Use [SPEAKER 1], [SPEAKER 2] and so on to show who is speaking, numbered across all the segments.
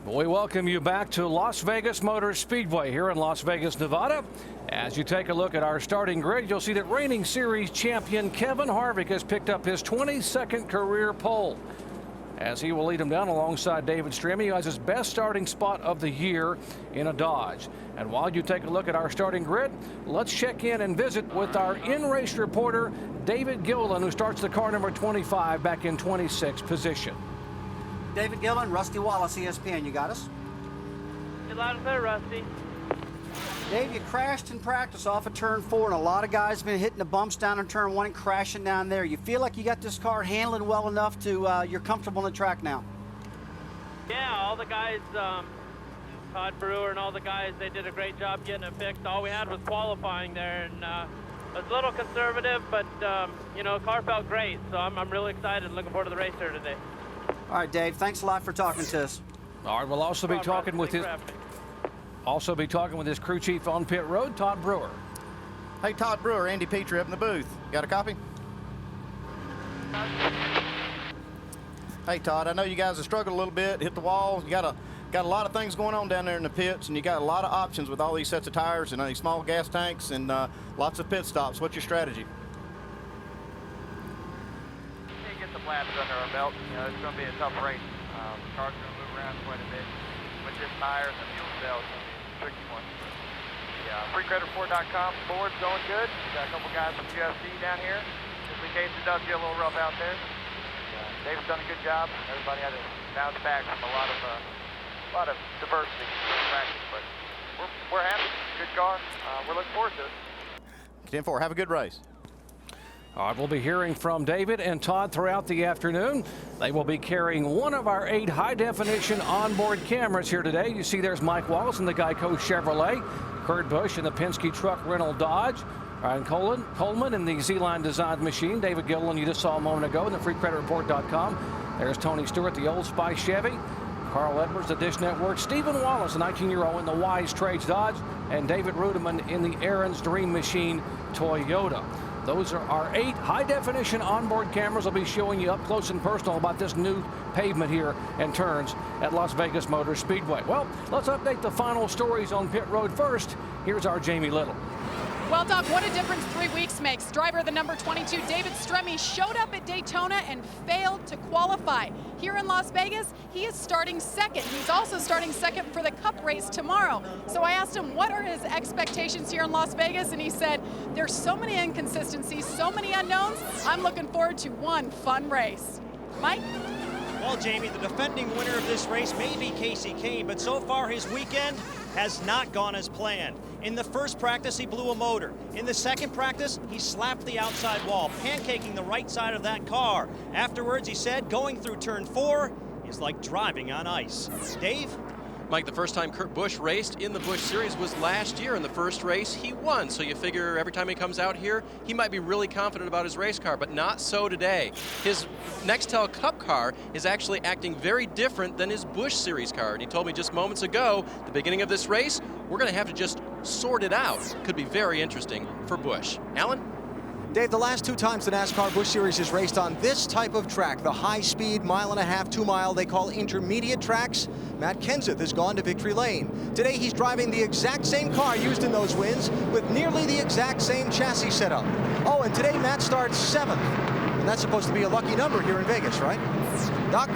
[SPEAKER 1] We welcome you back to Las Vegas Motor Speedway here in Las Vegas, Nevada. As you take a look at our starting grid, you'll see that reigning series champion Kevin Harvick has picked up his 22nd career pole, as he will lead him down alongside David Stremme, who has his best starting spot of the year in a Dodge. And while you take a look at our starting grid, let's check in and visit with our in-race reporter, David Gilliland, who starts the car number 25 back in 26th position.
[SPEAKER 2] David Gilliland, Rusty Wallace, ESPN. You got us?
[SPEAKER 3] You're loud and clear, Rusty.
[SPEAKER 2] Dave, you crashed in practice off of turn 4, and a lot of guys have been hitting the bumps down in turn 1 and crashing down there. You feel like you got this car handling well enough to you're comfortable on the track now?
[SPEAKER 3] Yeah, all the guys, Todd Brewer and all the guys, they did a great job getting it fixed. All we had was qualifying there, and it was a little conservative, but you know, the car felt great. So I'm really excited, looking forward to the race here today.
[SPEAKER 2] All right, Dave, thanks a lot for talking to us.
[SPEAKER 1] All right, we'll also be talking with his crew chief on pit road, Todd Brewer.
[SPEAKER 4] Hey, Todd Brewer, Andy Petrie up in the booth. Got a copy? Hey, Todd, I know you guys have struggled a little bit, hit the wall. You got a lot of things going on down there in the pits, and you got a lot of options with all these sets of tires and these small gas tanks and lots of pit stops. What's your strategy?
[SPEAKER 5] Get some laps under our belt. You know, it's going to be a tough race. The car's going to move around quite a bit. With this tire and the fuel cell, it's going to be a tricky one. The freecreditreport.com board's going good. We got a couple guys from UFC down here, just in case it does get a little rough out there. Dave's done a good job. Everybody had to bounce back from a lot of diversity in practice, but we're happy. Good car. We're looking forward to it.
[SPEAKER 4] 10-4. Have a good race.
[SPEAKER 1] All right, we'll be hearing from David and Todd throughout the afternoon. They will be carrying one of our 8 high-definition onboard cameras here today. You see there's Mike Wallace in the Geico Chevrolet, Kurt Busch in the Penske Truck Rental Dodge, Ryan Coleman in the Z-Line Designs machine, David Gilliland you just saw a moment ago in the freecreditreport.com. There's Tony Stewart, the Old Spice Chevy, Carl Edwards, the Dish Network, Stephen Wallace, a 19-year-old in the Wise Trades Dodge, and David Rudeman in the Aaron's Dream Machine Toyota. Those are our 8 high-definition onboard cameras. I'll be showing you up close and personal about this new pavement here and turns at Las Vegas Motor Speedway. Well, let's update the final stories on pit road first. Here's our Jamie Little.
[SPEAKER 6] Well, Doug, what a difference 3 weeks makes. Driver the number 22, David Stremme, showed up at Daytona and failed to qualify. Here in Las Vegas, he is starting second. He's also starting second for the Cup race tomorrow. So I asked him, what are his expectations here in Las Vegas? And he said, there's so many inconsistencies, so many unknowns. I'm looking forward to one fun race. Mike?
[SPEAKER 7] Well, Jamie, the defending winner of this race may be Casey Kane, but so far his weekend has not gone as planned. In the first practice, he blew a motor. In the second practice, he slapped the outside wall, pancaking the right side of that car. Afterwards, he said, going through turn 4 is like driving on ice. Dave?
[SPEAKER 8] Mike, the first time Kurt Busch raced in the Busch Series was last year. In the first race, he won. So you figure every time he comes out here, he might be really confident about his race car, but not so today. His Nextel Cup car is actually acting very different than his Busch Series car. And he told me just moments ago, the beginning of this race, we're going to have to just sort it out. Could be very interesting for Busch. Alan?
[SPEAKER 9] Dave, the last 2 times the NASCAR Busch Series has raced on this type of track, the high-speed, 1.5 mile, 2 mile, they call intermediate tracks, Matt Kenseth has gone to victory lane. Today, he's driving the exact same car used in those wins with nearly the exact same chassis setup. Oh, and today, Matt starts 7th. And that's supposed to be a lucky number here in Vegas, right? Doc?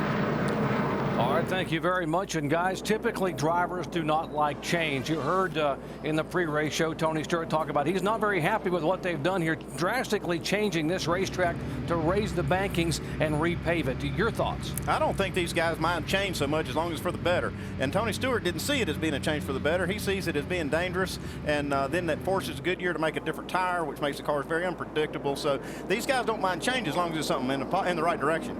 [SPEAKER 1] All right, thank you very much. And guys, typically drivers do not like change. You heard in the pre-race show Tony Stewart talk about he's not very happy with what they've done here, drastically changing this racetrack to raise the bankings and repave it. Your thoughts?
[SPEAKER 4] I don't think these guys mind change so much as long as it's for the better. And Tony Stewart didn't see it as being a change for the better. He sees it as being dangerous, and then that forces Goodyear to make a different tire, which makes the cars very unpredictable. So these guys don't mind change as long as it's something in the right direction.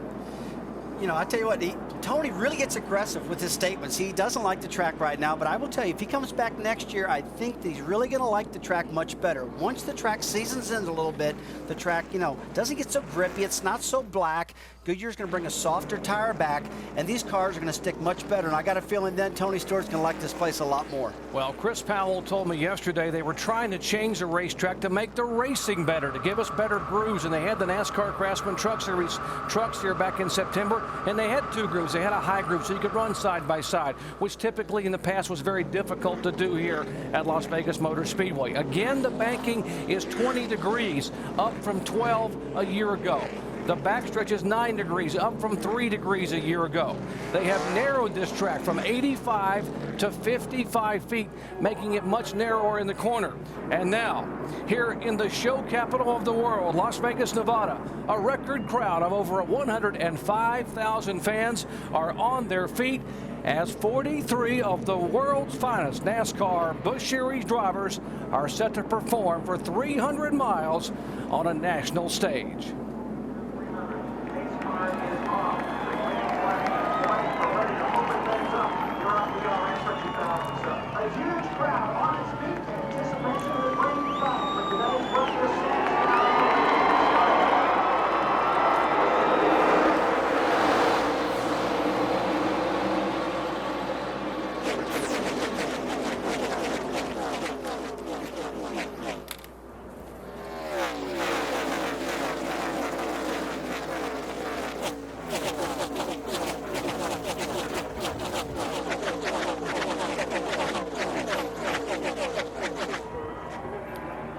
[SPEAKER 2] You know, I tell you what, Tony really gets aggressive with his statements. He doesn't like the track right now, but I will tell you, if he comes back next year, I think he's really going to like the track much better. Once the track seasons in a little bit, the track, you know, doesn't get so grippy. It's not so black. Goodyear's going to bring a softer tire back, and these cars are going to stick much better. And I got a feeling then Tony Stewart's going to like this place a lot more. Well,
[SPEAKER 1] Chris Powell told me yesterday they were trying to change the racetrack to make the racing better, to give us better grooves. And they had the NASCAR Craftsman Truck Series trucks here back in September. and they had two grooves. They had a high groove so you could run side by side, which typically in the past was very difficult to do here at Las Vegas Motor Speedway. Again, the banking is 20 degrees, up from 12 a year ago. The backstretch is 9 degrees, up from 3 degrees a year ago. They have narrowed this track from 85 to 55 feet, making it much narrower in the corner. And now, here in the show capital of the world, Las Vegas, Nevada, a record crowd of over 105,000 fans are on their feet as 43 of the world's finest NASCAR Busch Series drivers are set to perform for 300 miles on a national stage.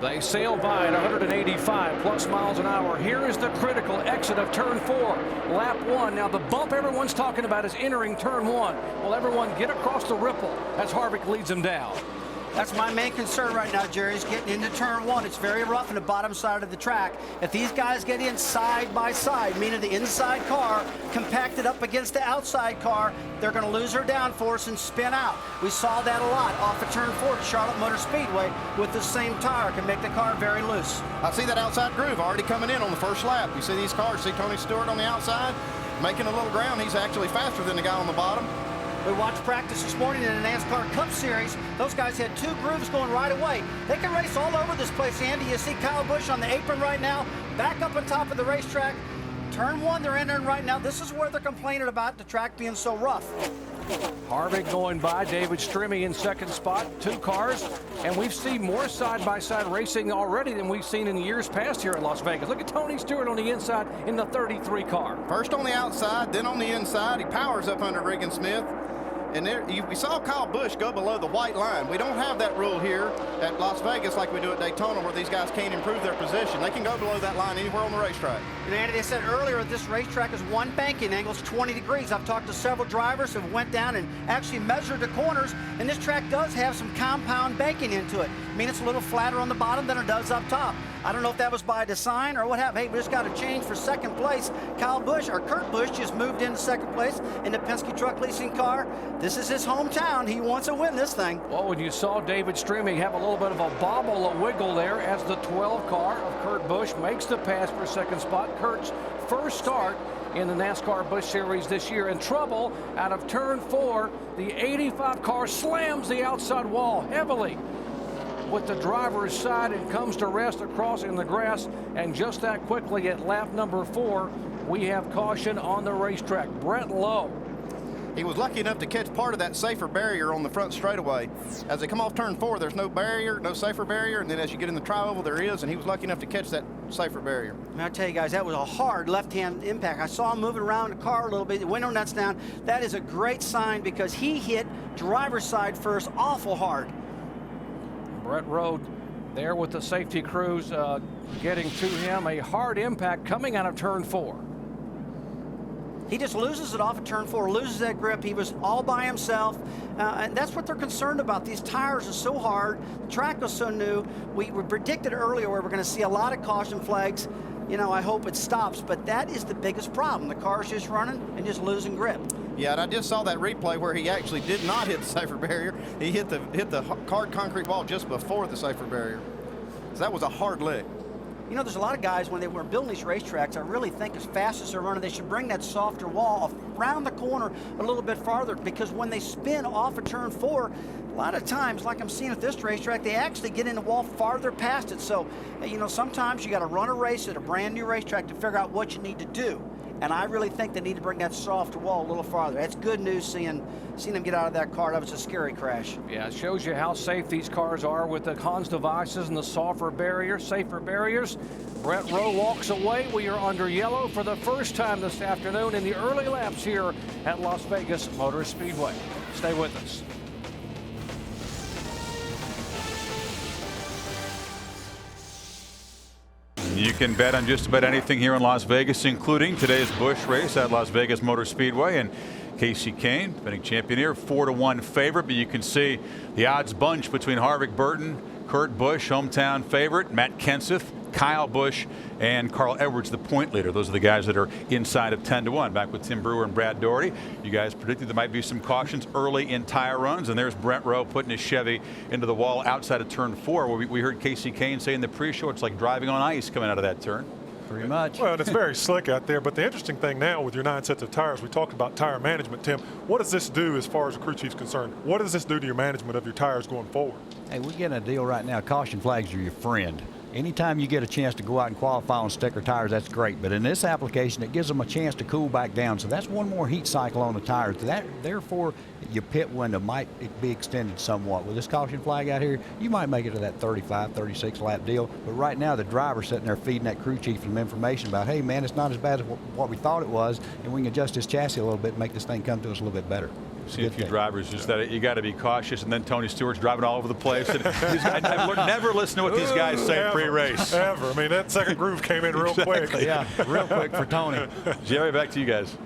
[SPEAKER 1] They sail by at 185 plus miles an hour. Here is the critical exit of turn 4, lap 1. Now the bump everyone's talking about is entering turn 1. Will everyone get across the ripple as Harvick leads him down?
[SPEAKER 2] That's my main concern right now, Jerry, is getting into turn 1. It's very rough in the bottom side of the track. If these guys get in side by side, meaning the inside car compacted up against the outside car, they're going to lose their downforce and spin out. We saw that a lot off of turn 4 at Charlotte Motor Speedway with the same tire. Can make the car very loose.
[SPEAKER 4] I see that outside groove already coming in on the first lap. You see these cars, see Tony Stewart on the outside, making a little ground. He's actually faster than the guy on the bottom.
[SPEAKER 2] We watched practice this morning in the NASCAR Cup Series. Those guys had two grooves going right away. They can race all over this place, Andy. You see Kyle Busch on the apron right now, back up on top of the racetrack. Turn 1 they're entering right now. This is where they're complaining about the track being so rough.
[SPEAKER 1] Harvick going by, David Stremme in second spot, 2 cars, and we've seen more side-by-side racing already than we've seen in years past here at Las Vegas. Look at Tony Stewart on the inside in the 33 car.
[SPEAKER 4] First on the outside, then on the inside. He powers up under Regan Smith. And there, we saw Kyle Busch go below the white line. We don't have that rule here at Las Vegas like we do at Daytona, where these guys can't improve their position. They can go below that line anywhere on the racetrack.
[SPEAKER 2] And Andy, they said earlier this racetrack is one banking angle, it's 20 degrees. I've talked to several drivers who went down and actually measured the corners, and this track does have some compound banking into it. I mean, it's a little flatter on the bottom than it does up top. I don't know if that was by design or what happened. Hey, we just got to change for second place. Kyle Busch, or Kurt Busch, just moved into second place in the Penske truck leasing car. This is his hometown. He wants to win this thing.
[SPEAKER 1] Well, when you saw David Stremme have a little bit of a bobble, a wiggle there as the 12 car of Kurt Busch makes the pass for second spot. Kurt's first start in the NASCAR Busch Series this year. In trouble out of turn 4, the 85 car slams the outside wall heavily with the driver's side and comes to rest across in the grass. And just that quickly at lap number 4, we have caution on the racetrack. Brett Lowe.
[SPEAKER 4] He was lucky enough to catch part of that safer barrier on the front straightaway. As they come off turn 4, there's no barrier, no safer barrier, and then as you get in the tri-oval, there is, and he was lucky enough to catch that safer barrier.
[SPEAKER 2] I tell you guys, that was a hard left-hand impact. I saw him moving around the car a little bit, the window nuts down. That is a great sign because he hit driver's side first awful hard.
[SPEAKER 1] Brett Road there with the safety crews getting to him. A hard impact coming out of turn 4.
[SPEAKER 2] He just loses it off of turn 4, loses that grip. He was all by himself, and that's what they're concerned about. These tires are so hard. The track was so new. We predicted earlier where we're going to see a lot of caution flags. You know, I hope it stops, but that is the biggest problem. The car's just running and just losing grip.
[SPEAKER 4] Yeah, and I just saw that replay where he actually did not hit the safer barrier. He hit the hard concrete wall just before the safer barrier. So that was a hard lick.
[SPEAKER 2] You know, there's a lot of guys, when they were building these racetracks, I really think as fast as they're running, they should bring that softer wall around the corner a little bit farther, because when they spin off of turn 4, a lot of times, like I'm seeing at this racetrack, they actually get in the wall farther past it. So, you know, sometimes you got to run a race at a brand new racetrack to figure out what you need to do. and I really think they need to bring that soft wall a little farther. That's good news seeing them get out of that car. That was a scary crash.
[SPEAKER 1] Yeah, it shows you how safe these cars are with the Hans devices and the safer barriers. Brett Rowe walks away. We are under yellow for the first time this afternoon in the early laps here at Las Vegas Motor Speedway. Stay with us.
[SPEAKER 10] You can bet on just about anything here in Las Vegas, including today's Busch race at Las Vegas Motor Speedway. And Kasey Kahne, defending champion here, 4-1 favorite. But you can see the odds bunch between Harvick Burton, Kurt Busch, hometown favorite, Matt Kenseth, Kyle Busch, and Carl Edwards, the point leader. Those are the guys that are inside of 10-1. Back with Tim Brewer and Brad Doherty. You guys predicted there might be some cautions early in tire runs, and there's Brett Rowe putting his Chevy into the wall outside of turn 4. Where we heard Kasey Kahne say in the pre-show it's like driving on ice coming out of that turn.
[SPEAKER 11] Pretty much.
[SPEAKER 12] Well, it's very slick out there, but the interesting thing now with your 9 sets of tires, we talked about tire management, Tim. What does this do as far as the crew chief's concerned? What does this do to your management of your tires going forward?
[SPEAKER 11] Hey, we're getting a deal right now. Caution flags are your friend. Anytime you get a chance to go out and qualify on sticker tires, that's great. But in this application, it gives them a chance to cool back down. So that's one more heat cycle on the tires. Therefore, your pit window might be extended somewhat. With this caution flag out here, you might make it to that 35, 36 lap deal. But right now, the driver's sitting there feeding that crew chief some information about, hey, man, it's not as bad as what we thought it was, and we can adjust this chassis a little bit and make this thing come to us a little bit better.
[SPEAKER 10] See a few drivers just that you got to be cautious, and then Tony Stewart's driving all over the place. And never listen to what these guys say pre-race.
[SPEAKER 12] Ever. I mean, that second groove came in real quick.
[SPEAKER 11] Yeah, real quick for Tony.
[SPEAKER 10] Jerry, back to you guys.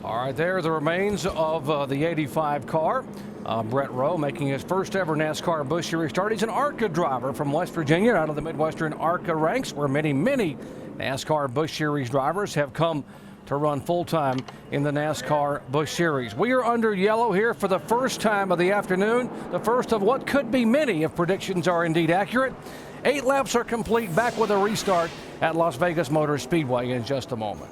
[SPEAKER 1] All right, there are the remains of the 85 car. Brett Rowe making his first ever NASCAR Busch Series start. He's an ARCA driver from West Virginia, out of the Midwestern ARCA ranks, where many NASCAR Busch Series drivers have come to run full-time in the NASCAR Busch Series. We are under yellow here for the first time of the afternoon, the first of what could be many if predictions are indeed accurate. 8 laps are complete, back with a restart at Las Vegas Motor Speedway in just a moment.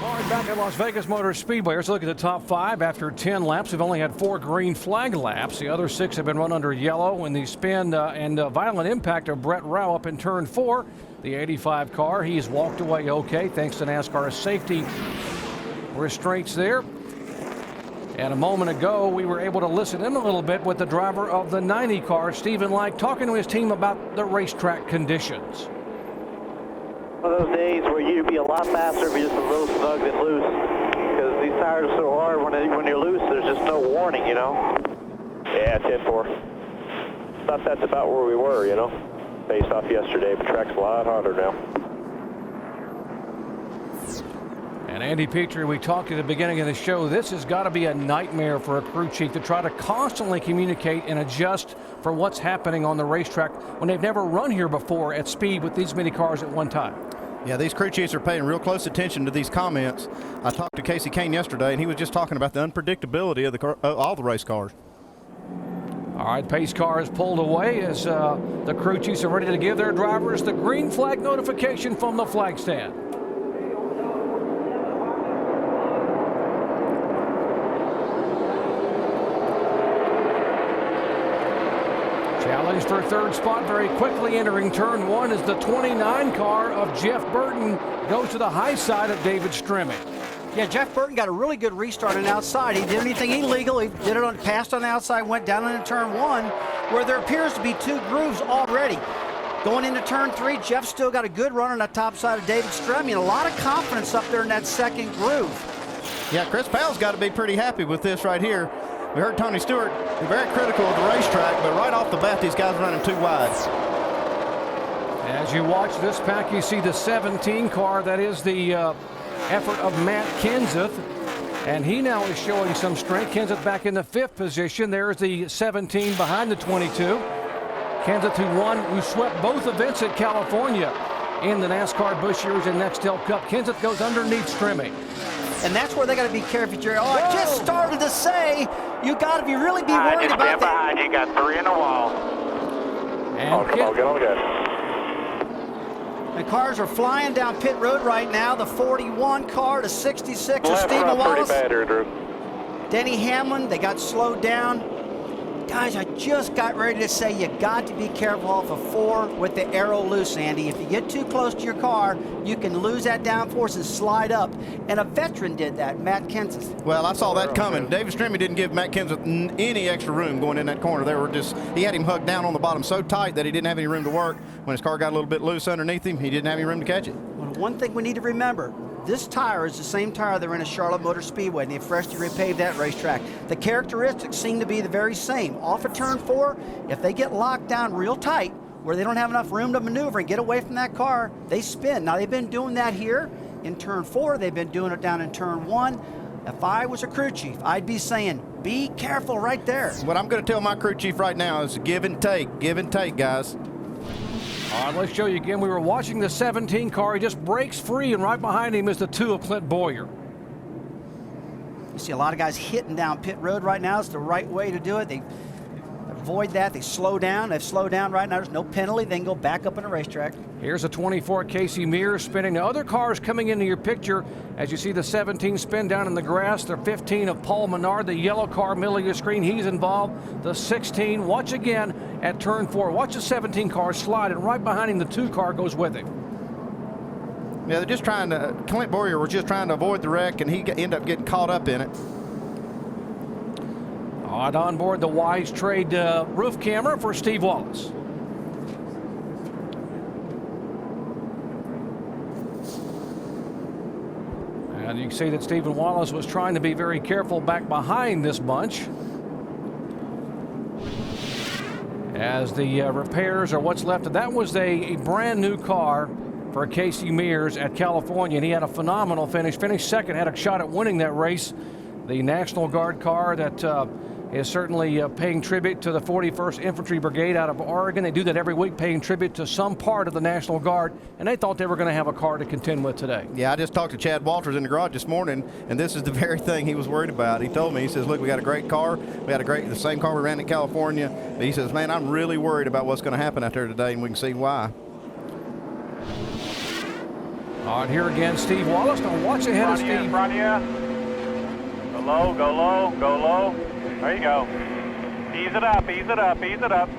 [SPEAKER 1] All right, back at Las Vegas Motor Speedway. Let's look at the top 5. After 10 laps, we've only had 4 green flag laps. The other 6 have been run under yellow. In the spin and violent impact of Brett Rowe up in turn 4, the 85 car, he's walked away okay thanks to NASCAR's safety restraints there. And a moment ago, we were able to listen in a little bit with the driver of the 90 car, Stephen Like, talking to his team about the racetrack conditions.
[SPEAKER 13] One of those days where you'd be a lot faster if you're just a little snug and loose, because these tires are so hard. When you're loose, there's just no warning, you know. Yeah, 10-4. Thought that's about where we were, you know, based off yesterday. But track's a lot harder now.
[SPEAKER 1] And Andy Petrie, we talked at the beginning of the show, this has got to be a nightmare for a crew chief to try to constantly communicate and adjust for what's happening on the racetrack when they've never run here before at speed with these many cars at one time.
[SPEAKER 4] Yeah, these crew chiefs are paying real close attention to these comments. I talked to Kasey Kahne yesterday, and he was just talking about the unpredictability of all the race cars.
[SPEAKER 1] All right, pace car is pulled away as the crew chiefs are ready to give their drivers the green flag notification from the flag stand. Challenge for third spot very quickly entering turn 1 as the 29 car of Jeff Burton goes to the high side of David Stremme.
[SPEAKER 2] Yeah, Jeff Burton got a really good restart on the outside. He did anything illegal. He did it passed on the outside, went down into turn 1, where there appears to be 2 grooves already. Going into turn 3, Jeff still got a good run on the top side of David Stremme, and a lot of confidence up there in that second groove.
[SPEAKER 4] Yeah, Chris Powell's got to be pretty happy with this right here. We heard Tony Stewart very critical of the racetrack, but right off the bat, these guys running too wide.
[SPEAKER 1] As you watch this pack, you see the 17 car. That is the effort of Matt Kenseth, and he now is showing some strength. Kenseth back in the 5th position. There's the 17 behind the 22. Kenseth who swept both events at California in the NASCAR Busch Series and Nextel Cup. Kenseth goes underneath Stremme.
[SPEAKER 2] And that's where they got to be careful, Jerry. Oh, I just started to say, you got to really be worried about that.
[SPEAKER 13] Behind you, got 3 in the wall.
[SPEAKER 1] And
[SPEAKER 13] come on, get on, guys.
[SPEAKER 2] The cars are flying down pit road right now. The 41 car to 66 of Stephen Wallace.
[SPEAKER 13] Pretty bad here, Drew.
[SPEAKER 2] Denny Hamlin, they got slowed down. Guys, I just got ready to say you got to be careful off of 4 with the aero loose, Andy. If you get too close to your car, you can lose that downforce and slide up. And a veteran did that, Matt Kenseth.
[SPEAKER 4] Well, I saw that coming. David Stremme didn't give Matt Kenseth any extra room going in that corner. He had him hugged down on the bottom so tight that he didn't have any room to work. When his car got a little bit loose underneath him, he didn't have any room to catch it.
[SPEAKER 2] Well, one thing we need to remember, this tire is the same tire that ran at Charlotte Motor Speedway, and they freshly repaved that racetrack. The characteristics seem to be the very same. Off of turn 4, if they get locked down real tight, where they don't have enough room to maneuver and get away from that car, they spin. Now, they've been doing that here in turn 4. They've been doing it down in turn 1. If I was a crew chief, I'd be saying, be careful right there.
[SPEAKER 4] What I'm going to tell my crew chief right now is give and take, guys.
[SPEAKER 1] All right, let's show you again. We were watching the 17 car. He just breaks free, and right behind him is the 2 of Clint Boyer.
[SPEAKER 2] You see a lot of guys hitting down pit road right now. It's the right way to do it. They avoid that. They slow down. They've slowed down right now. There's no penalty. They can go back up in the racetrack.
[SPEAKER 1] Here's a 24 Casey Mears spinning. The other cars coming into your picture as you see the 17 spin down in the grass. The 15 of Paul Menard, the yellow car middle of your screen. He's involved. The 16, watch again at turn 4. Watch the 17 car slide, and right behind him the 2 car goes with him.
[SPEAKER 4] Yeah, they're just trying to, Clint Boyer was just trying to avoid the wreck, and he ended up getting caught up in it.
[SPEAKER 1] On board the Wise Trade roof camera for Steve Wallace. And you can see that Stephen Wallace was trying to be very careful back behind this bunch as the repairs are what's left. That was a brand new car for Casey Mears at California, and he had a phenomenal finish. Finished second, had a shot at winning that race. The National Guard car that is certainly paying tribute to the 41st Infantry Brigade out of Oregon. They do that every week, paying tribute to some part of the National Guard, and they thought they were going to have a car to contend with today.
[SPEAKER 4] Yeah, I just talked to Chad Walters in the garage this morning, and this is the very thing he was worried about. He told me, he says, look, we got a great car. We had the same car we ran in California. But he says, man, I'm really worried about what's going to happen out there today, and we can see why.
[SPEAKER 1] All right, here again, Steve Wallace. Now watch ahead of Steve.
[SPEAKER 5] Front of you. Go low, go low, go low. There you go. Ease it up, ease it up, ease it up.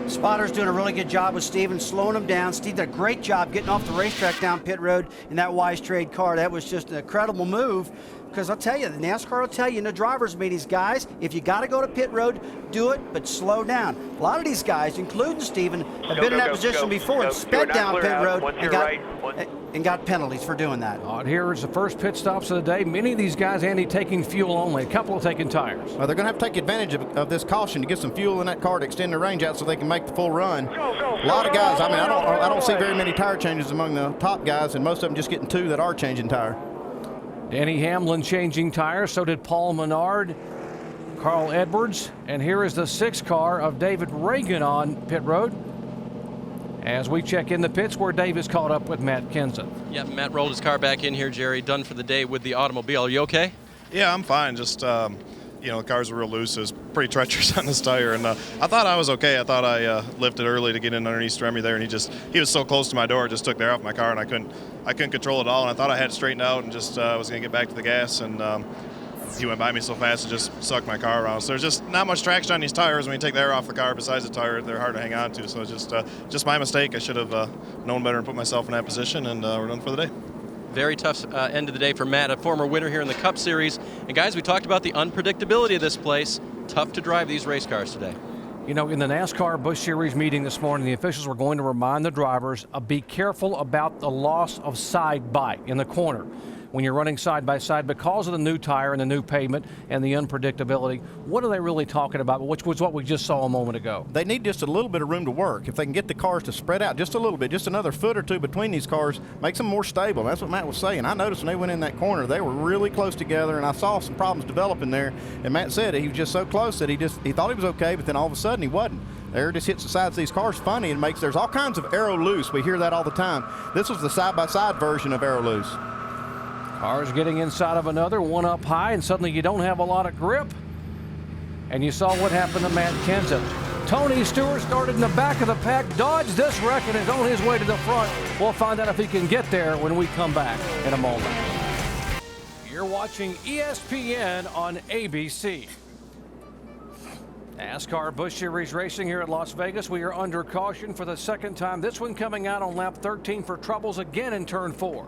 [SPEAKER 2] Spotter's doing a really good job with Steven, slowing him down. Steve did a great job getting off the racetrack down pit road in that Wise Trade car. That was just an incredible move. Because I'll tell you, the NASCAR will tell you in the drivers' meetings, guys, if you got to go to pit road, do it, but slow down. A lot of these guys, including Steven, have been in that position before and sped down pit road and got penalties for doing that.
[SPEAKER 1] Here is the first pit stops of the day. Many of these guys, Andy, taking fuel only. A couple are taking tires.
[SPEAKER 4] Well, they're going to have to take advantage of this caution to get some fuel in that car to extend the range out so they can make the full run. A lot of guys, I mean, I don't see very many tire changes among the top guys, and most of them just getting 2 that are changing tire.
[SPEAKER 1] Danny Hamlin changing tires. So did Paul Menard, Carl Edwards. And here is the 6 car of David Reagan on pit road as we check in the pits where Dave is caught up with Matt Kenseth.
[SPEAKER 8] Yeah, Matt rolled his car back in here, Jerry, done for the day with the automobile. Are you okay?
[SPEAKER 14] Yeah, I'm fine. Just, you know, the cars were real loose. It was pretty treacherous on this tire, and I thought I was okay. I thought I lifted early to get in underneath Stremme there, and he was so close to my door, it just took the air off my car, and I couldn't control it all, and I thought I had it straightened out and just was going to get back to the gas, and he went by me so fast it just sucked my car around. So there's just not much traction on these tires when you take the air off the car. Besides the tire, they're hard to hang on to. So it's just my mistake. I should have known better and put myself in that position, and we're done for the day.
[SPEAKER 8] Very tough end of the day for Matt, a former winner here in the Cup Series. And guys, we talked about the unpredictability of this place. Tough to drive these race cars today.
[SPEAKER 1] You know, in the NASCAR Busch Series meeting this morning, the officials were going to remind the drivers be careful about the loss of side bite in the corner when you're running side by side because of the new tire and the new pavement and the unpredictability. What are they really talking about, which was what we just saw a moment ago?
[SPEAKER 4] They need just a little bit of room to work. If they can get the cars to spread out just a little bit, just another foot or 2 between these cars, makes them more stable. That's what Matt was saying. I noticed when they went in that corner, they were really close together, and I saw some problems developing there. And Matt said he was just so close that he thought he was okay, but then all of a sudden he wasn't. The air just hits the sides of these cars funny and there's all kinds of aero loose. We hear that all the time. This was the side-by-side version of aero loose.
[SPEAKER 1] Cars getting inside of another, one up high, and suddenly you don't have a lot of grip. And you saw what happened to Matt Kenseth. Tony Stewart started in the back of the pack, dodged this wreck, and is on his way to the front. We'll find out if he can get there when we come back in a moment. You're watching ESPN on ABC. NASCAR Busch Series racing here at Las Vegas. We are under caution for the second time. This one coming out on lap 13 for troubles again in turn 4.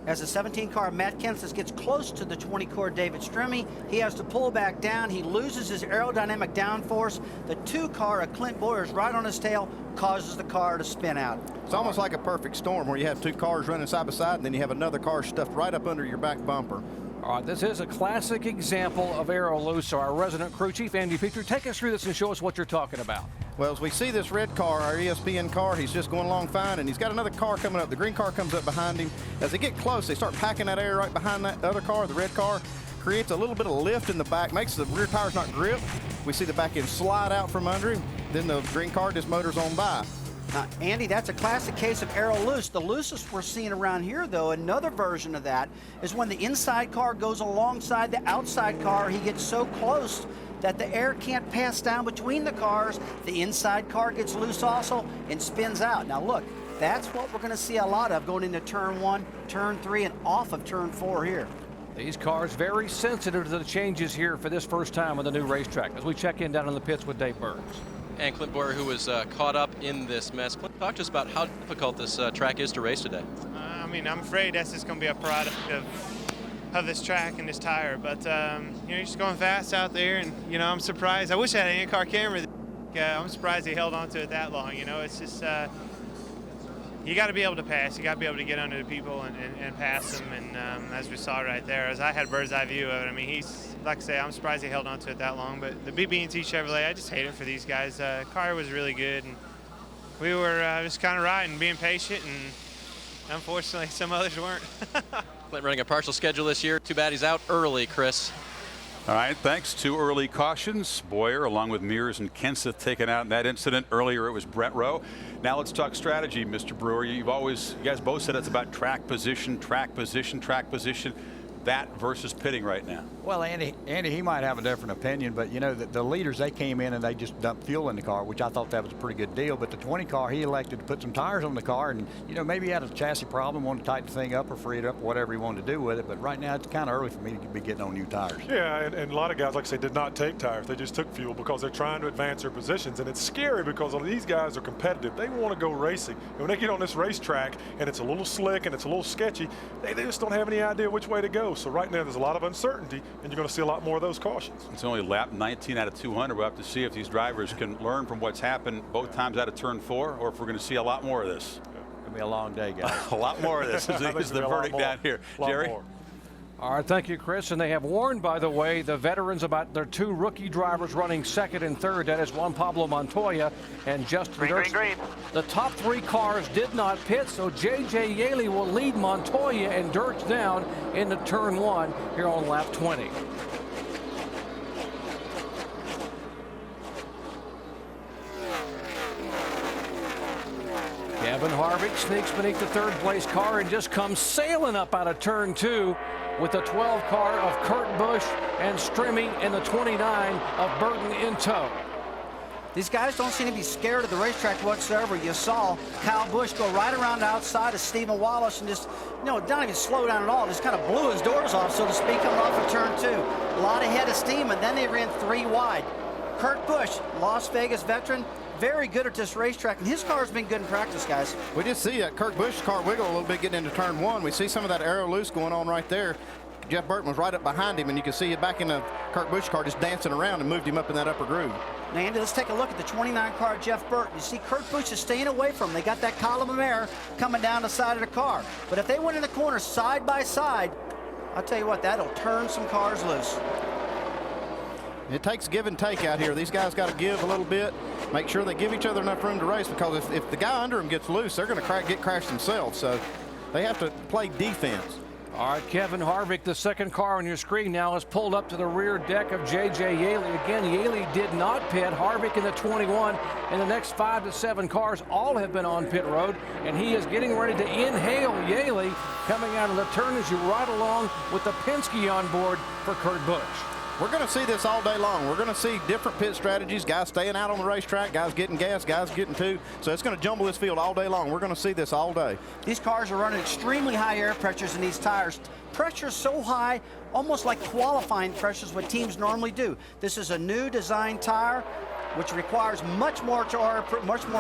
[SPEAKER 2] As the 17 car Matt Kenseth gets close to the 20 car David Stremme, he has to pull back down. He loses his aerodynamic downforce. The 2 car of Clint Bowyer's right on his tail, causes the car to spin out.
[SPEAKER 4] It's almost like a perfect storm where you have 2 cars running side by side and then you have another car stuffed right up under your back bumper.
[SPEAKER 1] All right, this is a classic example of aero loose. So our resident crew chief, Andy Petrie, take us through this and show us what you're talking about.
[SPEAKER 4] Well, as we see this red car, our ESPN car, he's just going along fine, and he's got another car coming up. The green car comes up behind him. As they get close, they start packing that air right behind that other car, the red car. Creates a little bit of lift in the back, makes the rear tires not grip. We see the back end slide out from under him. Then the green car just motors on by.
[SPEAKER 2] Now, Andy, that's a classic case of aero loose. The loosest we're seeing around here, though, another version of that, is when the inside car goes alongside the outside car. He gets so close that the air can't pass down between the cars. The inside car gets loose also and spins out. Now, look, that's what we're going to see a lot of going into turn 1, turn 3, and off of turn 4 here.
[SPEAKER 1] These cars very sensitive to the changes here for this first time on the new racetrack. As we check in down in the pits with Dave Burns.
[SPEAKER 8] And Clint Boyer, who was caught up in this mess. Clint, talk to us about how difficult this track is to race today.
[SPEAKER 15] I mean, I'm afraid that's just going to be a product of this track and this tire. But, you know, you're just going fast out there, and, you know, I'm surprised. I wish I had an in-car camera. I'm surprised he held on to it that long. You know, it's just, you got to be able to pass. You got to be able to get under the people and pass them. And as we saw right there, as I had bird's eye view of it, I mean, he's, like I say, I'm surprised he held on to it that long. But the BB&T Chevrolet, I just hate it for these guys. Car was really good, and we were just kind of riding, being patient, and unfortunately, some others weren't.
[SPEAKER 8] Clint running a partial schedule this year. Too bad he's out early, Chris.
[SPEAKER 10] All right, thanks to early cautions. Boyer, along with Mears and Kenseth, taken out in that incident. Earlier, it was Brett Rowe. Now let's talk strategy, Mr. Brewer. You guys both said it's about track position, track position, track position. That versus pitting right now.
[SPEAKER 11] Well, Andy, he might have a different opinion, but you know the leaders, they came in and they just dumped fuel in the car, which I thought that was a pretty good deal. But the 20 car, he elected to put some tires on the car, and you know maybe he had a chassis problem, wanted to tighten the thing up or free it up, whatever he wanted to do with it. But right now it's kind of early for me to be getting on new tires.
[SPEAKER 12] Yeah, and a lot of guys, like I say, did not take tires. They just took fuel because they're trying to advance their positions, and it's scary because these guys are competitive. They want to go racing. And when they get on this racetrack and it's a little slick and it's a little sketchy, they just don't have any idea which way to go. So right now there's a lot of uncertainty, and you're going to see a lot more of those cautions.
[SPEAKER 10] It's only lap 19 out of 200. We'll have to see if these drivers can learn from what's happened both times out of turn 4, or if we're going to see a lot more of this.
[SPEAKER 11] It's going to be a long day, guys.
[SPEAKER 10] A lot more of this is the verdict down here. Jerry?
[SPEAKER 1] All right, thank you, Chris. And they have warned, by the way, the veterans about their 2 rookie drivers running 2nd and 3rd. That is Juan Pablo Montoya and Justin Dirks.
[SPEAKER 13] Green.
[SPEAKER 1] The top 3 cars did not pit, so J.J. Yaley will lead Montoya and Dirks down into turn 1 here on lap 20. Kevin Harvick sneaks beneath the 3rd place car and just comes sailing up out of turn 2 with the 12 car of Kurt Busch and Stremme and the 29 of Burton in tow.
[SPEAKER 2] These guys don't seem to be scared of the racetrack whatsoever. You saw Kyle Busch go right around the outside of Stephen Wallace and just, you know, not even slow down at all. Just kind of blew his doors off, so to speak, coming off of turn 2. A lot of head of steam, and then they ran 3 wide. Kurt Busch, Las Vegas veteran, very good at this racetrack, and his car's been good in practice, guys.
[SPEAKER 4] We just see that Kurt Busch's car wiggle a little bit getting into turn 1. We see some of that aero loose going on right there. Jeff Burton was right up behind him, and you can see it back in the Kurt Busch car just dancing around and moved him up in that upper groove.
[SPEAKER 2] Now, Andy, let's take a look at the 29 car Jeff Burton. You see Kurt Busch is staying away from him. They got that column of air coming down the side of the car. But if they went in the corner side by side, I'll tell you what, that'll turn some cars loose.
[SPEAKER 4] It takes give and take out here. These guys got to give a little bit, make sure they give each other enough room to race, because if the guy under them gets loose, they're going to get crashed themselves. So they have to play defense.
[SPEAKER 1] All right, Kevin Harvick, the 2nd car on your screen now, is pulled up to the rear deck of J.J. Yaley. Again, Yaley did not pit. Harvick in the 21, and the next 5 to 7 cars all have been on pit road, and he is getting ready to inhale Yaley coming out of the turn as you ride along with the Penske on board for Kurt Busch.
[SPEAKER 4] We're going to see this all day long. We're going to see different pit strategies, guys staying out on the racetrack, guys getting gas, guys getting 2. So it's going to jumble this field all day long. We're going to see this all day.
[SPEAKER 2] These cars are running extremely high air pressures in these tires. Pressure so high, almost like qualifying pressures, what teams normally do. This is a new design tire, which requires much more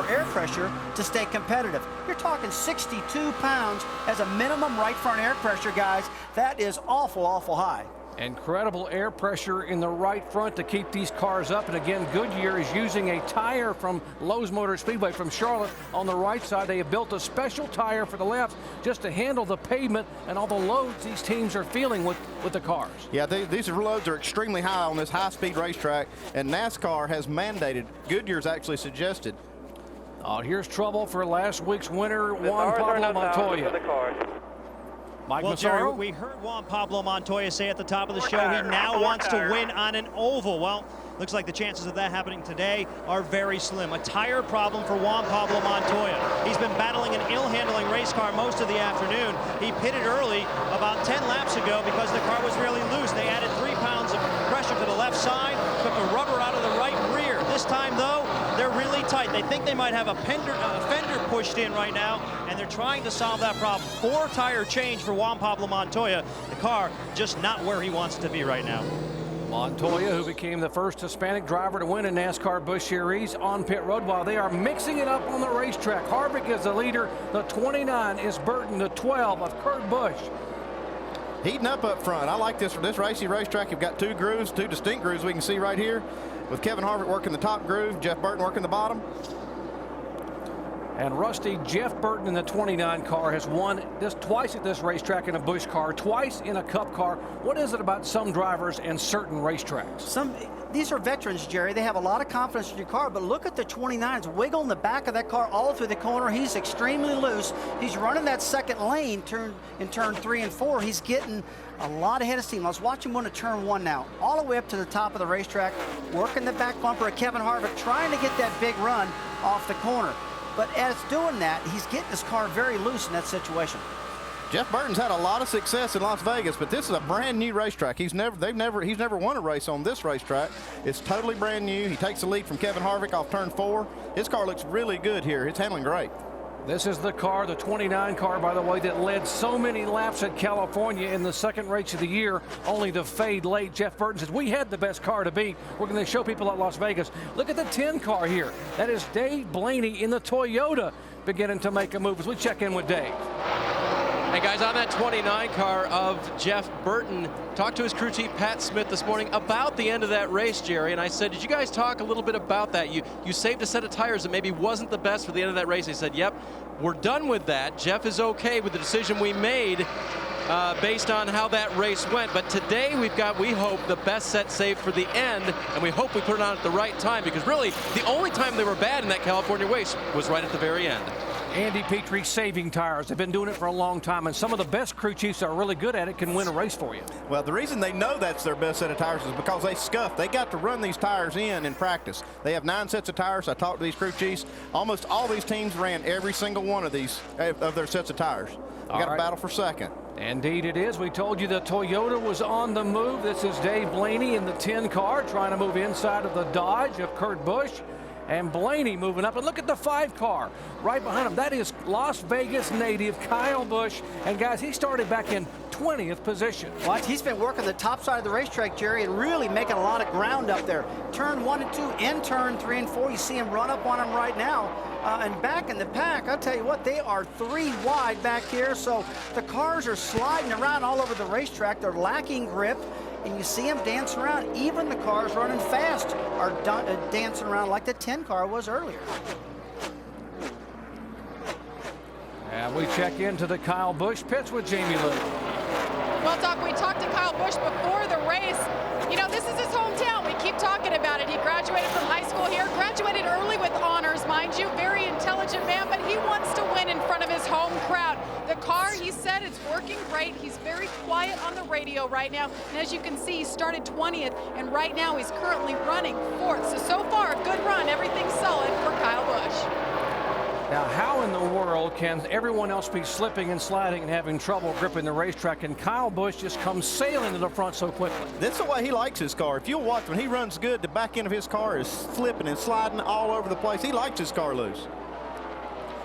[SPEAKER 2] air pressure to stay competitive. You're talking 62 pounds as a minimum right front air pressure, guys. That is awful, awful high.
[SPEAKER 1] Incredible air pressure in the right front to keep these cars up. And again, Goodyear is using a tire from Lowe's Motor Speedway from Charlotte on the right side. They have built a special tire for the left just to handle the pavement and all the loads these teams are feeling with the cars.
[SPEAKER 4] Yeah, these loads are extremely high on this high-speed racetrack, and NASCAR has mandated, Goodyear's actually suggested.
[SPEAKER 1] Here's trouble for last week's winner, Juan Pablo Montoya. Mike
[SPEAKER 7] Well,
[SPEAKER 1] Massaro?
[SPEAKER 7] Jerry, we heard Juan Pablo Montoya say at the top of the show he now wants to win on an oval. Well, looks like the chances of that happening today are very slim. A tire problem for Juan Pablo Montoya. He's been battling an ill-handling race car most of the afternoon. He pitted early about 10 laps ago because the car was really loose. They added 3 pounds of pressure to the left side, took the rubber out of the right rear. This time, though, they're really tight. They think they might have a fender pushed in right now, and they're trying to solve that problem. 4 tire change for Juan Pablo Montoya. The car just not where he wants it to be right now.
[SPEAKER 1] Montoya, who became the first Hispanic driver to win a NASCAR Busch Series on pit road, while they are mixing it up on the racetrack. Harvick is the leader. The 29 is Burton. The 12 of Kurt Busch.
[SPEAKER 4] Heating up front. I like this racy racetrack. You've got 2 grooves, 2 distinct grooves we can see right here, with Kevin Harvick working the top groove, Jeff Burton working the bottom.
[SPEAKER 1] And Rusty, Jeff Burton in the 29 car has won twice at this racetrack in a Busch car, twice in a Cup car. What is it about some drivers and certain racetracks?
[SPEAKER 2] These are veterans, Jerry. They have a lot of confidence in your car, but look at the 29s wiggling the back of that car all through the corner. He's extremely loose. He's running that second lane in turn 3 and 4. He's getting a lot ahead of steam. I was watching him in turn 1 now, all the way up to the top of the racetrack, working the back bumper of Kevin Harvick, trying to get that big run off the corner. But as doing that, he's getting his car very loose in that situation.
[SPEAKER 4] Jeff Burton's had a lot of success in Las Vegas, but this is a brand new racetrack. He's never won a race on this racetrack. It's totally brand new. He takes the lead from Kevin Harvick off turn 4. His car looks really good here. It's handling great.
[SPEAKER 1] This is the car, the 29 car, by the way, that led so many laps at California in the second race of the year, only to fade late. Jeff Burton says, we had the best car to beat. We're going to show people at Las Vegas. Look at the 10 car here. That is Dave Blaney in the Toyota beginning to make a move as we check in with Dave.
[SPEAKER 8] Hey guys, on that 29 car of Jeff Burton, talked to his crew chief Pat Smith this morning about the end of that race, Jerry, and I said, did you guys talk a little bit about that? You saved a set of tires that maybe wasn't the best for the end of that race. He said, yep, we're done with that. Jeff is okay with the decision we made based on how that race went. But today we hope, the best set saved for the end, and we hope we put it on at the right time, because really the only time they were bad in that California race was right at the very end.
[SPEAKER 1] Andy Petrie saving tires. They've been doing it for a long time, and some of the best crew chiefs that are really good at it can win a race for you.
[SPEAKER 4] Well, the reason they know that's their best set of tires is because they scuff. They got to run these tires in practice. They have 9 sets of tires. I talked to these crew chiefs. Almost all these teams ran every single one of these of their sets of tires. We got a battle for second.
[SPEAKER 1] Indeed it is. We told you the Toyota was on the move. This is Dave Blaney in the 10 car trying to move inside of the Dodge of Kurt Busch. And Blaney moving up. And look at the 5 car right behind him. That is Las Vegas native Kyle Busch. And guys, he started back in 20th position.
[SPEAKER 2] Watch, he's been working the top side of the racetrack, Jerry, and really making a lot of ground up there. Turn 1 and 2, in turn 3 and 4. You see him run up on him right now. And back in the pack, I'll tell you what, they are 3 wide back here. So the cars are sliding around all over the racetrack. They're lacking grip. And you see them dance around. Even the cars running fast are dancing around like the 10 car was earlier.
[SPEAKER 1] And we check into the Kyle Busch pits with Jamie Lou.
[SPEAKER 6] Well, Doc, we talked to Kyle Busch before the race. You know, this is his hometown. We keep talking about it. He graduated from high school here, graduated early with honors, mind you. Very intelligent man, but he wants to win in front of his home crowd. The car, he said, is working great. He's very quiet on the radio right now. And as you can see, he started 20th, and right now he's currently running 4th. So far, a good run. Everything's solid for Kyle Busch.
[SPEAKER 1] Now, how in the world can everyone else be slipping and sliding and having trouble gripping the racetrack, and Kyle Busch just comes sailing to the front so quickly?
[SPEAKER 4] That's the way he likes his car. If you'll watch, when he runs good, the back end of his car is slipping and sliding all over the place. He likes his car loose.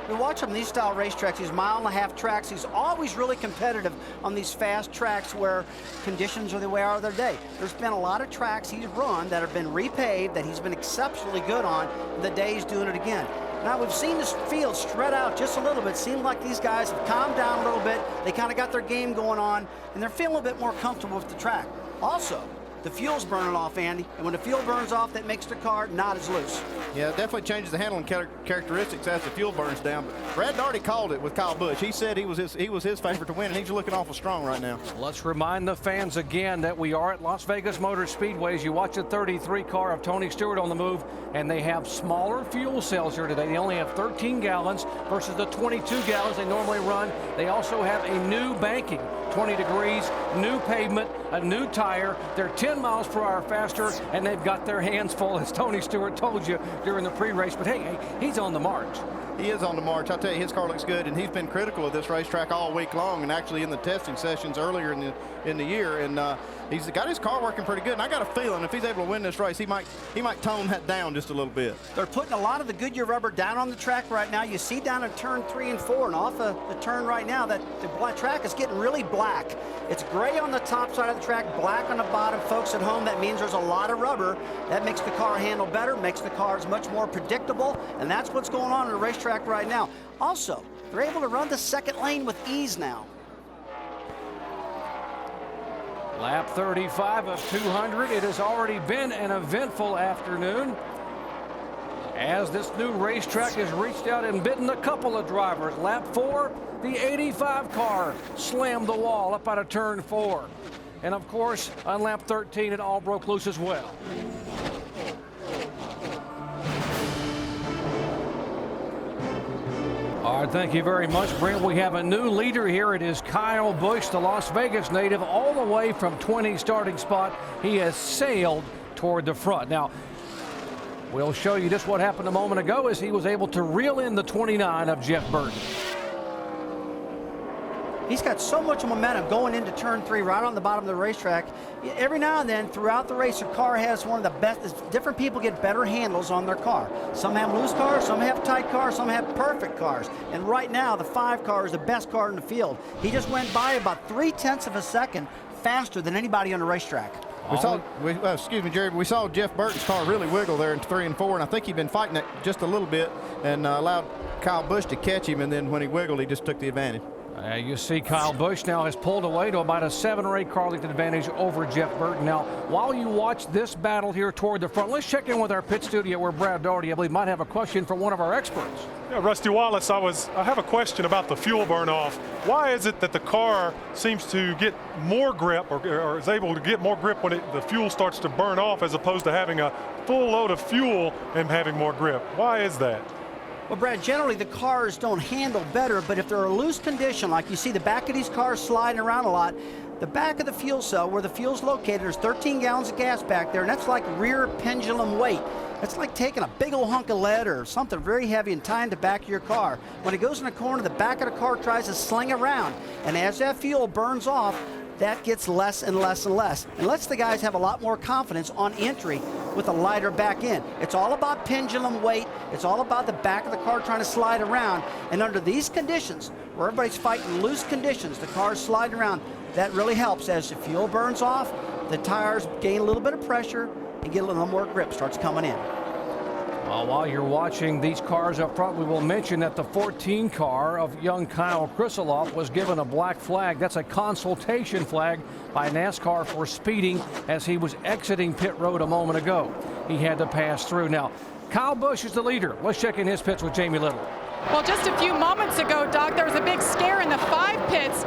[SPEAKER 2] We watch him these style racetracks, these mile-and-a-half tracks. He's always really competitive on these fast tracks where conditions are the way are of their day. There's been a lot of tracks he's run that have been repaved that he's been exceptionally good on. The day he's doing it again. Now, we've seen this field spread out just a little bit. Seems like these guys have calmed down a little bit. They kind of got their game going on, and they're feeling a bit more comfortable with the track. Also, the fuel's burning off, Andy, and when the fuel burns off, that makes the car not as loose.
[SPEAKER 4] Yeah, it definitely changes the handling characteristics as the fuel burns down. But Brad already called it with Kyle Busch. He said he was his favorite to win, and he's looking awful strong right now.
[SPEAKER 1] Let's remind the fans again that we are at Las Vegas Motor Speedway. As you watch the 33 car of Tony Stewart on the move, and they have smaller fuel cells here today. They only have 13 gallons versus the 22 gallons they normally run. They also have a new banking, 20 degrees, new pavement, a new tire. They're 10 miles per hour faster, and they've got their hands full, as Tony Stewart told you during the pre-race. But hey, he's on the march.
[SPEAKER 4] He is on the march. I'll tell you, his car looks good, and he's been critical of this racetrack all week long, and actually in the testing sessions earlier in the year. And he's got his car working pretty good. And I got a feeling if he's able to win this race, he might tone that down just a little bit.
[SPEAKER 2] They're putting a lot of the Goodyear rubber down on the track right now. You see down at turn 3 and 4, and off the turn right now that the track is getting really black. It's gray on the top side of the track, black on the bottom. Folks at home, that means there's a lot of rubber. That makes the car handle better, makes the cars much more predictable, and that's what's going on the racetrack right now. Also, they're able to run the second lane with ease now.
[SPEAKER 1] Lap 35 of 200. It has already been an eventful afternoon, as this new racetrack has reached out and bitten a couple of drivers. Lap 4, the 85 car slammed the wall up out of turn 4. And of course, on lap 13, it all broke loose as well. All right, thank you very much, Brent. We have a new leader here. It is Kyle Busch, the Las Vegas native, all the way from 20 starting spot. He has sailed toward the front. Now, we'll show you just what happened a moment ago as he was able to reel in the 29 of Jeff Burton.
[SPEAKER 2] He's got so much momentum going into turn 3 right on the bottom of the racetrack. Every now and then throughout the race, a car has one of the best. Different people get better handles on their car. Some have loose cars, some have tight cars, some have perfect cars. And right now, the 5 car is the best car in the field. He just went by about 0.3 of a second faster than anybody on the racetrack.
[SPEAKER 4] Excuse me, Jerry, we saw Jeff Burton's car really wiggle there in 3 and 4, and I think he'd been fighting it just a little bit and allowed Kyle Busch to catch him, and then when he wiggled, he just took the advantage.
[SPEAKER 1] You see Kyle Busch now has pulled away to about a 7 or 8 car length advantage over Jeff Burton. Now, while you watch this battle here toward the front, let's check in with our pit studio where Brad Daugherty, I believe, might have a question for one of our experts.
[SPEAKER 12] Yeah, Rusty Wallace, I have a question about the fuel burn off. Why is it that the car seems to get more grip or is able to get more grip when the fuel starts to burn off as opposed to having a full load of fuel and having more grip? Why is that?
[SPEAKER 2] Well, Brad, generally the cars don't handle better, but if they're a loose condition, like you see the back of these cars sliding around a lot, the back of the fuel cell where the fuel's located, there's 13 gallons of gas back there, and that's like rear pendulum weight. That's like taking a big old hunk of lead or something very heavy and tying the back of your car. When it goes in the corner, the back of the car tries to sling around, and as that fuel burns off, that gets less and less and less, and lets the guys have a lot more confidence on entry with a lighter back end. It's all about pendulum weight. It's all about the back of the car trying to slide around. And under these conditions, where everybody's fighting loose conditions, the car's sliding around, that really helps. As the fuel burns off, the tires gain a little bit of pressure and get a little more grip, starts coming in.
[SPEAKER 1] While you're watching these cars up front, we will mention that the 14 car of young Kyle Krisiloff was given a black flag. That's a consultation flag by NASCAR for speeding as he was exiting pit road a moment ago. He had to pass through. Now, Kyle Busch is the leader. Let's check in his pits with Jamie Little.
[SPEAKER 6] Well, just a few moments ago, Doc, there was a big scare in the 5 pits.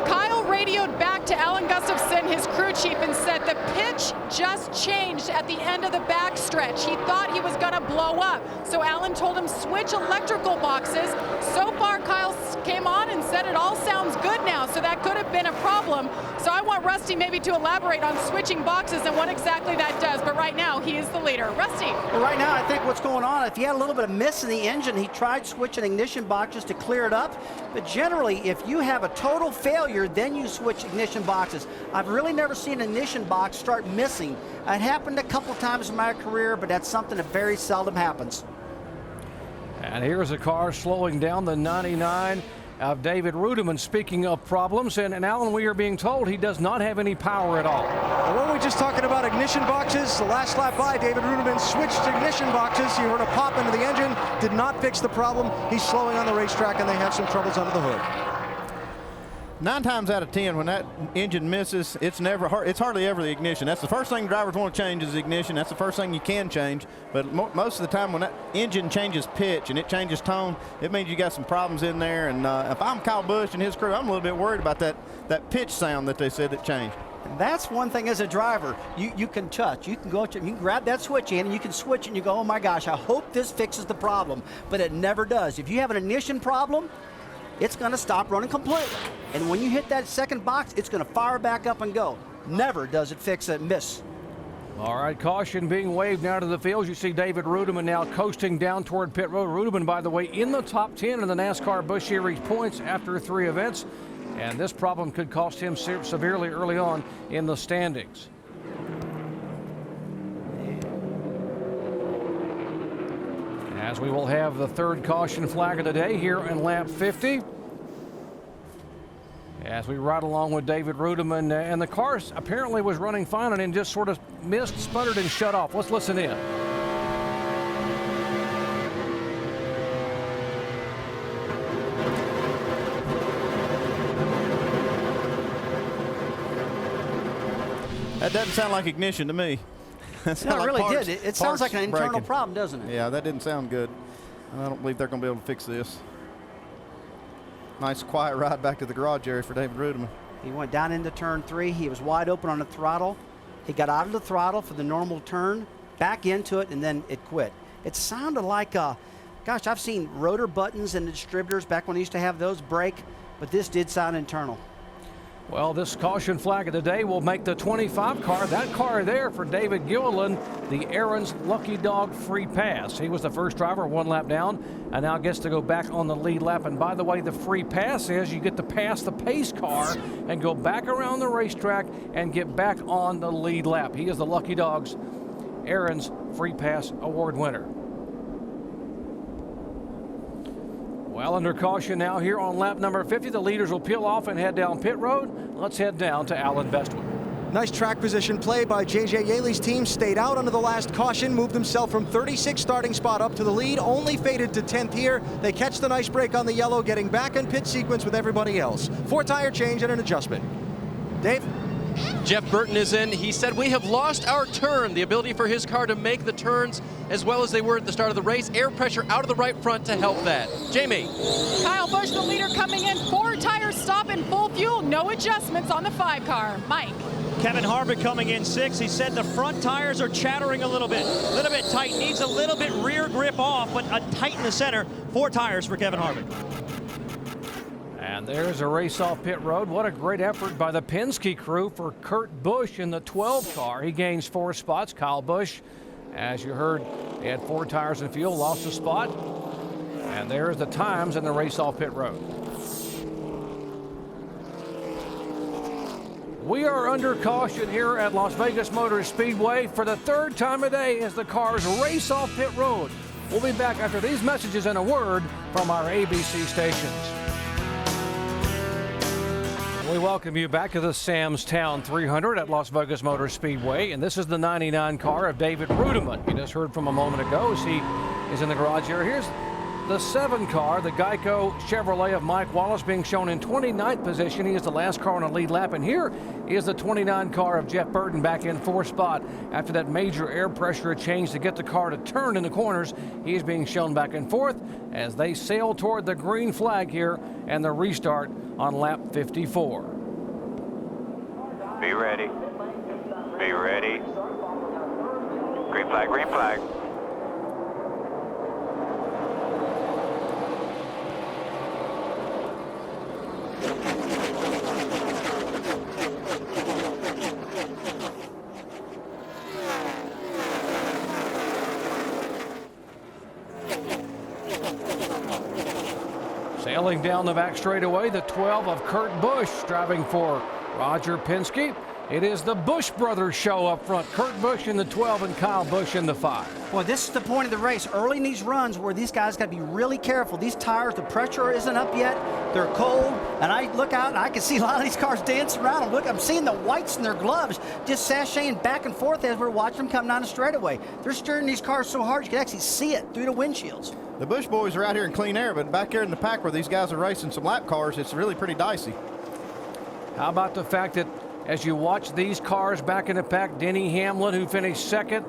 [SPEAKER 6] Kyle radioed back to Alan Gustafson, his crew chief, and said the pitch just changed at the end of the backstretch. He thought he was going to blow up. So Alan told him switch electrical boxes. So far, Kyle came on and said it all sounds good now. So that could have been a problem. So I want Rusty maybe to elaborate on switching boxes and what exactly that does. But right now, he is the leader. Rusty.
[SPEAKER 2] Well, right now, I think what's going on, if he had a little bit of miss in the engine, he tried switching ignition boxes to clear it up. But generally, if you have a total failure, then you switch ignition boxes. I've really never seen an ignition box start missing. It happened a couple times in my career, but that's something that very seldom happens.
[SPEAKER 1] And here's a car slowing down, the 99 of David Rudiman. Speaking of problems, and Alan, we are being told he does not have any power at all.
[SPEAKER 9] Well, weren't we just talking about ignition boxes? The last lap by, David Rudiman switched ignition boxes. You heard a pop into the engine, did not fix the problem. He's slowing on the racetrack, and they have some troubles under the hood.
[SPEAKER 4] 9 times out of 10, when that engine misses, it's hardly ever the ignition. That's the first thing drivers want to change is the ignition. That's the first thing you can change. But most of the time when that engine changes pitch and it changes tone, it means you got some problems in there. And if I'm Kyle Busch and his crew, I'm a little bit worried about that pitch sound that they said that changed.
[SPEAKER 2] And that's one thing as a driver, you can touch. You can go, you can grab that switch in and you can switch and you go, oh my gosh, I hope this fixes the problem. But it never does. If you have an ignition problem, it's going to stop running completely. And when you hit that second box, it's going to fire back up and go. Never does it fix a miss.
[SPEAKER 1] All right, caution being waved now to the field. You see David Rudiman now coasting down toward pit road. Rudiman, by the way, in the top 10 in the NASCAR Busch Series points after 3 events. And this problem could cost him severely early on in the standings. As we will have the 3rd caution flag of the day here in lap 50. As we ride along with David Rudiman, and the car apparently was running fine and then just sort of missed, sputtered, and shut off. Let's listen in.
[SPEAKER 4] That doesn't sound like ignition to me.
[SPEAKER 2] No, it really did. It sounds like an internal problem, doesn't it?
[SPEAKER 4] Yeah, that didn't sound good. I don't believe they're going to be able to fix this. Nice quiet ride back to the garage area for David Rudiman.
[SPEAKER 2] He went down into turn 3. He was wide open on the throttle. He got out of the throttle for the normal turn, back into it, and then it quit. It sounded like, gosh, I've seen rotor buttons and distributors back when I used to have those break, but this did sound internal.
[SPEAKER 1] Well, this caution flag of the day will make the 25 car. That car there for David Gilliland, the Aaron's Lucky Dog free pass. He was the first driver, 1 lap down, and now gets to go back on the lead lap. And by the way, the free pass is you get to pass the pace car and go back around the racetrack and get back on the lead lap. He is the Lucky Dog's Aaron's free pass award winner. Well, under caution now here on lap number 50. The leaders will peel off and head down pit road. Let's head down to Alan Bestwood.
[SPEAKER 9] Nice track position play by J.J. Yaley's team. Stayed out under the last caution, moved himself from 36th starting spot up to the lead, only faded to 10th here. They catch the nice break on the yellow, getting back in pit sequence with everybody else. 4-tire change and an adjustment. Dave?
[SPEAKER 8] Jeff Burton is in. He said, we have lost our turn, the ability for his car to make the turns as well as they were at the start of the race. Air pressure out of the right front to help that. Jamie.
[SPEAKER 6] Kyle Busch, the leader, coming in. 4-tire stop in full fuel. No adjustments on the 5 car. Mike.
[SPEAKER 7] Kevin Harvick coming in 6th. He said the front tires are chattering a little bit tight. Needs a little bit rear grip off, but tight in the center. 4 tires for Kevin Harvick.
[SPEAKER 1] And there's a race off pit road. What a great effort by the Penske crew for Kurt Busch in the 12 car. He gains 4 spots. Kyle Busch, as you heard, he had 4 tires and fuel, lost a spot. And there's the times in the race off pit road. We are under caution here at Las Vegas Motor Speedway for the 3rd time a day as the cars race off pit road. We'll be back after these messages and a word from our ABC stations. We welcome you back to the Sam's Town 300 at Las Vegas Motor Speedway, and this is the 99 car of David Rudiman. You just heard from a moment ago as he is in the garage here. Here's the 7 car, the Geico Chevrolet of Mike Wallace, being shown in 29th position. He is the last car on a lead lap, and here is the 29 car of Jeff Burton back in 4th spot. After that major air pressure change to get the car to turn in the corners, he is being shown back and forth as they sail toward the green flag here and the restart on lap 54.
[SPEAKER 16] Be ready. Be ready. Green flag, green flag.
[SPEAKER 1] Sailing down the back straightaway, the 12 of Kurt Busch driving for Roger Penske. It is the Busch brothers show up front. Kurt Busch in the 12 and Kyle Busch in the 5.
[SPEAKER 2] Well, this is the point of the race. Early in these runs where these guys got to be really careful. These tires, the pressure isn't up yet. They're cold. And I look out and I can see a lot of these cars dancing around them. Look, I'm seeing the whites in their gloves just sashaying back and forth as we're watching them come down the straightaway. They're steering these cars so hard you can actually see it through the windshields.
[SPEAKER 4] The Busch boys are out here in clean air, but back here in the pack where these guys are racing some lap cars, it's really pretty dicey.
[SPEAKER 1] How about the fact that as you watch these cars back in the pack, Denny Hamlin, who finished second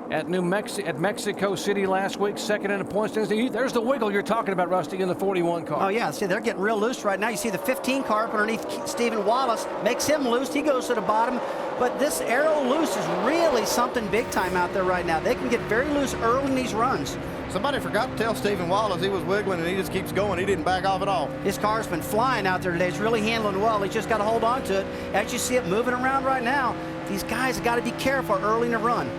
[SPEAKER 1] at Mexico City last week, second in the points. There's the wiggle you're talking about, Rusty, in the 41 car.
[SPEAKER 2] Oh, yeah. See, they're getting real loose right now. You see the 15 car up underneath Stephen Wallace. Makes him loose. He goes to the bottom. But this aero loose is really something big time out there right now. They can get very loose early in these runs.
[SPEAKER 4] Somebody forgot to tell Stephen Wallace he was wiggling, and he just keeps going. He didn't back off at all.
[SPEAKER 2] His car's been flying out there today. It's really handling well. He's just got to hold on to it. As you see it moving around right now, these guys have got to be careful early in the run.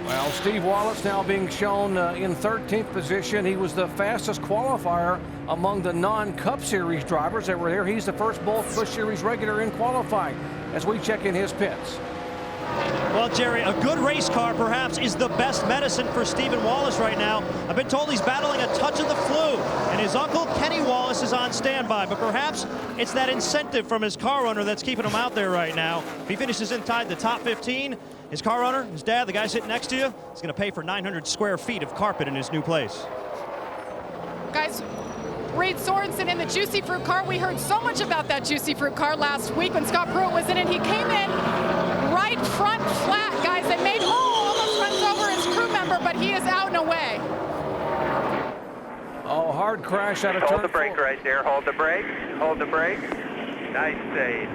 [SPEAKER 1] Well, Steve Wallace now being shown in 13th position. He was the fastest qualifier among the non-Cup Series drivers that were there. He's the first Busch Series regular in qualifying as we check in his pits.
[SPEAKER 7] Well, Jerry, a good race car perhaps is the best medicine for Stephen Wallace right now. I've been told he's battling a touch of the flu, and his uncle Kenny Wallace is on standby, but perhaps it's that incentive from his car owner that's keeping him out there right now. If he finishes inside the top 15, his car owner, his dad, the guy sitting next to you, is going to pay for 900 square feet of carpet in his new place.
[SPEAKER 6] Guys, Reed Sorensen in the Juicy Fruit car. We heard so much about that Juicy Fruit car last week when Scott Pruitt was in it. He came in right front flat, guys. They made almost runs over his crew member, but he is out and away.
[SPEAKER 1] Oh, hard crash out of turn 4.
[SPEAKER 16] Hold the brake right there. Hold the brake. Hold the brake. Nice save.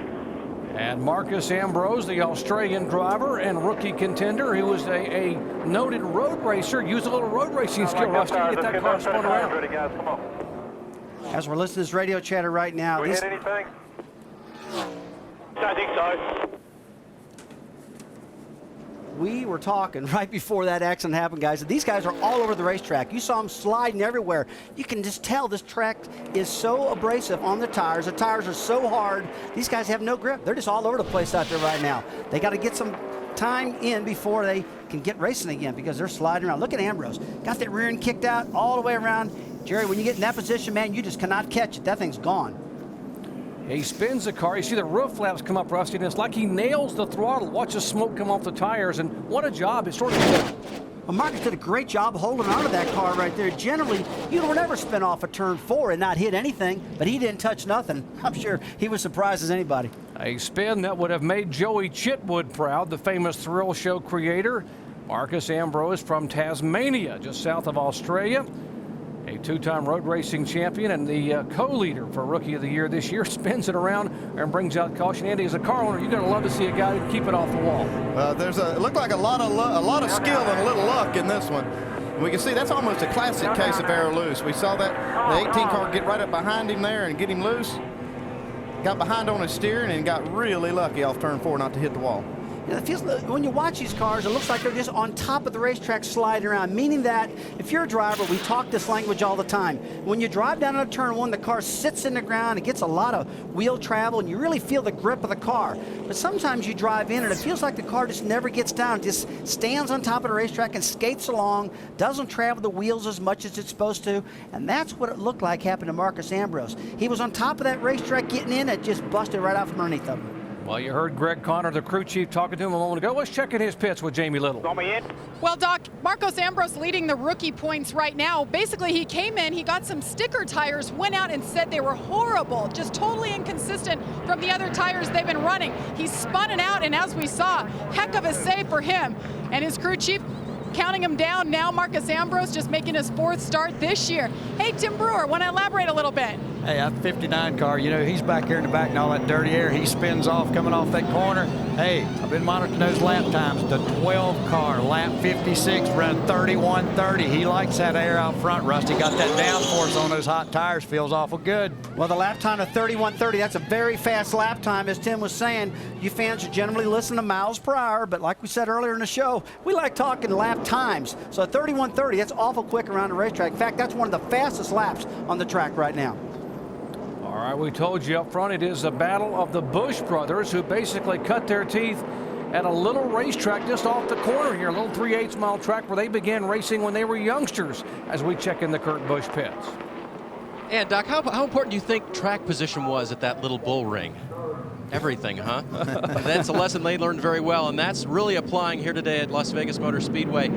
[SPEAKER 1] And Marcus Ambrose, the Australian driver and rookie contender, who was a noted road racer, used a little road racing skill, Rusty, to get that car spun around.
[SPEAKER 16] Ready, guys. Come on.
[SPEAKER 2] As we're listening to this radio chatter right now.
[SPEAKER 16] We hit anything? I think so.
[SPEAKER 2] We were talking right before that accident happened, guys. These guys are all over the racetrack. You saw them sliding everywhere. You can just tell this track is so abrasive on the tires. The tires are so hard. These guys have no grip. They're just all over the place out there right now. They got to get some time in before they can get racing again because they're sliding around. Look at Ambrose. Got that rear end kicked out all the way around. Jerry, when you get in that position, man, you just cannot catch it. That thing's gone.
[SPEAKER 1] He spins the car. You see the roof flaps come up, Rusty, and it's like he nails the throttle. Watch the smoke come off the tires, and what a job. It's sort of...
[SPEAKER 2] Well, Marcus did a great job holding onto that car right there. Generally, you don't ever spin off a turn 4 and not hit anything, but he didn't touch nothing. I'm sure he was surprised as anybody.
[SPEAKER 1] A spin that would have made Joey Chitwood proud, the famous thrill show creator. Marcus Ambrose from Tasmania, just south of Australia. A two-time road racing champion and the co-leader for Rookie of the Year this year, spins it around and brings out caution. Andy, as a car owner, you're going to love to see a guy keep it off the wall.
[SPEAKER 4] It looked like a lot of skill and a little luck in this one. And we can see that's almost a classic case of air loose. We saw that the 18 car get right up behind him there and get him loose. Got behind on his steering and got really lucky off turn 4 not to hit the wall.
[SPEAKER 2] It feels, when you watch these cars, it looks like they're just on top of the racetrack sliding around, meaning that if you're a driver, we talk this language all the time. When you drive down into turn 1, the car sits in the ground, it gets a lot of wheel travel, and you really feel the grip of the car. But sometimes you drive in, and it feels like the car just never gets down. It just stands on top of the racetrack and skates along, doesn't travel the wheels as much as it's supposed to, and that's what it looked like happened to Marcus Ambrose. He was on top of that racetrack getting in, it just busted right out from underneath him.
[SPEAKER 1] Well, you heard Greg Connor, the crew chief, talking to him a moment ago. Let's check in his pits with Jamie Little.
[SPEAKER 6] Well, Doc, Marcos Ambrose leading the rookie points right now. Basically, he came in, he got some sticker tires, went out and said they were horrible, just totally inconsistent from the other tires they've been running. He spun it out, and as we saw, heck of a save for him. And his crew chief counting him down now. Marcos Ambrose just making his 4th start this year. Hey, Tim Brewer, want to elaborate a little bit?
[SPEAKER 11] Hey, that 59 car, you know, he's back here in the back and all that dirty air. He spins off coming off that corner. Hey, I've been monitoring those lap times. The 12 car, lap 56, run 31:30. He likes that air out front, Rusty. Got that downforce on those hot tires. Feels awful good.
[SPEAKER 2] Well, the lap time of 31:30, that's a very fast lap time. As Tim was saying, you fans are generally listening to miles per hour, but like we said earlier in the show, we like talking lap times. So 31:30, that's awful quick around the racetrack. In fact, that's one of the fastest laps on the track right now.
[SPEAKER 1] All All right, we told you up front it is a battle of the Busch brothers, who basically cut their teeth at a little racetrack just off the corner here, a little 3/8 mile track where they began racing when they were youngsters, as we check in the Kurt Busch pits.
[SPEAKER 8] And Doc, how important do you think track position was at that little bull ring? Everything, huh? That's a lesson they learned very well, and that's really applying here today at Las Vegas Motor Speedway.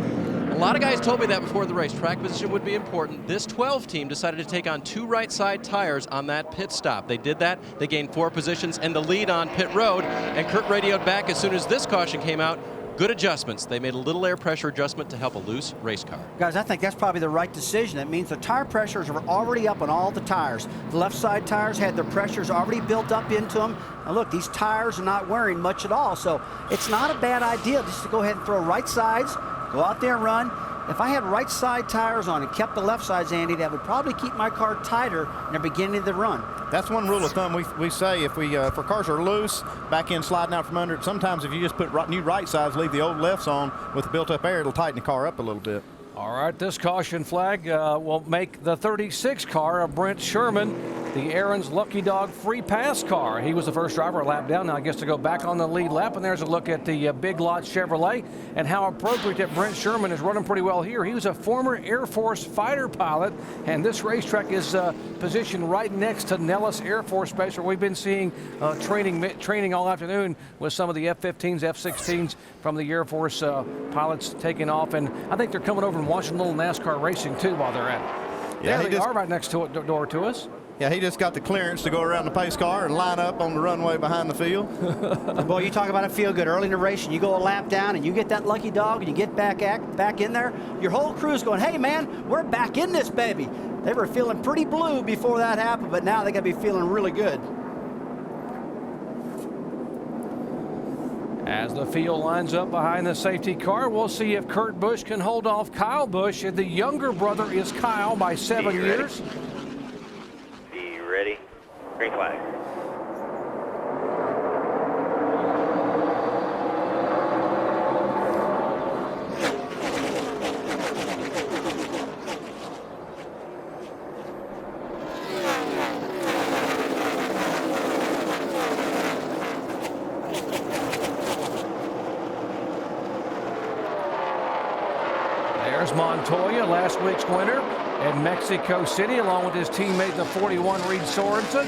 [SPEAKER 8] A lot of guys told me that before the race. Track position would be important. This 12 team decided to take on 2 right side tires on that pit stop. They did that. They gained 4 positions and the lead on pit road, and Kurt radioed back as soon as this caution came out. Good adjustments. They made a little air pressure adjustment to help a loose race car.
[SPEAKER 2] Guys, I think that's probably the right decision. That means the tire pressures are already up on all the tires. The left side tires had their pressures already built up into them. Now look, these tires are not wearing much at all, so it's not a bad idea just to go ahead and throw right sides, go out there and run. If I had right side tires on and kept the left sides, Andy, that would probably keep my car tighter in the beginning of the run.
[SPEAKER 4] That's one rule of thumb we say if cars are loose, back end sliding out from under it, sometimes if you just put new right sides, leave the old lefts on with the built-up air, it'll tighten the car up a little bit.
[SPEAKER 1] All right, this caution flag will make the 36 car of Brent Sherman the Aaron's Lucky Dog free pass car. He was the first driver a lap down. Now he gets to go back on the lead lap, and there's a look at the Big Lot Chevrolet and how appropriate that Brent Sherman is running pretty well here. He was a former Air Force fighter pilot, and this racetrack is positioned right next to Nellis Air Force Base, where we've been seeing training all afternoon with some of the F-15s, F-16s from the Air Force pilots taking off, and I think they're coming over and watching a little NASCAR racing too while they're at it.
[SPEAKER 4] Yeah,
[SPEAKER 1] there they are right next to it, door to us.
[SPEAKER 4] Yeah, he just got the clearance to go around the pace car and line up on the runway behind the field.
[SPEAKER 2] Boy, you talk about it feel good early in the race, and you go a lap down and you get that lucky dog and you get back in there, your whole crew's going, hey man, we're back in this baby. They were feeling pretty blue before that happened, but now they got to be feeling really good.
[SPEAKER 1] As the field lines up behind the safety car, we'll see if Kurt Busch can hold off Kyle Busch. The younger brother is Kyle by 7 years.
[SPEAKER 16] Be ready. Green flag.
[SPEAKER 1] There's Montoya, last week's winner in Mexico City, along with his teammate, the 41 Reed Sorensen.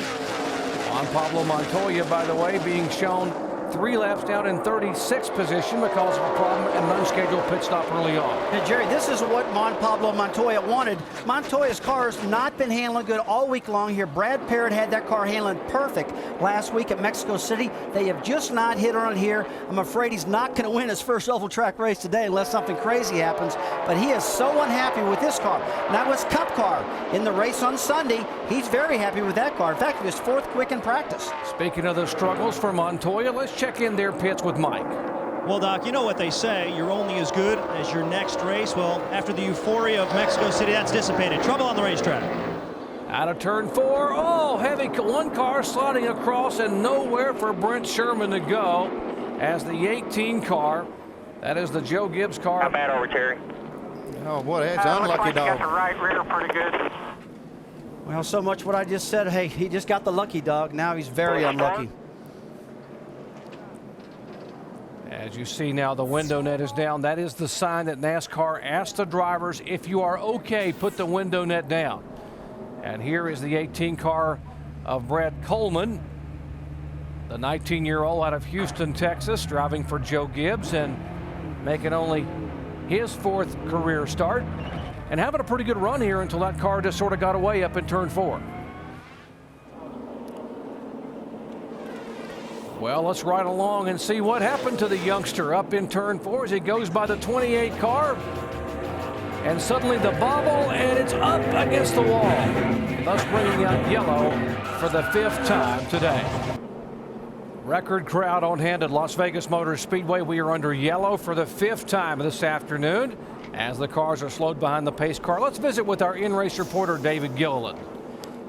[SPEAKER 1] Juan Pablo Montoya, by the way, being shown 3 laps down in 36th position because of a problem and an unscheduled pit stop early on.
[SPEAKER 2] Now, Jerry, this is what Juan Pablo Montoya wanted. Montoya's car has not been handling good all week long here. Brad Parrott had that car handling perfect last week at Mexico City. They have just not hit on it here. I'm afraid he's not going to win his first oval track race today unless something crazy happens. But he is so unhappy with this car. That was Cup car in the race on Sunday. He's very happy with that car. In fact, he was 4th quick in practice.
[SPEAKER 1] Speaking of the struggles for Montoya, let's check in their pits with Mike.
[SPEAKER 7] Well, Doc, you know what they say, you're only as good as your next race. Well, after the euphoria of Mexico City, that's dissipated. Trouble on the racetrack.
[SPEAKER 1] Out of turn 4, oh, heavy one car sliding across and nowhere for Brent Sherman to go as the 18 car, that is the Joe Gibbs car.
[SPEAKER 16] How bad are we, Terry?
[SPEAKER 4] Oh, boy, that's an unlucky dog.
[SPEAKER 16] Got the right rear pretty good.
[SPEAKER 2] Well, so much what I just said. Hey, he just got the lucky dog. Now he's very unlucky.
[SPEAKER 1] As you see now, the window net is down. That is the sign that NASCAR asked the drivers, if you are okay, put the window net down. And here is the 18 car of Brad Coleman, the 19-year-old out of Houston, Texas, driving for Joe Gibbs and making only his 4th career start and having a pretty good run here until that car just sort of got away up in turn 4. Well, let's ride along and see what happened to the youngster up in turn 4 as he goes by the 28 car. And suddenly the bobble, and it's up against the wall, thus bringing out yellow for the 5th time today. Record crowd on hand at Las Vegas Motor Speedway. We are under yellow for the 5th time this afternoon as the cars are slowed behind the pace car. Let's visit with our in-race reporter, David Gilliland.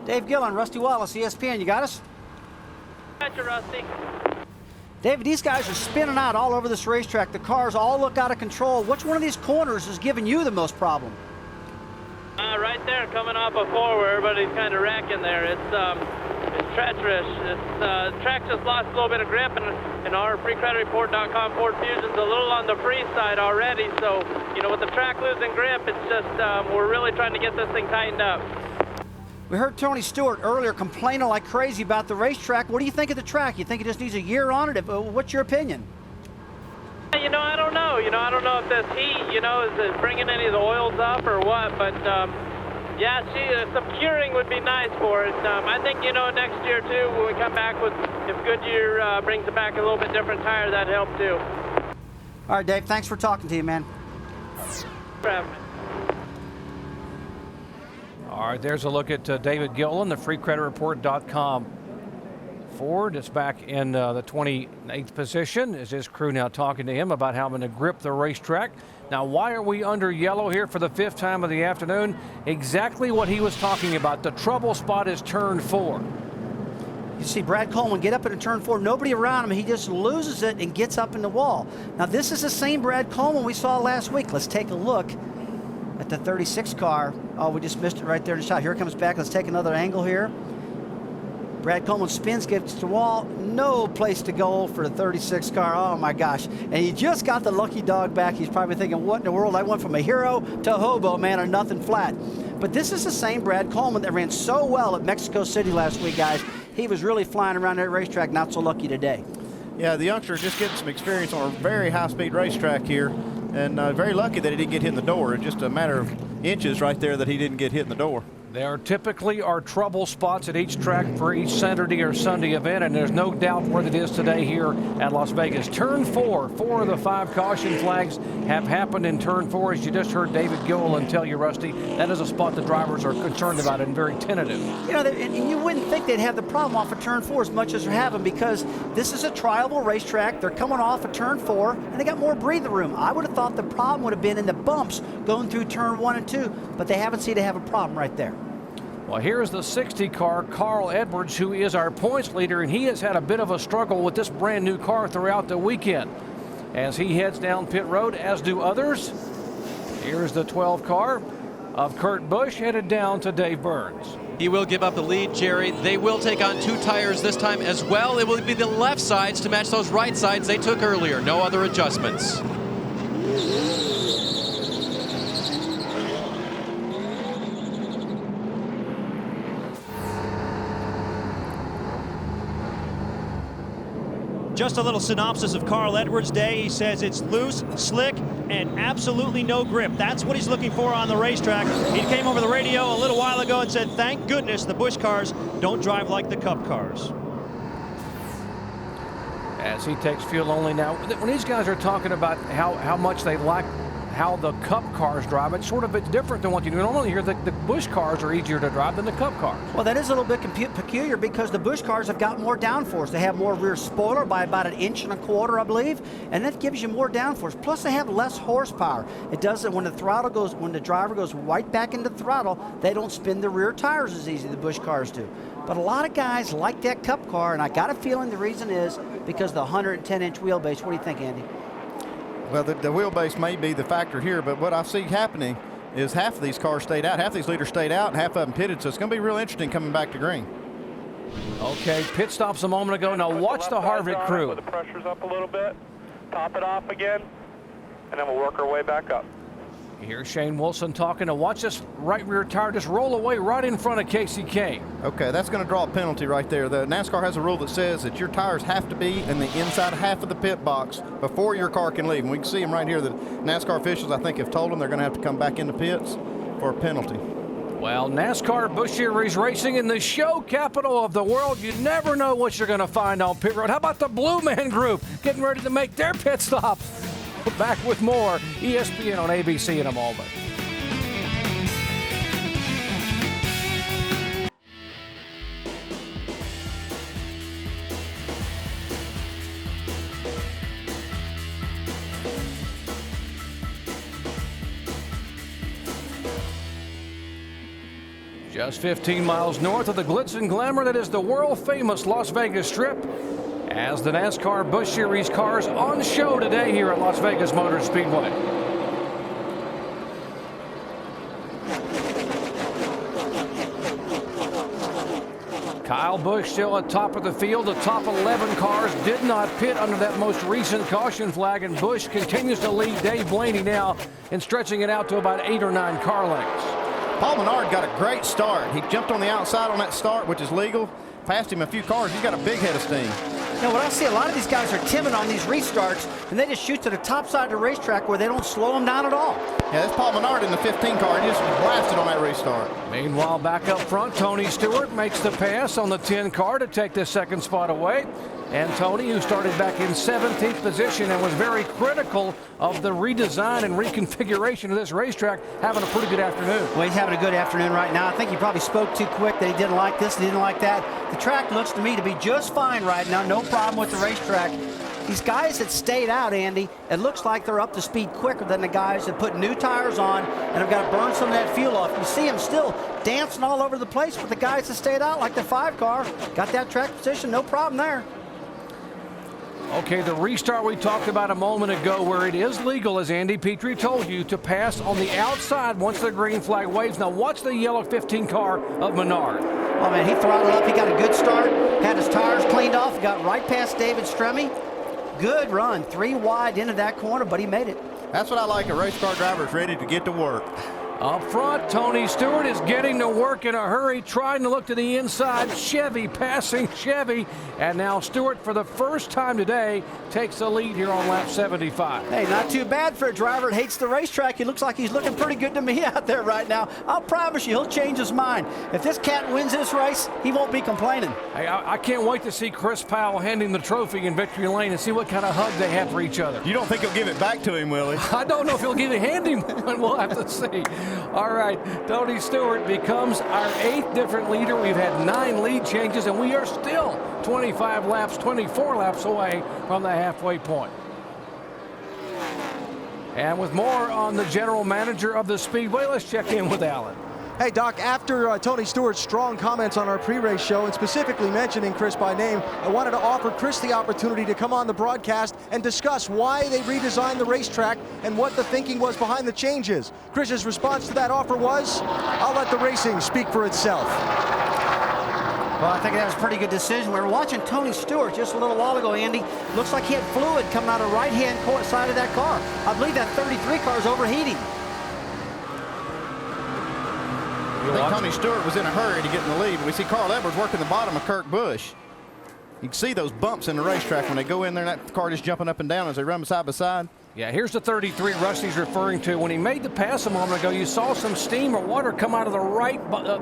[SPEAKER 2] Dave Gilliland, Rusty Wallace, ESPN, you got us?
[SPEAKER 3] Gotcha, Rusty.
[SPEAKER 2] David, these guys are spinning out all over this racetrack. The cars all look out of control. Which one of these corners is giving you the most problem?
[SPEAKER 3] Right there, coming off a forward, everybody's kind of wrecking there. It's treacherous. The track just lost a little bit of grip, and our PreCreditReport.com Ford Fusion's a little on the free side already. So, you know, with the track losing grip, it's just we're really trying to get this thing tightened up.
[SPEAKER 2] We heard Tony Stewart earlier complaining like crazy about the racetrack. What do you think of the track? You think it just needs a year on it? What's your opinion?
[SPEAKER 3] You know, I don't know. You know, I don't know if this heat, you know, is bringing any of the oils up or what, but yeah, some curing would be nice for it. I think, you know, next year too, when we come back with, if Goodyear brings it back a little bit different tire, that'd help too.
[SPEAKER 2] All right, Dave, thanks for talking to you, man.
[SPEAKER 1] All right, there's a look at David Gilliland, the FreeCreditReport.com Ford. It's back in the 28th position. Is his crew now talking to him about having to grip the racetrack. Now, why are we under yellow here for the 5th time of the afternoon? Exactly what he was talking about. The trouble spot is turn 4.
[SPEAKER 2] You see Brad Coleman get up into turn 4, nobody around him, he just loses it and gets up in the wall. Now, this is the same Brad Coleman we saw last week. Let's take a look at the 36 car. Oh, we just missed it right there in the shot. Here it comes back. Let's take another angle here. Brad Coleman spins, gets to the wall. No place to go for the 36 car. Oh my gosh. And he just got the lucky dog back. He's probably thinking, what in the world? I went from a hero to a hobo, man, or nothing flat. But this is the same Brad Coleman that ran so well at Mexico City last week, guys. He was really flying around that racetrack, not so lucky today.
[SPEAKER 4] Yeah, the youngster just getting some experience on a very high-speed racetrack here, and very lucky that he didn't get hit in the door. It's just a matter of inches right there that he didn't get hit in the door.
[SPEAKER 1] There typically are trouble spots at each track for each Saturday or Sunday event, and there's no doubt where it is today here at Las Vegas. Turn 4, 4 of the 5 caution flags have happened in turn 4. As you just heard David Gilliland tell you, Rusty, that is a spot the drivers are concerned about and very tentative.
[SPEAKER 2] You know, and you wouldn't think they'd have the problem off of turn 4 as much as they're having, because this is a trialable racetrack. They're coming off of turn 4, and they got more breathing room. I would have thought the problem would have been in the bumps going through turn 1 and 2, but they haven't seemed to have a problem right there.
[SPEAKER 1] Well, here's the 60 car, Carl Edwards, who is our points leader, and he has had a bit of a struggle with this brand new car throughout the weekend as he heads down pit road, as do others. Here's the 12 car of Kurt Busch headed down to Dave Burns.
[SPEAKER 8] He will give up the lead, Jerry. They will take on 2 tires this time as well. It will be the left sides to match those right sides they took earlier. No other adjustments.
[SPEAKER 7] Just a little synopsis of Carl Edwards' day. He says it's loose, slick, and absolutely no grip. That's what he's looking for on the racetrack. He came over the radio a little while ago and said, thank goodness the Busch cars don't drive like the Cup cars.
[SPEAKER 1] As he takes fuel only now, when these guys are talking about how much they like how the Cup cars drive, it's sort of a bit different than what you normally hear. The Busch cars are easier to drive than the Cup cars.
[SPEAKER 2] Well, that is a little bit peculiar because the Busch cars have got more downforce. They have more rear spoiler by about 1.25 inches, I believe, and that gives you more downforce. Plus, they have less horsepower. It doesn't, when the driver goes right back into throttle, they don't spin the rear tires as easy, the Busch cars do. But a lot of guys like that Cup car, and I got a feeling the reason is because of the 110-inch wheelbase. What do you think, Andy?
[SPEAKER 4] Well, the wheelbase may be the factor here, but what I see happening is half of these cars stayed out, half of these leaders stayed out, and half of them pitted, so it's going to be real interesting coming back to green.
[SPEAKER 1] Okay, pit stops a moment ago. Now watch the Harvick crew.
[SPEAKER 5] The pressure's up a little bit, top it off again, and then we'll work our way back up.
[SPEAKER 1] Here's Shane Wilson talking to watch this right rear tire just roll away right in front of Casey Kane.
[SPEAKER 4] Okay, that's going to draw a penalty right there. The NASCAR has a rule that says that your tires have to be in the inside half of the pit box before your car can leave. And we can see them right here. The NASCAR officials, I think, have told them they're going to have to come back into pits for a penalty.
[SPEAKER 1] Well, NASCAR Busch Series racing in the show capital of the world. You never know what you're going to find on pit road. How about the Blue Man Group getting ready to make their pit stop? Back with more ESPN on ABC in a moment. Just 15 miles north of the glitz and glamour that is the world-famous Las Vegas Strip, as the NASCAR Busch Series cars on show today here at Las Vegas Motor Speedway. Kyle Kyle Busch still at top of the field. The top 11 cars did not pit under that most recent caution flag, and Busch continues to lead Dave Blaney now and stretching it out to about 8 or 9 car lengths.
[SPEAKER 4] Paul Menard got a great start. He jumped on the outside on that start, which is legal. Passed him a few cars. He's got a big head of steam.
[SPEAKER 2] You know, what I see, a lot of these guys are timid on these restarts, and they just shoot to the top side of the racetrack where they don't slow them down at all.
[SPEAKER 4] Yeah, that's Paul Menard in the 15 car. He just blasted on that restart.
[SPEAKER 1] Meanwhile, back up front, Tony Stewart makes the pass on the 10 car to take the second spot away. And Tony, who started back in 17th position and was very critical of the redesign and reconfiguration of this racetrack, having a pretty good afternoon.
[SPEAKER 2] Well, he's having a good afternoon right now. I think he probably spoke too quick that he didn't like this, he didn't like that. The track looks to me to be just fine right now. No problem with the racetrack. These guys that stayed out, Andy, it looks like they're up to speed quicker than the guys that put new tires on and have got to burn some of that fuel off. You see them still dancing all over the place, but the guys that stayed out, like the 5 car, got that track position, no problem there.
[SPEAKER 1] Okay, the restart we talked about a moment ago, where it is legal, as Andy Petrie told you, to pass on the outside once the green flag waves. Now watch the yellow 15 car of Menard.
[SPEAKER 2] Oh man, he throttled up, he got a good start, had his tires cleaned off, got right past David Stremme. Good run, 3 wide into that corner, but he made it.
[SPEAKER 4] That's what I like, a race car driver is ready to get to work.
[SPEAKER 1] Up front, Tony Stewart is getting to work in a hurry, trying to look to the inside. Chevy passing Chevy, and now Stewart, for the first time today, takes the lead here on lap 75.
[SPEAKER 2] Hey, not too bad for a driver that hates the racetrack. He looks like he's looking pretty good to me out there right now. I'll promise you, he'll change his mind. If this cat wins this race, he won't be complaining.
[SPEAKER 1] Hey, I can't wait to see Chris Powell handing the trophy in victory lane and see what kind of hug they have for each other.
[SPEAKER 4] You don't think he'll give it back to him, will he?
[SPEAKER 1] I don't know if he'll give it hand him, but we'll have to see. All right, Tony Stewart becomes our 8th different leader. We've had 9 lead changes, and we are still 24 laps away from the halfway point. And with more on the general manager of the Speedway, let's check in with Alan.
[SPEAKER 9] Hey, Doc, after Tony Stewart's strong comments on our pre-race show, and specifically mentioning Chris by name, I wanted to offer Chris the opportunity to come on the broadcast and discuss why they redesigned the racetrack and what the thinking was behind the changes. Chris's response to that offer was, I'll let the racing speak for itself.
[SPEAKER 2] Well, I think that was a pretty good decision. We were watching Tony Stewart just a little while ago, Andy. Looks like he had fluid coming out of the right-hand side of that car. I believe that 33 car is overheating.
[SPEAKER 4] I think Tony Stewart was in a hurry to get in the lead. We see Carl Edwards working the bottom of Kurt Busch. You can see those bumps in the racetrack when they go in there, and that car just jumping up and down as they run side by side.
[SPEAKER 1] Yeah, here's the 33 Rusty's referring to. When he made the pass a moment ago, you saw some steam or water come out of the right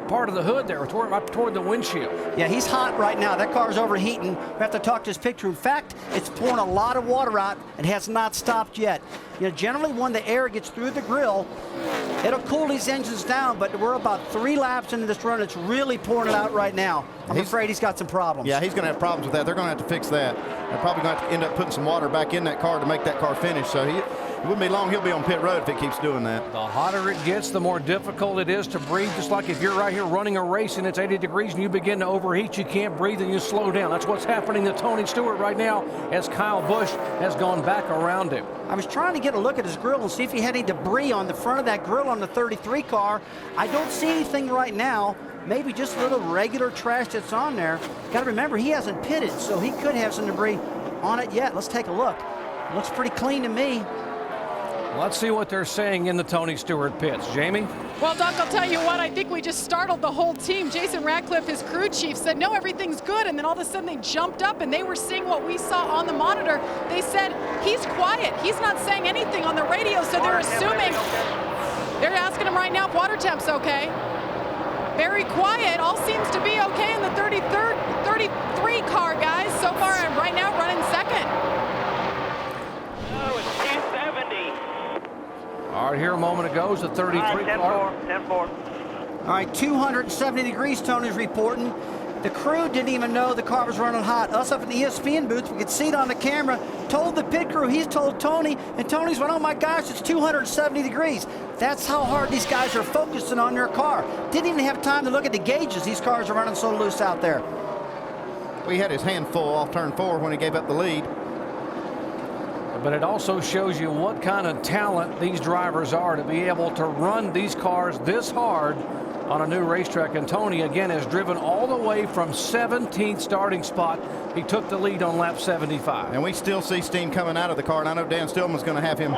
[SPEAKER 1] part of the hood there, up toward the windshield.
[SPEAKER 2] Yeah, he's hot right now. That car's overheating. We have to talk to his picture. In fact, it's pouring a lot of water out and has not stopped yet. You know, generally when the air gets through the grill, it'll cool these engines down, but we're about 3 laps into this run. It's really pouring it out right now. I'm afraid he's got some problems.
[SPEAKER 4] Yeah, he's going to have problems with that. They're going to have to fix that. They're probably going to have to end up putting some water back in that car to make that car finish. So it wouldn't be long. He'll be on pit road if it keeps doing that.
[SPEAKER 1] The hotter it gets, the more difficult it is to breathe. Just like if you're right here running a race and it's 80 degrees and you begin to overheat, you can't breathe and you slow down. That's what's happening to Tony Stewart right now as Kyle Busch has gone back around him.
[SPEAKER 2] I was trying to get a look at his grill and see if he had any debris on the front of that grill on the 33 car. I don't see anything right now. Maybe just a little regular trash that's on there. Got to remember, he hasn't pitted, so he could have some debris on it yet. Let's take a look. Looks pretty clean to me.
[SPEAKER 1] Let's see what they're saying in the Tony Stewart pits. Jamie?
[SPEAKER 6] Well, Doc, I'll tell you what, I think we just startled the whole team. Jason Radcliffe, his crew chief, said, no, everything's good. And then all of a sudden they jumped up and they were seeing what we saw on the monitor. They said, he's quiet. He's not saying anything on the radio, so they're assuming. They're asking him right now if water temp's okay. Very quiet. All seems to be okay in the 33 car, guys. So far, right now, running second.
[SPEAKER 3] Oh, it's 270.
[SPEAKER 1] All right, here a moment ago is the 33 car.
[SPEAKER 13] 10-4.
[SPEAKER 2] All right, 270 degrees, Tony's reporting. The crew didn't even know the car was running hot. Us up in the ESPN booth, we could see it on the camera, told the pit crew, he's told Tony, and Tony's went, oh my gosh, it's 270 degrees. That's how hard these guys are focusing on their car. Didn't even have time to look at the gauges. These cars are running so loose out there.
[SPEAKER 4] We had his hand full off turn 4 when he gave up the lead.
[SPEAKER 1] But it also shows you what kind of talent these drivers are to be able to run these cars this hard on a new racetrack. And Tony, again, has driven all the way from 17th starting spot. He took the lead on lap 75.
[SPEAKER 4] And we still see steam coming out of the car, and I know Dan Stillman's going to have him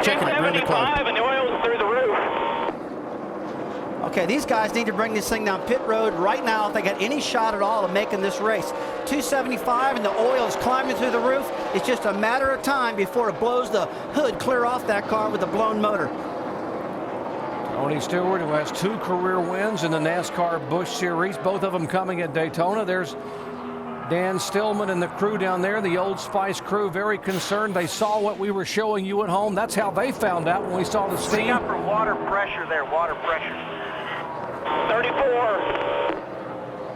[SPEAKER 4] checking it really close.
[SPEAKER 13] And the oil's through the roof.
[SPEAKER 2] Okay, these guys need to bring this thing down pit road right now if they got any shot at all of making this race. 275 and the oil is climbing through the roof. It's just a matter of time before it blows the hood clear off that car with a blown motor.
[SPEAKER 1] Tony Stewart, who has 2 career wins in the NASCAR Busch Series, both of them coming at Daytona. There's Dan Stillman and the crew down there, the Old Spice crew, very concerned. They saw what we were showing you at home. That's how they found out when we saw the steam.
[SPEAKER 13] Look out for water pressure there, water pressure. 34.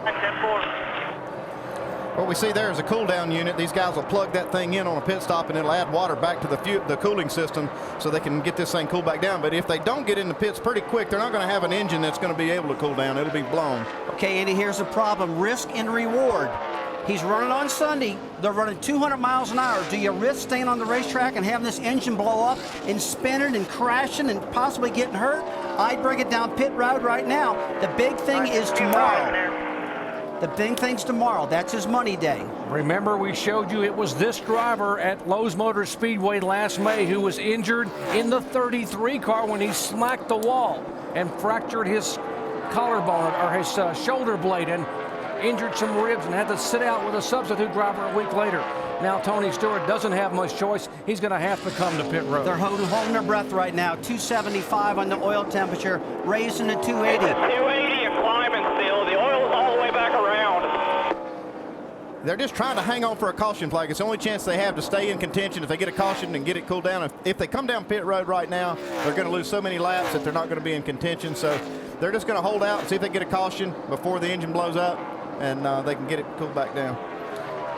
[SPEAKER 13] 10-4.
[SPEAKER 4] What we see there is a cool down unit. These guys will plug that thing in on a pit stop, and it'll add water back to the cooling system so they can get this thing cooled back down. But if they don't get in the pits pretty quick, they're not going to have an engine that's going to be able to cool down. It'll be blown.
[SPEAKER 2] Okay, Andy, here's the problem. Risk and reward. He's running on Sunday. They're running 200 miles an hour. Do you risk staying on the racetrack and having this engine blow up and spinning and crashing and possibly getting hurt? I'd bring it down pit road right now. The big thing is tomorrow. The big thing's tomorrow. That's his money day.
[SPEAKER 1] Remember, we showed you it was this driver at Las Vegas Motor Speedway last May who was injured in the 33 car when he smacked the wall and fractured his collarbone or his shoulder blade and injured some ribs and had to sit out with a substitute driver a week later. Now Tony Stewart doesn't have much choice. He's going to have to come to pit road.
[SPEAKER 2] They're holding their breath right now. 275 on the oil temperature, raising to 280.
[SPEAKER 13] It's 280 and climbing still. The oil's all the way back around.
[SPEAKER 4] They're just trying to hang on for a caution flag. It's the only chance they have to stay in contention. If they get a caution and get it cooled down, if they come down pit road right now, they're going to lose so many laps that they're not going to be in contention. So they're just going to hold out and see if they get a caution before the engine blows up, and they can get it cooled back down.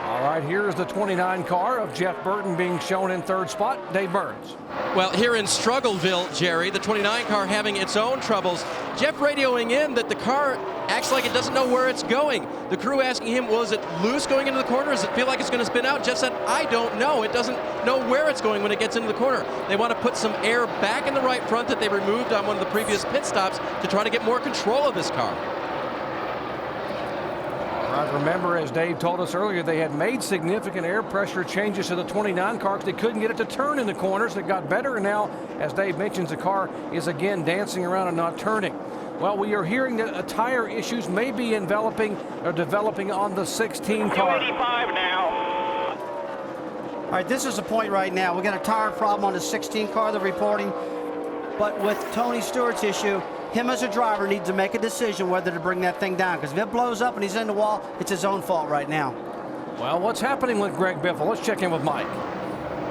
[SPEAKER 1] All right, here's the 29 car of Jeff Burton being shown in 3rd spot. Dave Burns.
[SPEAKER 8] Well, here in Struggleville, Jerry, the 29 car having its own troubles. Jeff radioing in that the car acts like it doesn't know where it's going. The crew asking him, well, is it loose going into the corner? Does it feel like it's going to spin out? Jeff said, I don't know. It doesn't know where it's going when it gets into the corner. They want to put some air back in the right front that they removed on one of the previous pit stops to try to get more control of this car.
[SPEAKER 1] Remember, as Dave told us earlier, they had made significant air pressure changes to the 29 car because they couldn't get it to turn in the corners. It got better, and now, as Dave mentions, the car is again dancing around and not turning. Well, we are hearing that tire issues may be developing on the 16 car.
[SPEAKER 13] 285 now.
[SPEAKER 2] All right, this is the point right now. We got a tire problem on the 16 car they're reporting, but with Tony Stewart's issue, him as a driver needs to make a decision whether to bring that thing down, because if it blows up and he's in the wall, it's his own fault right now.
[SPEAKER 1] Well, what's happening with Greg Biffle? Let's check in with Mike.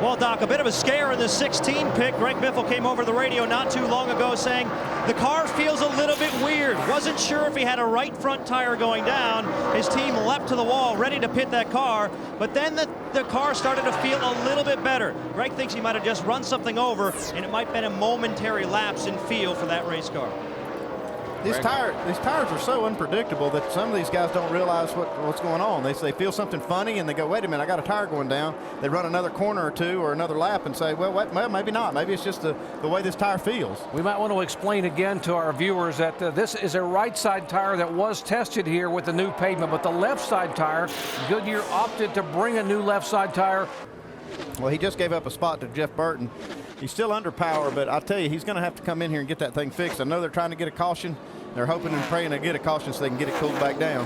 [SPEAKER 7] Well, Doc, a bit of a scare in the 16 pick. Greg Biffle came over the radio not too long ago saying the car feels a little bit weird. Wasn't sure if he had a right front tire going down. His team leapt to the wall, ready to pit that car, but then the car started to feel a little bit better. Greg thinks he might have just run something over, and it might have been a momentary lapse in feel for that race car.
[SPEAKER 4] These tires are so unpredictable that some of these guys don't realize what's going on. They feel something funny and they go, wait a minute, I got a tire going down. They run another corner or two or another lap and say, well, maybe not. Maybe it's just the way this tire feels.
[SPEAKER 1] We might want to explain again to our viewers that this is a right side tire that was tested here with the new pavement, but the left side tire, Goodyear opted to bring a new left side tire.
[SPEAKER 4] Well, he just gave up a spot to Jeff Burton. He's still under power, but I'll tell you, he's going to have to come in here and get that thing fixed. I know they're trying to get a caution. They're hoping and praying to get a caution so they can get it cooled back down.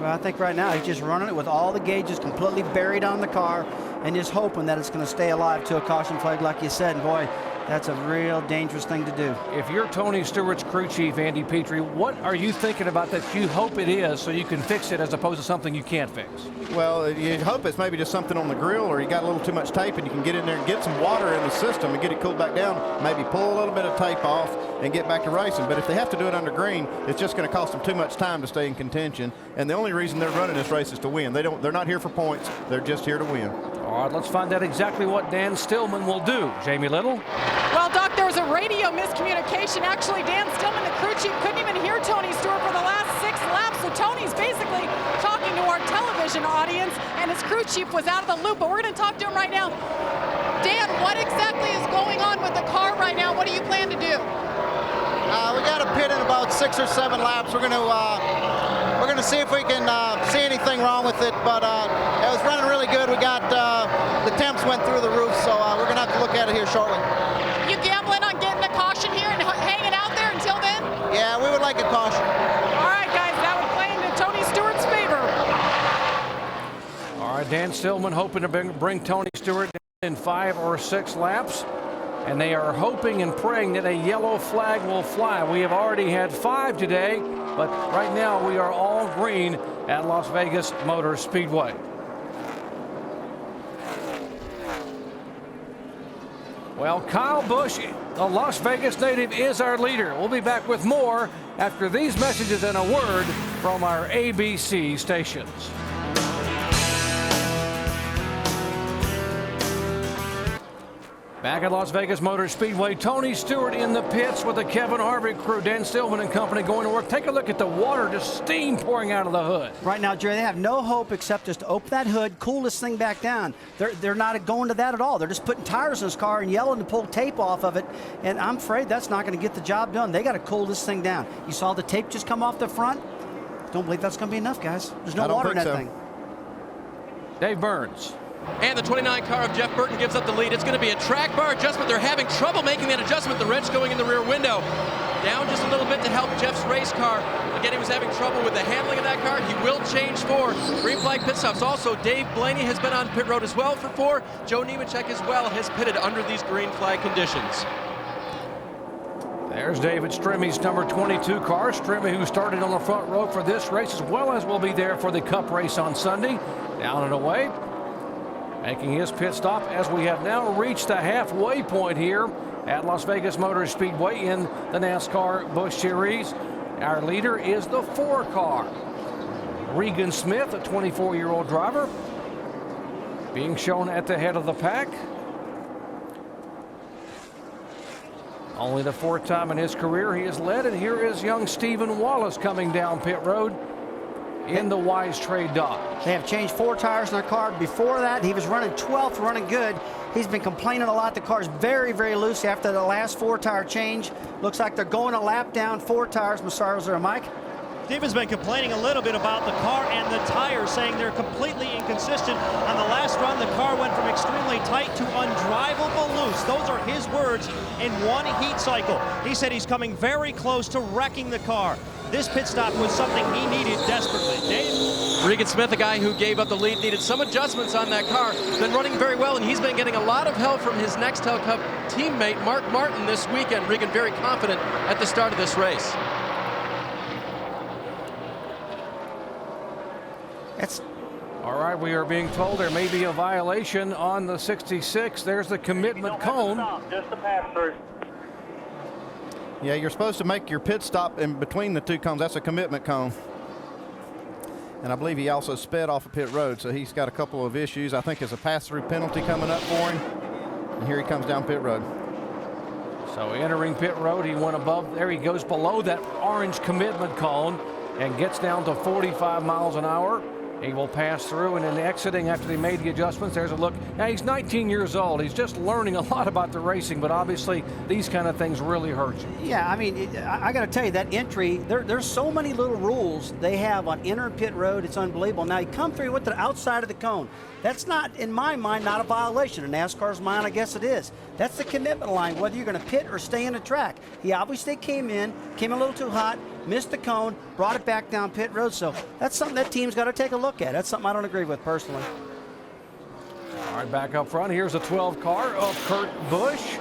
[SPEAKER 2] Well, I think right now he's just running it with all the gauges completely buried on the car and just hoping that it's going to stay alive to a caution flag, like you said. And boy, that's a real dangerous thing to do.
[SPEAKER 1] If you're Tony Stewart's crew chief, Andy Petrie, what are you thinking about that you hope it is so you can fix it as opposed to something you can't fix?
[SPEAKER 4] Well, you hope it's maybe just something on the grill or you got a little too much tape and you can get in there and get some water in the system and get it cooled back down, maybe pull a little bit of tape off and get back to racing. But if they have to do it under green, it's just going to cost them too much time to stay in contention. And the only reason they're running this race is to win. They're not here for points. They're just here to win.
[SPEAKER 1] All right, let's find out exactly what Dan Stillman will do. Jamie Little?
[SPEAKER 6] Well, Doc, there was a radio miscommunication. Actually, Dan Stillman, the crew chief, couldn't even hear Tony Stewart for the last 6 laps. So Tony's basically talking to our television audience, and his crew chief was out of the loop. But we're going to talk to him right now. Dan, what exactly is going on with the car right now? What do you plan to do?
[SPEAKER 17] We got to pit in about 6 or 7 laps. We're gonna see if we can see anything wrong with it. But it was running really good. We got the temps went through the roof, so we're gonna have to look at it here shortly.
[SPEAKER 6] You gambling on getting a caution here and hanging out there until then?
[SPEAKER 17] Yeah, we would like a caution.
[SPEAKER 6] All right, guys, that would play into Tony Stewart's favor.
[SPEAKER 1] All right, Dan Stillman hoping to bring Tony Stewart in 5 or 6 laps. And they are hoping and praying that a yellow flag will fly. We have already had 5 today, but right now we are all green at Las Vegas Motor Speedway. Well, Kyle Busch, the Las Vegas native, is our leader. We'll be back with more after these messages and a word from our ABC stations. Back at Las Vegas Motor Speedway, Tony Stewart in the pits with the Kevin Harvick crew. Dan Stillman and company going to work. Take a look at the water, just steam pouring out of the hood.
[SPEAKER 2] Right now, Jerry, they have no hope except just to open that hood, cool this thing back down. They're not going to that at all. They're just putting tires in this car and yelling to pull tape off of it. And I'm afraid that's not going to get the job done. They got to cool this thing down. You saw the tape just come off the front. Don't believe that's going to be enough, guys. There's no water in that thing.
[SPEAKER 1] Dave Burns.
[SPEAKER 8] And the 29 car of Jeff Burton gives up the lead. It's going to be a track bar adjustment. They're having trouble making that adjustment. The wrench going in the rear window. Down just a little bit to help Jeff's race car. Again, he was having trouble with the handling of that car. He will change for green flag pit stops. Also, Dave Blaney has been on pit road as well for 4. Joe Nemechek as well has pitted under these green flag conditions.
[SPEAKER 1] There's David Stremmy's number 22 car. Stremme, who started on the front row for this race, as well as will be there for the Cup race on Sunday. Down and away. Making his pit stop as we have now reached the halfway point here at Las Vegas Motor Speedway in the NASCAR Busch Series. Our leader is the 4 car. Regan Smith, a 24-year-old driver, being shown at the head of the pack. Only the 4th time in his career he has led, and here is young Stephen Wallace coming down pit road in the Wise Trade Dodge.
[SPEAKER 2] They have changed 4 tires in their car. Before that, he was running 12th, running good. He's been complaining a lot. The car's very, very loose after the last 4-tire change. Looks like they're going a lap down. 4 tires. Massaro's there, Mike.
[SPEAKER 7] Stephen's been complaining a little bit about the car and the tires, saying they're completely inconsistent. On the last run, the car went from extremely tight to undrivable loose. Those are his words in 1 heat cycle. He said he's coming very close to wrecking the car. This pit stop was something he needed desperately. Dave?
[SPEAKER 8] Regan Smith, a guy who gave up the lead, needed some adjustments on that car. Been running very well, and he's been getting a lot of help from his Nextel Cup teammate, Mark Martin, this weekend. Regan very confident at the start of this race.
[SPEAKER 1] All right, we are being told there may be a violation on the 66. There's the commitment cone.
[SPEAKER 13] Just a pass-through.
[SPEAKER 4] Yeah, you're supposed to make your pit stop in between the 2 cones. That's a commitment cone. And I believe he also sped off of pit road, so he's got a couple of issues. I think there's a pass-through penalty coming up for him. And here he comes down pit road.
[SPEAKER 1] So entering pit road, he went above. There he goes below that orange commitment cone and gets down to 45 miles an hour. He will pass through, and then exiting after they made the adjustments. There's a look. Now, he's 19 years old. He's just learning a lot about the racing, but obviously these kind of things really hurt you.
[SPEAKER 2] Yeah, I mean, I got to tell you, that entry, there's so many little rules they have on entering pit road. It's unbelievable. Now, you come through with the outside of the cone. That's not, in my mind, not a violation. In NASCAR's mind, I guess it is. That's the commitment line, whether you're going to pit or stay in the track. He obviously came a little too hot, missed the cone, brought it back down pit road. So that's something that team's got to take a look at. That's something I don't agree with personally.
[SPEAKER 1] All right, back up front. Here's the 12 car of Kurt Busch.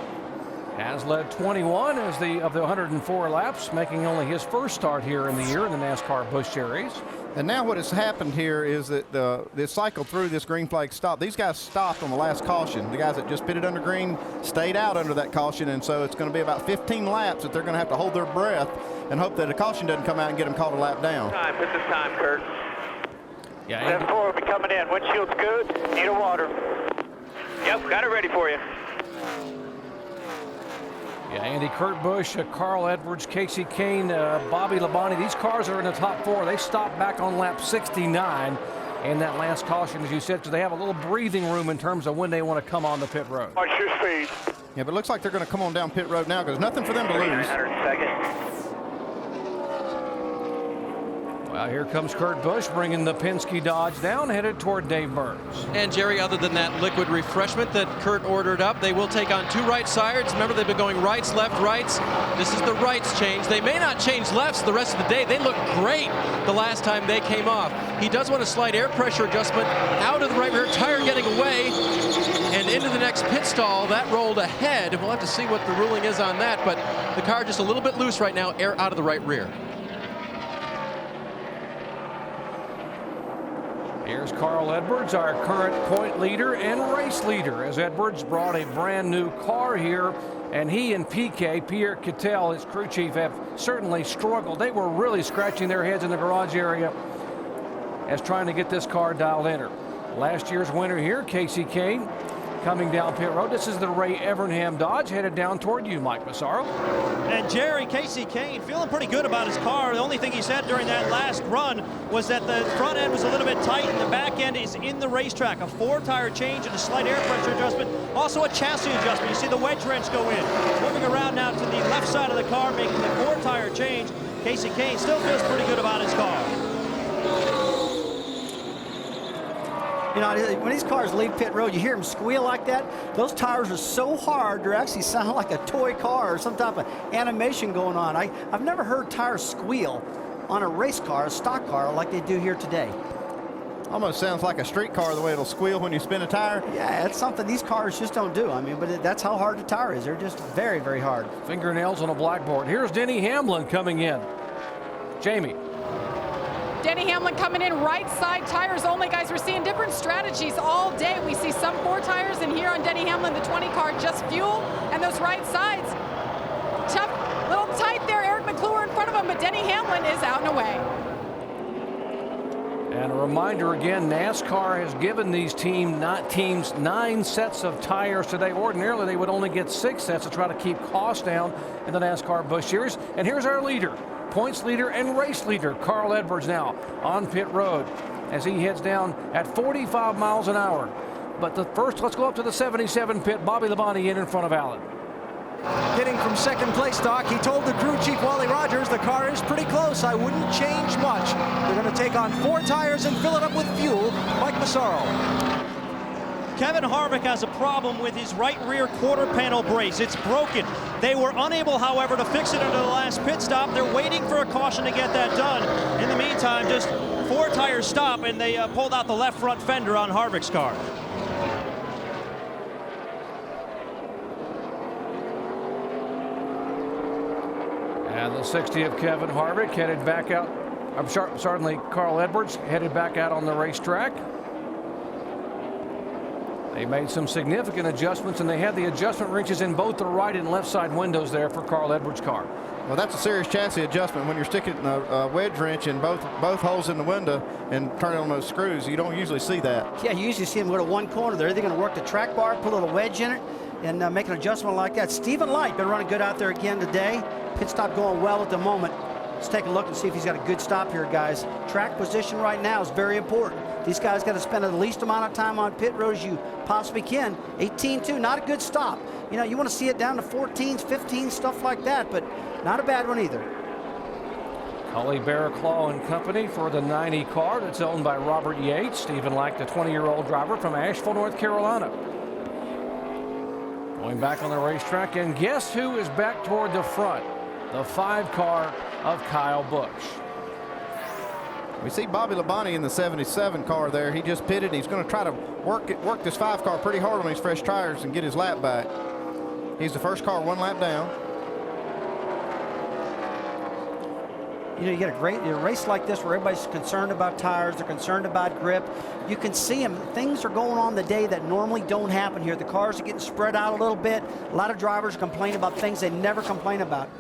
[SPEAKER 1] Has led 21 of the 104 laps, making only his first start here in the year in the NASCAR Busch Series.
[SPEAKER 4] And now what has happened here is that this cycle through this green flag stop, these guys stopped on the last caution. The guys that just pitted under green stayed out under that caution, and so it's going to be about 15 laps that they're going to have to hold their breath and hope that a caution doesn't come out and get them called a lap down.
[SPEAKER 13] Put this time, Kurt.
[SPEAKER 1] Yeah,
[SPEAKER 13] 7-4 will be coming in. Windshield's good. Need a water. Yep, got it ready for you.
[SPEAKER 1] Yeah, Andy, Kurt Busch, Carl Edwards, Casey Kane, Bobby Labonte. These cars are in the top 4. They stopped back on lap 69 in that last caution, as you said, because they have a little breathing room in terms of when they want to come on the pit road.
[SPEAKER 13] Watch your speed.
[SPEAKER 4] Yeah, but it looks like they're going to come on down pit road now because there's nothing for them to lose.
[SPEAKER 13] 3900 seconds.
[SPEAKER 1] Well, here comes Kurt Busch bringing the Penske Dodge down, headed toward Dave Burns.
[SPEAKER 8] And Jerry, other than that liquid refreshment that Kurt ordered up, they will take on 2 right sides. Remember, they've been going rights, left, rights. This is the rights change. They may not change lefts the rest of the day. They look great the last time they came off. He does want a slight air pressure adjustment out of the right rear tire, getting away and into the next pit stall. That rolled ahead. We'll have to see what the ruling is on that, but the car just a little bit loose right now, air out of the right rear.
[SPEAKER 1] Here's Carl Edwards, our current point leader and race leader, as Edwards brought a brand new car here, and he and PK, Pierre Kittel, his crew chief, have certainly struggled. They were really scratching their heads in the garage area as trying to get this car dialed in. Last year's winner here, Casey Kane, coming down pit road. This is the Ray Evernham Dodge, headed down toward you, Mike Massaro.
[SPEAKER 7] And Jerry, Casey Kane feeling pretty good about his car. The only thing he said during that last run was that the front end was a little bit tight and the back end is in the racetrack. A 4-tire change and a slight air pressure adjustment. Also a chassis adjustment. You see the wedge wrench go in. Moving around now to the left side of the car, making the 4-tire change. Casey Kane still feels pretty good about his car.
[SPEAKER 2] You know, when these cars leave pit road, you hear them squeal like that. Those tires are so hard, they're actually sounding like a toy car or some type of animation going on. I've never heard tires squeal on a race car, a stock car, like they do here today.
[SPEAKER 4] Almost sounds like a street car, the way it'll squeal when you spin a tire.
[SPEAKER 2] Yeah, it's something these cars just don't do. I mean, but that's how hard the tire is. They're just very, very hard.
[SPEAKER 1] Fingernails on a blackboard. Here's Denny Hamlin coming in. Jamie.
[SPEAKER 6] Denny Hamlin coming in right side tires only, guys. We're seeing different strategies all day. We see some 4 tires, and here on Denny Hamlin, the 20 car, just fuel, and those right sides. Tough, little tight there. Eric McClure in front of him, but Denny Hamlin is out and away.
[SPEAKER 1] And a reminder again, NASCAR has given these teams 9 sets of tires today. Ordinarily, they would only get 6 sets to try to keep costs down in the NASCAR Busch Series. And here's our leader. Points leader and race leader, Carl Edwards, now on pit road as he heads down at 45 miles an hour. But first, let's go up to the 77 pit. Bobby Labonte in front of Allen.
[SPEAKER 9] Getting from second place, Doc, he told the crew chief, Wally Rogers, the car is pretty close. I wouldn't change much. They're going to take on 4 tires and fill it up with fuel. Mike Massaro.
[SPEAKER 7] Kevin Harvick has a problem with his right rear quarter panel brace. It's broken. They were unable, however, to fix it under the last pit stop. They're waiting for a caution to get that done. In the meantime, just 4 tires stop, and they pulled out the left front fender on Harvick's car.
[SPEAKER 1] And the 60 of Kevin Harvick headed back out. Certainly Carl Edwards headed back out on the racetrack. They made some significant adjustments, and they had the adjustment wrenches in both the right and left side windows there for Carl Edwards' car.
[SPEAKER 4] Well, that's a serious chassis adjustment when you're sticking a wedge wrench in both holes in the window and turning on those screws. You don't usually see that.
[SPEAKER 2] Yeah, you usually see them go to one corner. They're either going to work the track bar, put a little wedge in it, and make an adjustment like that. Stephen Light been running good out there again today. Pit stop going well at the moment. Let's take a look and see if he's got a good stop here, guys. Track position right now is very important. These guys got to spend the least amount of time on pit road as you possibly can. 18.2, not a good stop. You know, you want to see it down to 14s, 15s, stuff like that, but not a bad one either.
[SPEAKER 1] Cully Barraclaw and company for the 90 car that's owned by Robert Yates. Stephen Light, the 20-year-old driver from Asheville, North Carolina. Going back on the racetrack, and guess who is back toward the front? The 5 car of Kyle Busch.
[SPEAKER 4] We see Bobby Labonte in the 77 car there. He just pitted. He's going to try to work this 5 car pretty hard on these fresh tires and get his lap back. He's the first car 1 lap down.
[SPEAKER 2] You know, you get a race like this where everybody's concerned about tires, they're concerned about grip. You can see them. Things are going on the day that normally don't happen here. The cars are getting spread out a little bit. A lot of drivers complain about things they never complain about.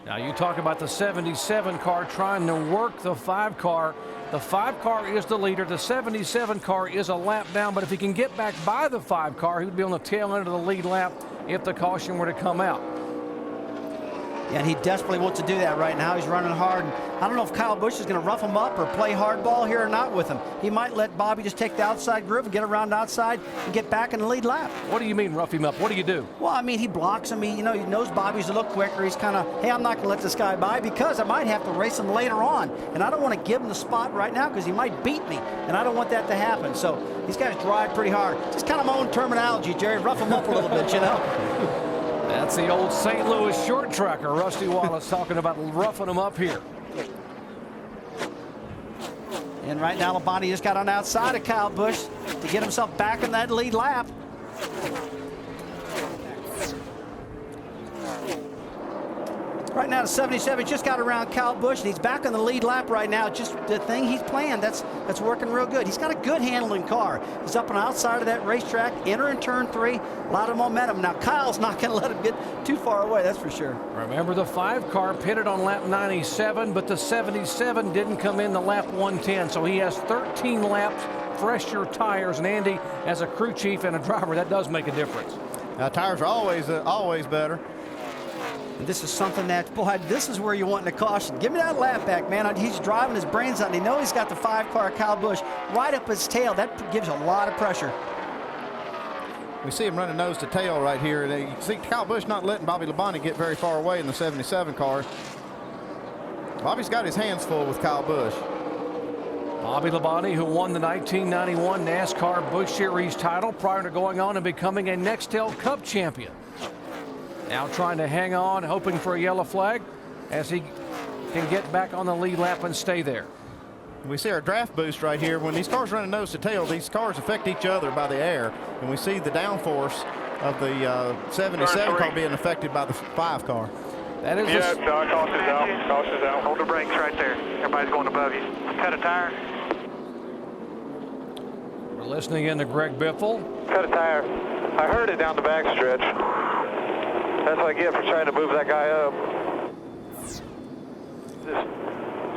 [SPEAKER 1] Now you talk about the 77 car trying to work the 5 car. The 5 car is the leader. The 77 car is a lap down, but if he can get back by the 5 car, he would be on the tail end of the lead lap if the caution were to come out.
[SPEAKER 2] And he desperately wants to do that right now. He's running hard. And I don't know if Kyle Busch is going to rough him up or play hardball here or not with him. He might let Bobby just take the outside groove and get around outside and get back in the lead lap.
[SPEAKER 1] What do you mean rough him up? What do you do?
[SPEAKER 2] Well, I mean, he blocks him. He knows Bobby's a little quicker. He's kind of, hey, I'm not going to let this guy by because I might have to race him later on. And I don't want to give him the spot right now because he might beat me. And I don't want that to happen. So these guys drive pretty hard. Just kind of my own terminology, Jerry. Rough him up a little bit, you know.
[SPEAKER 1] That's the old St. Louis short tracker, Rusty Wallace, talking about roughing him up here.
[SPEAKER 2] And right now, Labonte just got on the outside of Kyle Busch to get himself back in that lead lap. Right now, the 77 just got around Kyle Busch, and he's back on the lead lap right now. Just the thing he's planned, that's working real good. He's got a good handling car. He's up on the outside of that racetrack, entering turn 3, a lot of momentum. Now, Kyle's not going to let him get too far away, that's for sure.
[SPEAKER 1] Remember, the 5 car pitted on lap 97, but the 77 didn't come in the lap 110, so he has 13 laps, fresher tires. And Andy, as a crew chief and a driver, that does make a difference.
[SPEAKER 4] Tires are always better.
[SPEAKER 2] And this is something that, boy, this is where you want the caution. Give me that lap back, man. He's driving his brains out, and he knows he's got the 5 car, Kyle Busch, right up his tail. That gives a lot of pressure.
[SPEAKER 4] We see him running nose to tail right here. You can see Kyle Busch not letting Bobby Labonte get very far away in the 77 car. Bobby's got his hands full with Kyle Busch.
[SPEAKER 1] Bobby Labonte, who won the 1991 NASCAR Busch Series title prior to going on and becoming a Nextel Cup champion. Now trying to hang on, hoping for a yellow flag as he can get back on the lead lap and stay there.
[SPEAKER 4] We see our draft boost right here. When these cars running nose to tail, these cars affect each other by the air. And we see the downforce of the 77 car being affected by the 5 car.
[SPEAKER 1] That is
[SPEAKER 5] caution's out. Caution's out. Hold the brakes right there. Everybody's going above you. Cut a tire.
[SPEAKER 1] We're listening in to Greg Biffle.
[SPEAKER 5] Cut a tire. I heard it down the back stretch. That's what I get for trying to move that guy up. Just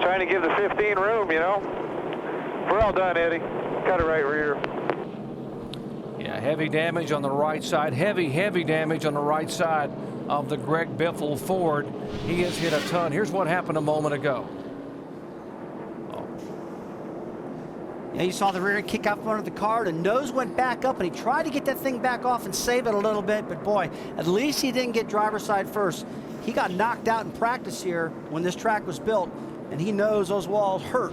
[SPEAKER 5] trying to give the 15 room, you know. We're all done, Eddie. Cut it right rear.
[SPEAKER 1] Yeah, heavy damage on the right side. Heavy damage on the right side of the Greg Biffle Ford. He has hit a ton. Here's what happened a moment ago.
[SPEAKER 2] Yeah, you saw the rear end kick out front of the car. The nose went back up, and he tried to get that thing back off and save it a little bit. But, boy, at least he didn't get driver's side first. He got knocked out in practice here when this track was built, and he knows those walls hurt.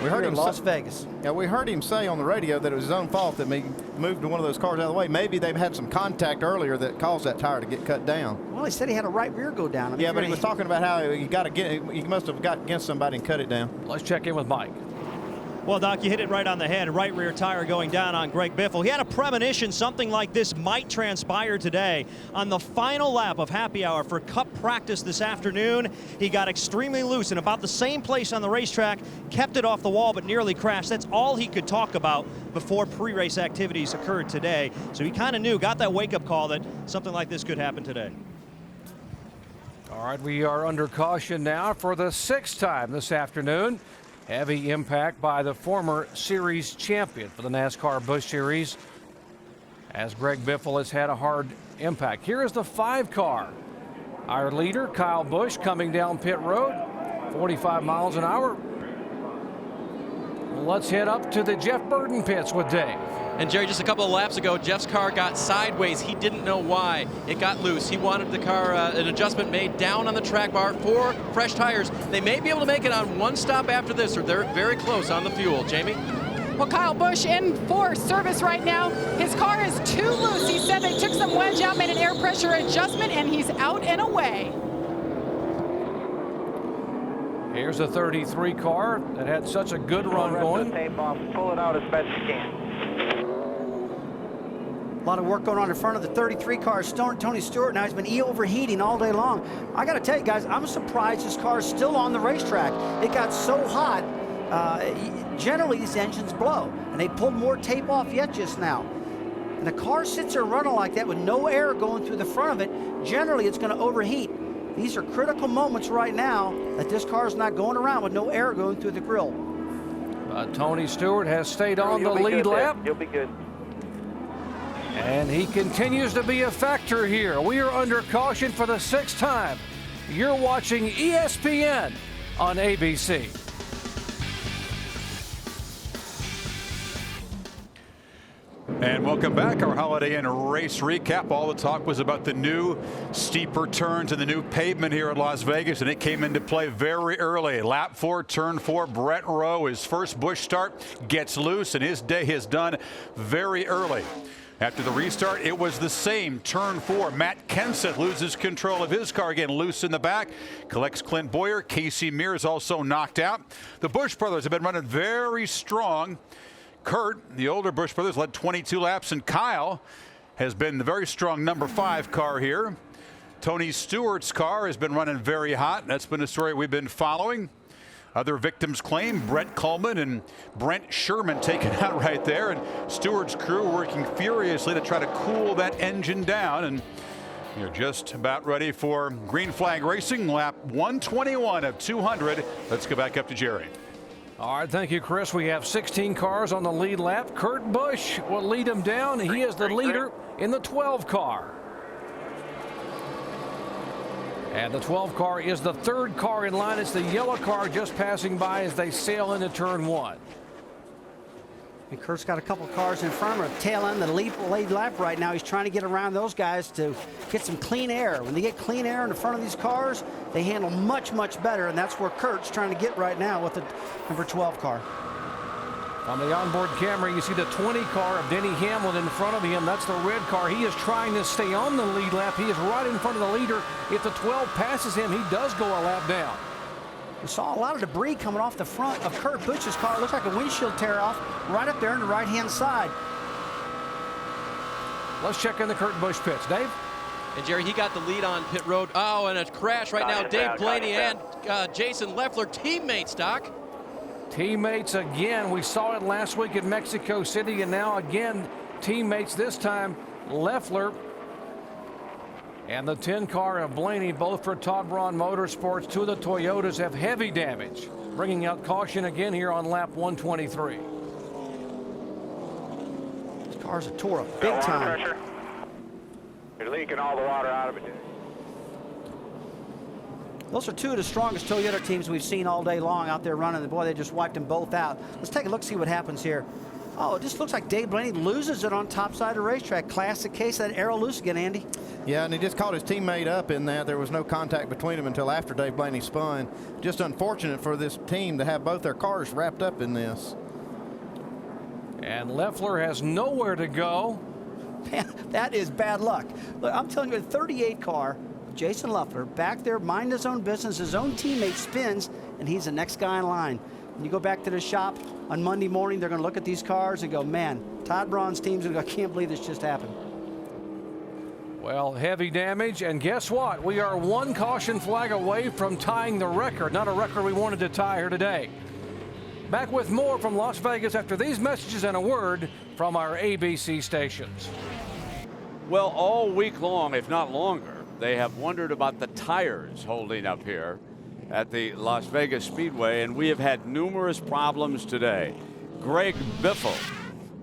[SPEAKER 4] We heard him
[SPEAKER 2] Las Vegas.
[SPEAKER 4] Yeah, we heard him say on the radio that it was his own fault that he moved one of those cars out of the way. Maybe they've had some contact earlier that caused that tire to get cut down.
[SPEAKER 2] Well, he said he had a right rear go down. I mean,
[SPEAKER 4] yeah, but he was talking about how he must have got against somebody and cut it down.
[SPEAKER 1] Let's check in with Mike.
[SPEAKER 7] Well, Doc, you hit it right on the head. Right rear tire going down on Greg Biffle. He had a premonition something like this might transpire today. On the final lap of happy hour for Cup practice this afternoon, he got extremely loose in about the same place on the racetrack, kept it off the wall, but nearly crashed. That's all he could talk about before pre-race activities occurred today. So he kind of knew, got that wake-up call that something like this could happen today.
[SPEAKER 1] All right, we are under caution now for the 6th time this afternoon. Heavy impact by the former series champion for the NASCAR Busch Series, as Greg Biffle has had a hard impact. Here is the 5 car. Our leader, Kyle Busch, coming down pit road, 45 miles an hour. Let's head up to the Jeff Burton pits with Dave.
[SPEAKER 8] And Jerry, just a couple of laps ago, Jeff's car got sideways. He didn't know why. It got loose. He wanted the car, an adjustment made down on the track bar for fresh tires. They may be able to make it on one stop after this, or they're very close on the fuel. Jamie?
[SPEAKER 6] Well, Kyle Busch in for service right now. His car is too loose. He said they took some wedge out, made an air pressure adjustment, and he's out and away.
[SPEAKER 1] Here's a 33 car that had such a good run going.
[SPEAKER 5] Tape off. Pull it out as best you can.
[SPEAKER 2] A lot of work going on in front of the 33 car. Tony Stewart now has been overheating all day long. I got to tell you guys, I'm surprised this car is still on the racetrack. It got so hot. Generally, these engines blow, and they pulled more tape off yet just now. And the car sits there running like that with no air going through the front of it. Generally, it's going to overheat. These are critical moments right now that this car is not going around with no air going through the grill.
[SPEAKER 1] Tony Stewart has stayed on the lead lap.
[SPEAKER 5] You'll be good.
[SPEAKER 1] And he continues to be a factor here. We are under caution for the 6th time You're watching ESPN on ABC.
[SPEAKER 10] And welcome back. Our Holiday Inn race recap. All the talk was about the new steeper turns and the new pavement here at Las Vegas, and it came into play very early. Lap 4, turn 4, Brett Rowe, his first Busch start, gets loose, and his day is done very early. After the restart, it was the same. Turn 4, Matt Kenseth loses control of his car, again loose in the back. Collects Clint Boyer. Casey Mears also knocked out. The Busch brothers have been running very strong. Kurt, the older Busch brothers, led 22 laps, and Kyle has been the very strong number 5 car here. Tony Stewart's car has been running very hot. That's been a story we've been following. Other victims claim Brett Coleman and Brent Sherman taken out right there, and Stewart's crew working furiously to try to cool that engine down. And you're just about ready for green flag racing, lap 121 of 200. Let's go back up to Jerry.
[SPEAKER 1] All right, thank you, Chris. We have 16 cars on the lead lap. Kurt Busch will lead him down. He is the leader in the 12 car. And the 12 car is the 3rd car in line. It's the yellow car just passing by as they sail into turn 1.
[SPEAKER 2] And Kurt's got a couple cars in front of him, tail end the lead lap right now. He's trying to get around those guys to get some clean air. When they get clean air in the front of these cars, they handle much, much better, and that's where Kurt's trying to get right now with the number 12 car.
[SPEAKER 1] On the onboard camera, you see the 20 car of Denny Hamlin in front of him. That's the red car. He is trying to stay on the lead lap. He is right in front of the leader. If the 12 passes him, he does go a lap down.
[SPEAKER 2] We saw a lot of debris coming off the front of Kurt Busch's car. It looks like a windshield tear off right up there on the right-hand side.
[SPEAKER 1] Let's check in the Kurt Busch pits. Dave?
[SPEAKER 8] And Jerry, he got the lead on pit road. Oh, and a crash right now. Dave Blaney and Jason Leffler, teammates, Doc.
[SPEAKER 1] Teammates again. We saw it last week in Mexico City, and now again, teammates this time. Leffler and the 10 car of Blaney, both for Todd Brewer Motorsports. 2 of the Toyotas have heavy damage, bringing out caution again here on lap 123.
[SPEAKER 2] These cars are tore up big time.
[SPEAKER 16] Pressure. You're leaking all the water out of it.
[SPEAKER 2] Those are 2 of the strongest Toyota teams we've seen all day long out there running. Boy, they just wiped them both out. Let's take a look, see what happens here. Oh, it just looks like Dave Blaney loses it on top side of the racetrack. Classic case of that arrow loose again, Andy.
[SPEAKER 4] Yeah, and he just caught his teammate up in that. There was no contact between them until after Dave Blaney spun. Just unfortunate for this team to have both their cars wrapped up in this.
[SPEAKER 1] And Leffler has nowhere to go.
[SPEAKER 2] Man, that is bad luck. Look, I'm telling you, a 38 car, Jason Leffler, back there, minding his own business. His own teammate spins, and he's the next guy in line. When you go back to the shop on Monday morning, they're going to look at these cars and go, man, Todd Brewer's team's going to go, I can't believe this just happened.
[SPEAKER 1] Well, heavy damage, and guess what? We are 1 caution flag away from tying the record. Not a record we wanted to tie here today. Back with more from Las Vegas after these messages and a word from our ABC stations.
[SPEAKER 18] Well, all week long, if not longer, they have wondered about the tires holding up here at the Las Vegas Speedway, and we have had numerous problems today. Greg Biffle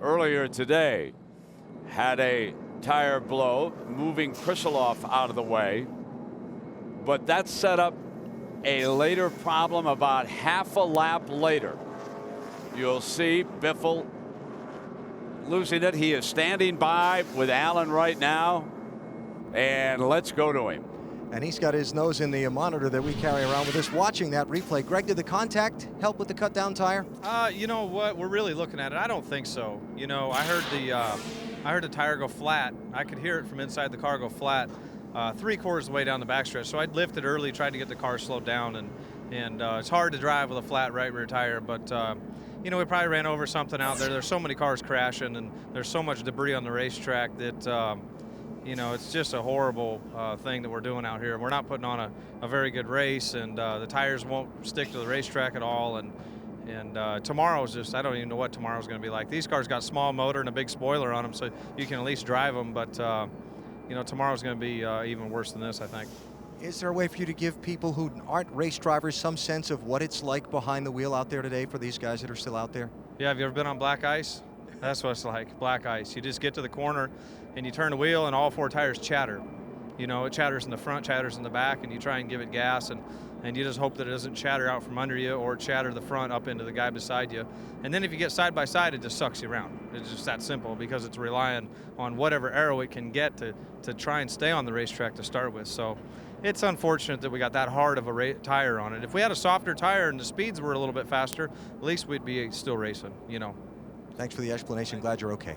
[SPEAKER 18] earlier today had a tire blow, moving Krisiloff out of the way, but that set up a later problem about half a lap later. You'll see Biffle losing it. He is standing by with Alan right now, and let's go to him.
[SPEAKER 9] And he's got his nose in the monitor that we carry around with us, watching that replay. Greg, did the contact help with the cut down tire?
[SPEAKER 19] You know what? We're really looking at it. I don't think so. You know, I heard the tire go flat. I could hear it from inside the car go flat 3/4 of the way down the backstretch. So I lifted early, tried to get the car slowed down, and it's hard to drive with a flat right rear tire. But you know, we probably ran over something out there. There's so many cars crashing, and there's so much debris on the racetrack that. You know, it's just a horrible thing that we're doing out here. We're not putting on a very good race, and the tires won't stick to the racetrack at all. And tomorrow's just, I don't even know what tomorrow's going to be like. These cars got small motor and a big spoiler on them, so you can at least drive them. But, you know, tomorrow's going to be even worse than this, I think.
[SPEAKER 9] Is there a way for you to give people who aren't race drivers some sense of what it's like behind the wheel out there today for these guys that are still out there?
[SPEAKER 19] Yeah, have you ever been on black ice? That's what it's like, black ice. You just get to the corner and you turn the wheel and all 4 tires chatter. You know, it chatters in the front, chatters in the back, and you try and give it gas, and you just hope that it doesn't chatter out from under you or chatter the front up into the guy beside you. And then if you get side by side, it just sucks you around. It's just that simple, because it's relying on whatever arrow it can get to try and stay on the racetrack to start with. So it's unfortunate that we got that hard of a tire on it. If we had a softer tire and the speeds were a little bit faster, at least we'd be still racing, you know.
[SPEAKER 9] Thanks for the explanation. Glad you're okay.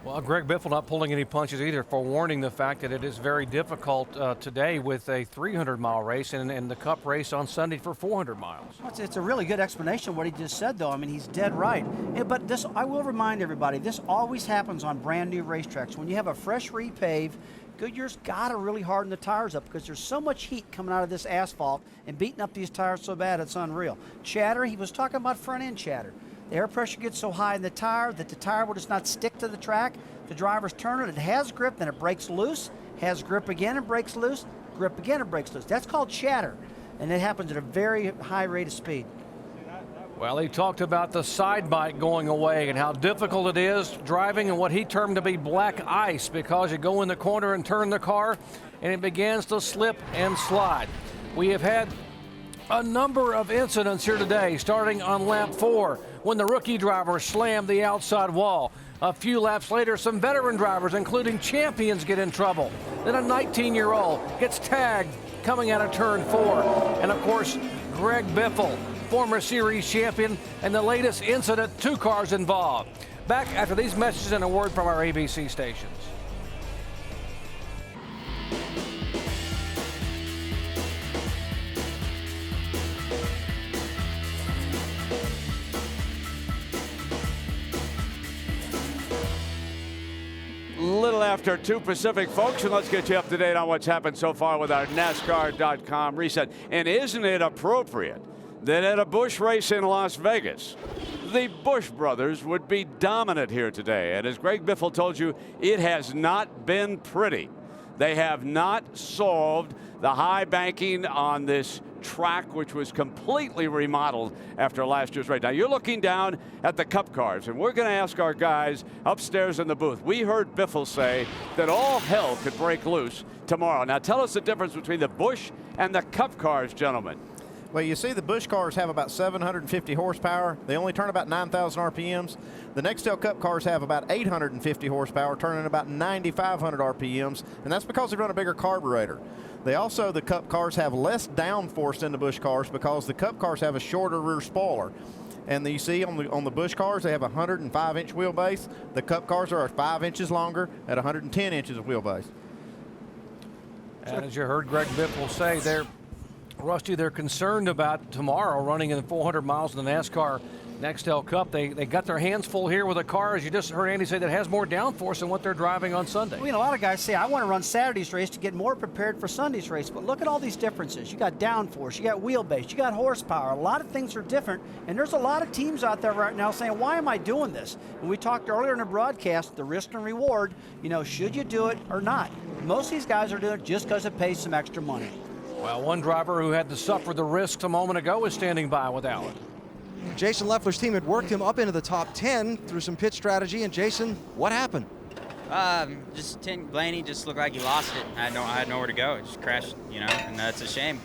[SPEAKER 1] Well, Greg Biffle not pulling any punches either, forewarning the fact that it is very difficult today with a 300-mile race and the Cup race on Sunday for 400 miles.
[SPEAKER 2] It's a really good explanation of what he just said, though. I mean, he's dead right. But this, I will remind everybody, this always happens on brand new racetracks. When you have a fresh repave, Goodyear's got to really harden the tires up, because there's so much heat coming out of this asphalt and beating up these tires so bad it's unreal. Chatter, he was talking about front-end chatter. The air pressure gets so high in the tire that the tire will just not stick to the track. The drivers turn it, it has grip, then it breaks loose, has grip again and breaks loose, grip again and breaks loose. That's called chatter, and it happens at a very high rate of speed.
[SPEAKER 1] Well, he talked about the side bite going away and how difficult it is driving in what he termed to be black ice, because you go in the corner and turn the car and it begins to slip and slide. We have had a number of incidents here today, starting on lap 4 when the rookie driver slammed the outside wall. A few laps later, some veteran drivers, including champions, get in trouble. Then a 19-year-old gets tagged coming out of turn 4. And of course, Greg Biffle, former series champion, and the latest incident, 2 cars involved. Back after these messages and a word from our ABC stations.
[SPEAKER 18] Little after 2 Pacific, folks, and let's get you up to date on what's happened so far with our NASCAR.com reset. And isn't it appropriate that at a Busch race in Las Vegas, the Busch brothers would be dominant here today? And as Greg Biffle told you, it has not been pretty. They have not solved the high banking on this track, which was completely remodeled after last year's race. Now you're looking down at the Cup cars, and we're going to ask our guys upstairs in the booth. We heard Biffle say that all hell could break loose tomorrow. Now tell us the difference between the Busch and the Cup cars, gentlemen.
[SPEAKER 4] Well, you see the Busch cars have about 750 horsepower. They only turn about 9,000 RPMs. The Nextel Cup cars have about 850 horsepower, turning about 9,500 RPMs, and that's because they run a bigger carburetor. The Cup cars have less downforce than the Busch cars, because the Cup cars have a shorter rear spoiler. And you see on the Busch cars, they have a 105-inch wheelbase. The Cup cars are 5 inches longer at 110 inches of wheelbase.
[SPEAKER 1] And as you heard Greg Biffle say, they're concerned about tomorrow running in 400 miles in the NASCAR Nextel Cup. They got their hands full here with a car, as you just heard Andy say, that has more downforce than what they're driving on Sunday.
[SPEAKER 2] Well, you know, a lot of guys say, I want to run Saturday's race to get more prepared for Sunday's race. But look at all these differences. You got downforce, you got wheelbase, you got horsepower. A lot of things are different. And there's a lot of teams out there right now saying, why am I doing this? And we talked earlier in the broadcast, the risk and reward, you know, should you do it or not? Most of these guys are doing it just because it pays some extra money.
[SPEAKER 1] Well, one driver who had to suffer the risks a moment ago is standing by with Alan.
[SPEAKER 9] Jason Leffler's team had worked him up into the top 10 through some pit strategy. And Jason, what happened?
[SPEAKER 20] Blaney just looked like he lost it. I had nowhere to go. It just crashed, you know, and that's a shame.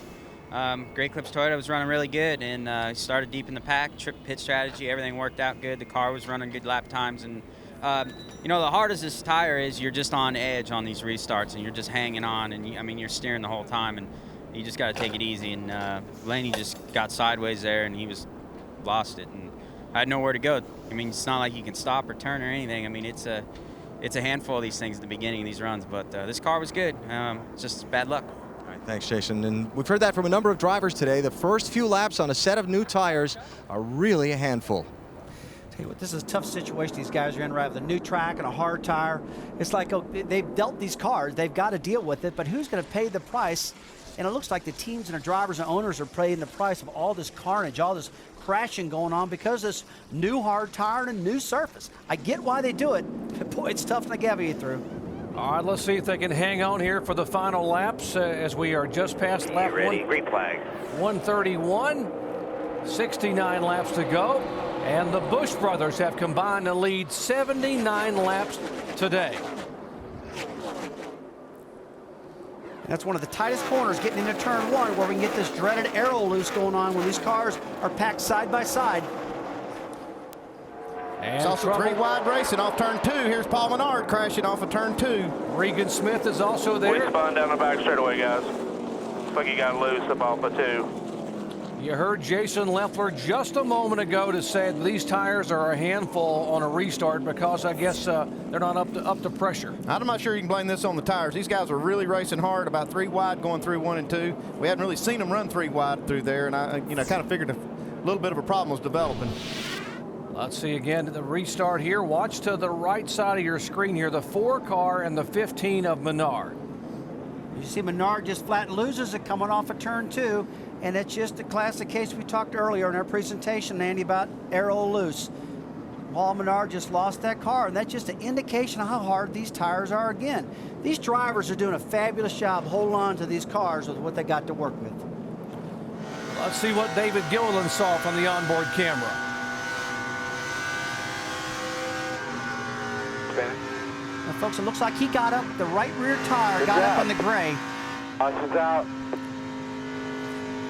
[SPEAKER 20] Great Clips Toyota was running really good, and started deep in the pack, tripped pit strategy, everything worked out good. The car was running good lap times, and you know, the hardest this tire is, you're just on edge on these restarts, and you're just hanging on, and you're steering the whole time, and you just got to take it easy. And Blaney just got sideways there, and he lost it, and I had nowhere to go. I mean, it's not like you can stop or turn or anything. I mean, it's a handful of these things at the beginning of these runs, but this car was good. It's just bad luck.
[SPEAKER 9] All right, thanks, Jason. And we've heard that from a number of drivers today. The first few laps on a set of new tires are really a handful.
[SPEAKER 2] Tell you what, this is a tough situation these guys are in, right? With a new track and a hard tire. It's like they've dealt these cars. They've got to deal with it, but who's going to pay the price? And it looks like the teams and the drivers and owners are paying the price of all this carnage, all this crashing going on because this new hard tire and a new surface. I get why they do it, but boy, it's tough to navigate through.
[SPEAKER 1] All right, let's see if they can hang on here for the final laps as we are just past lap
[SPEAKER 16] ready, green flag.
[SPEAKER 1] 131, 69 laps to go, and the Busch brothers have combined to lead 79 laps today.
[SPEAKER 2] That's one of the tightest corners getting into turn 1, where we can get this dreaded arrow loose going on when these cars are packed side by side.
[SPEAKER 1] And
[SPEAKER 4] it's also 3 wide racing off turn 2. Here's Paul Menard crashing off of turn 2.
[SPEAKER 1] Regan Smith is also there.
[SPEAKER 13] We spun down the back straightaway, guys. Looks like he got loose up off of 2.
[SPEAKER 1] You heard Jason Leffler just a moment ago to say that these tires are a handful on a restart because I guess they're not up to pressure.
[SPEAKER 4] I'm not sure you can blame this on the tires. These guys were really racing hard, about 3 wide going through 1 and 2. We hadn't really seen them run 3 wide through there, and I kind of figured a little bit of a problem was developing.
[SPEAKER 1] Let's see again the restart here. Watch to the right side of your screen here, the 4 car and the 15 of Menard.
[SPEAKER 2] You see Menard just flat loses it coming off of turn 2, and it's just a classic case we talked earlier in our presentation, Andy, about arrow loose. Paul Menard just lost that car, and that's just an indication of how hard these tires are again. These drivers are doing a fabulous job holding on to these cars with what they got to work with.
[SPEAKER 1] Let's see what David Gilliland saw from the onboard camera.
[SPEAKER 2] Now, folks, it looks like he got up the right rear tire, got up in the gray.
[SPEAKER 13] Austin's out.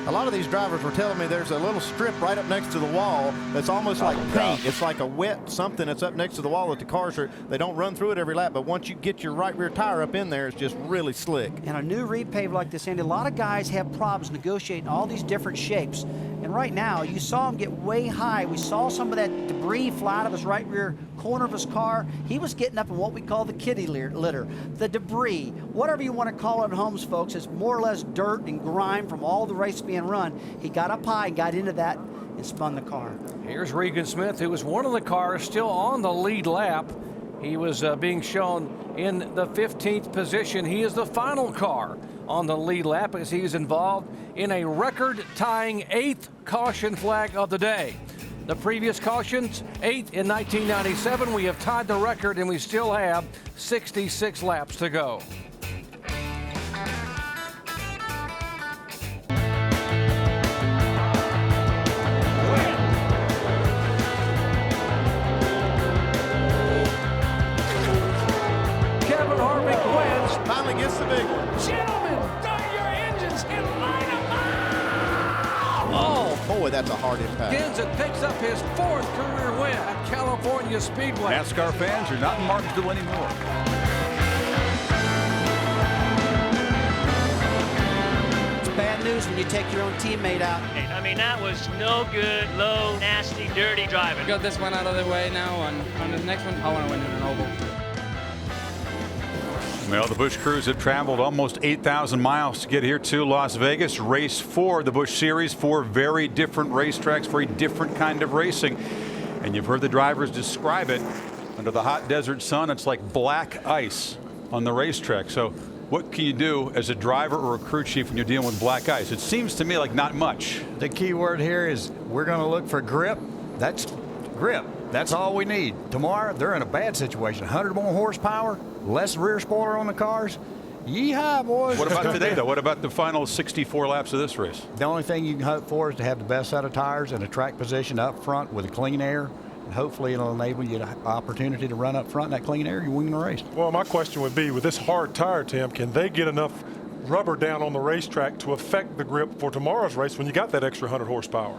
[SPEAKER 4] A lot of these drivers were telling me there's a little strip right up next to the wall that's almost like paint. It's like a wet something that's up next to the wall that the cars they don't run through it every lap, but once you get your right rear tire up in there, it's just really slick.
[SPEAKER 2] And a new repave like this, Andy, a lot of guys have problems negotiating all these different shapes. And right now, you saw him get way high. We saw some of that debris fly out of his right rear corner of his car. He was getting up in what we call the kitty litter, the debris, whatever you want to call it at homes, folks. It's more or less dirt and grime from all the race being run. He got up high and got into that and spun the car.
[SPEAKER 1] Here's Regan Smith, who was one of the cars still on the lead lap. He was being shown in the 15th position. He is the final car on the lead lap as he's involved in a record-tying 8th caution flag of the day. The previous cautions, 8 in 1997. We have tied the record, and we still have 66 laps to go. Kevin Harvick wins.
[SPEAKER 4] Finally gets the big one.
[SPEAKER 1] Gentlemen, start your engines and line them up!
[SPEAKER 4] Oh, boy, that's a hard impact.
[SPEAKER 1] Genseth picks up his 4th career win at California Speedway.
[SPEAKER 10] NASCAR fans are not in Martinsville anymore.
[SPEAKER 2] It's bad news when you take your own teammate out.
[SPEAKER 21] I mean, that was no good, low, nasty, dirty driving.
[SPEAKER 22] Got this one out of the way now. On the next one, I want to win in an oval.
[SPEAKER 10] Well, the Busch crews have traveled almost 8,000 miles to get here to Las Vegas. Race 4 of the Busch Series, 4 very different racetracks, very different kind of racing. And you've heard the drivers describe it. Under the hot desert sun, it's like black ice on the racetrack. So what can you do as a driver or a crew chief when you're dealing with black ice? It seems to me like not much.
[SPEAKER 11] The key word here is we're going to look for grip. That's grip. That's all we need. Tomorrow, they're in a bad situation. 100 more horsepower, less rear spoiler on the cars. Yeehaw, boys.
[SPEAKER 10] What about today, though? What about the final 64 laps of this race?
[SPEAKER 11] The only thing you can hope for is to have the best set of tires and a track position up front with a clean air. And hopefully it'll enable you an opportunity to run up front in that clean air. You win the race.
[SPEAKER 12] Well, my question would be, with this hard tire, Tim, can they get enough rubber down on the racetrack to affect the grip for tomorrow's race when you got that extra 100 horsepower?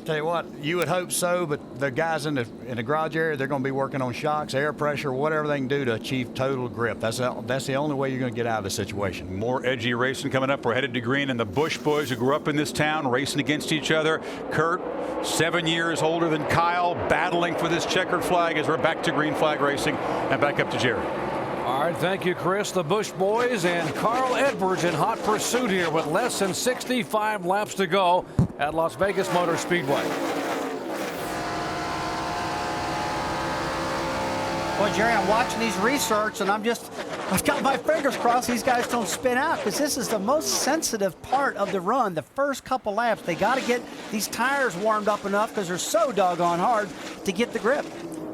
[SPEAKER 11] Tell you what, you would hope so, but the guys in the garage area, they're going to be working on shocks, air pressure, whatever they can do to achieve total grip. That's the only way you're going to get out of the situation.
[SPEAKER 10] More edgy racing coming up. We're headed to green, and the Busch boys who grew up in this town racing against each other. Kurt, 7 years older than Kyle, battling for this checkered flag as we're back to green flag racing and back up to Jerry.
[SPEAKER 1] All right, thank you, Chris. The Busch boys and Carl Edwards in hot pursuit here with less than 65 laps to go at Las Vegas Motor Speedway.
[SPEAKER 2] Well, Jerry, I'm watching these restarts, and I've got my fingers crossed these guys don't spin out, because this is the most sensitive part of the run. The first couple laps, they got to get these tires warmed up enough because they're so doggone hard to get the grip.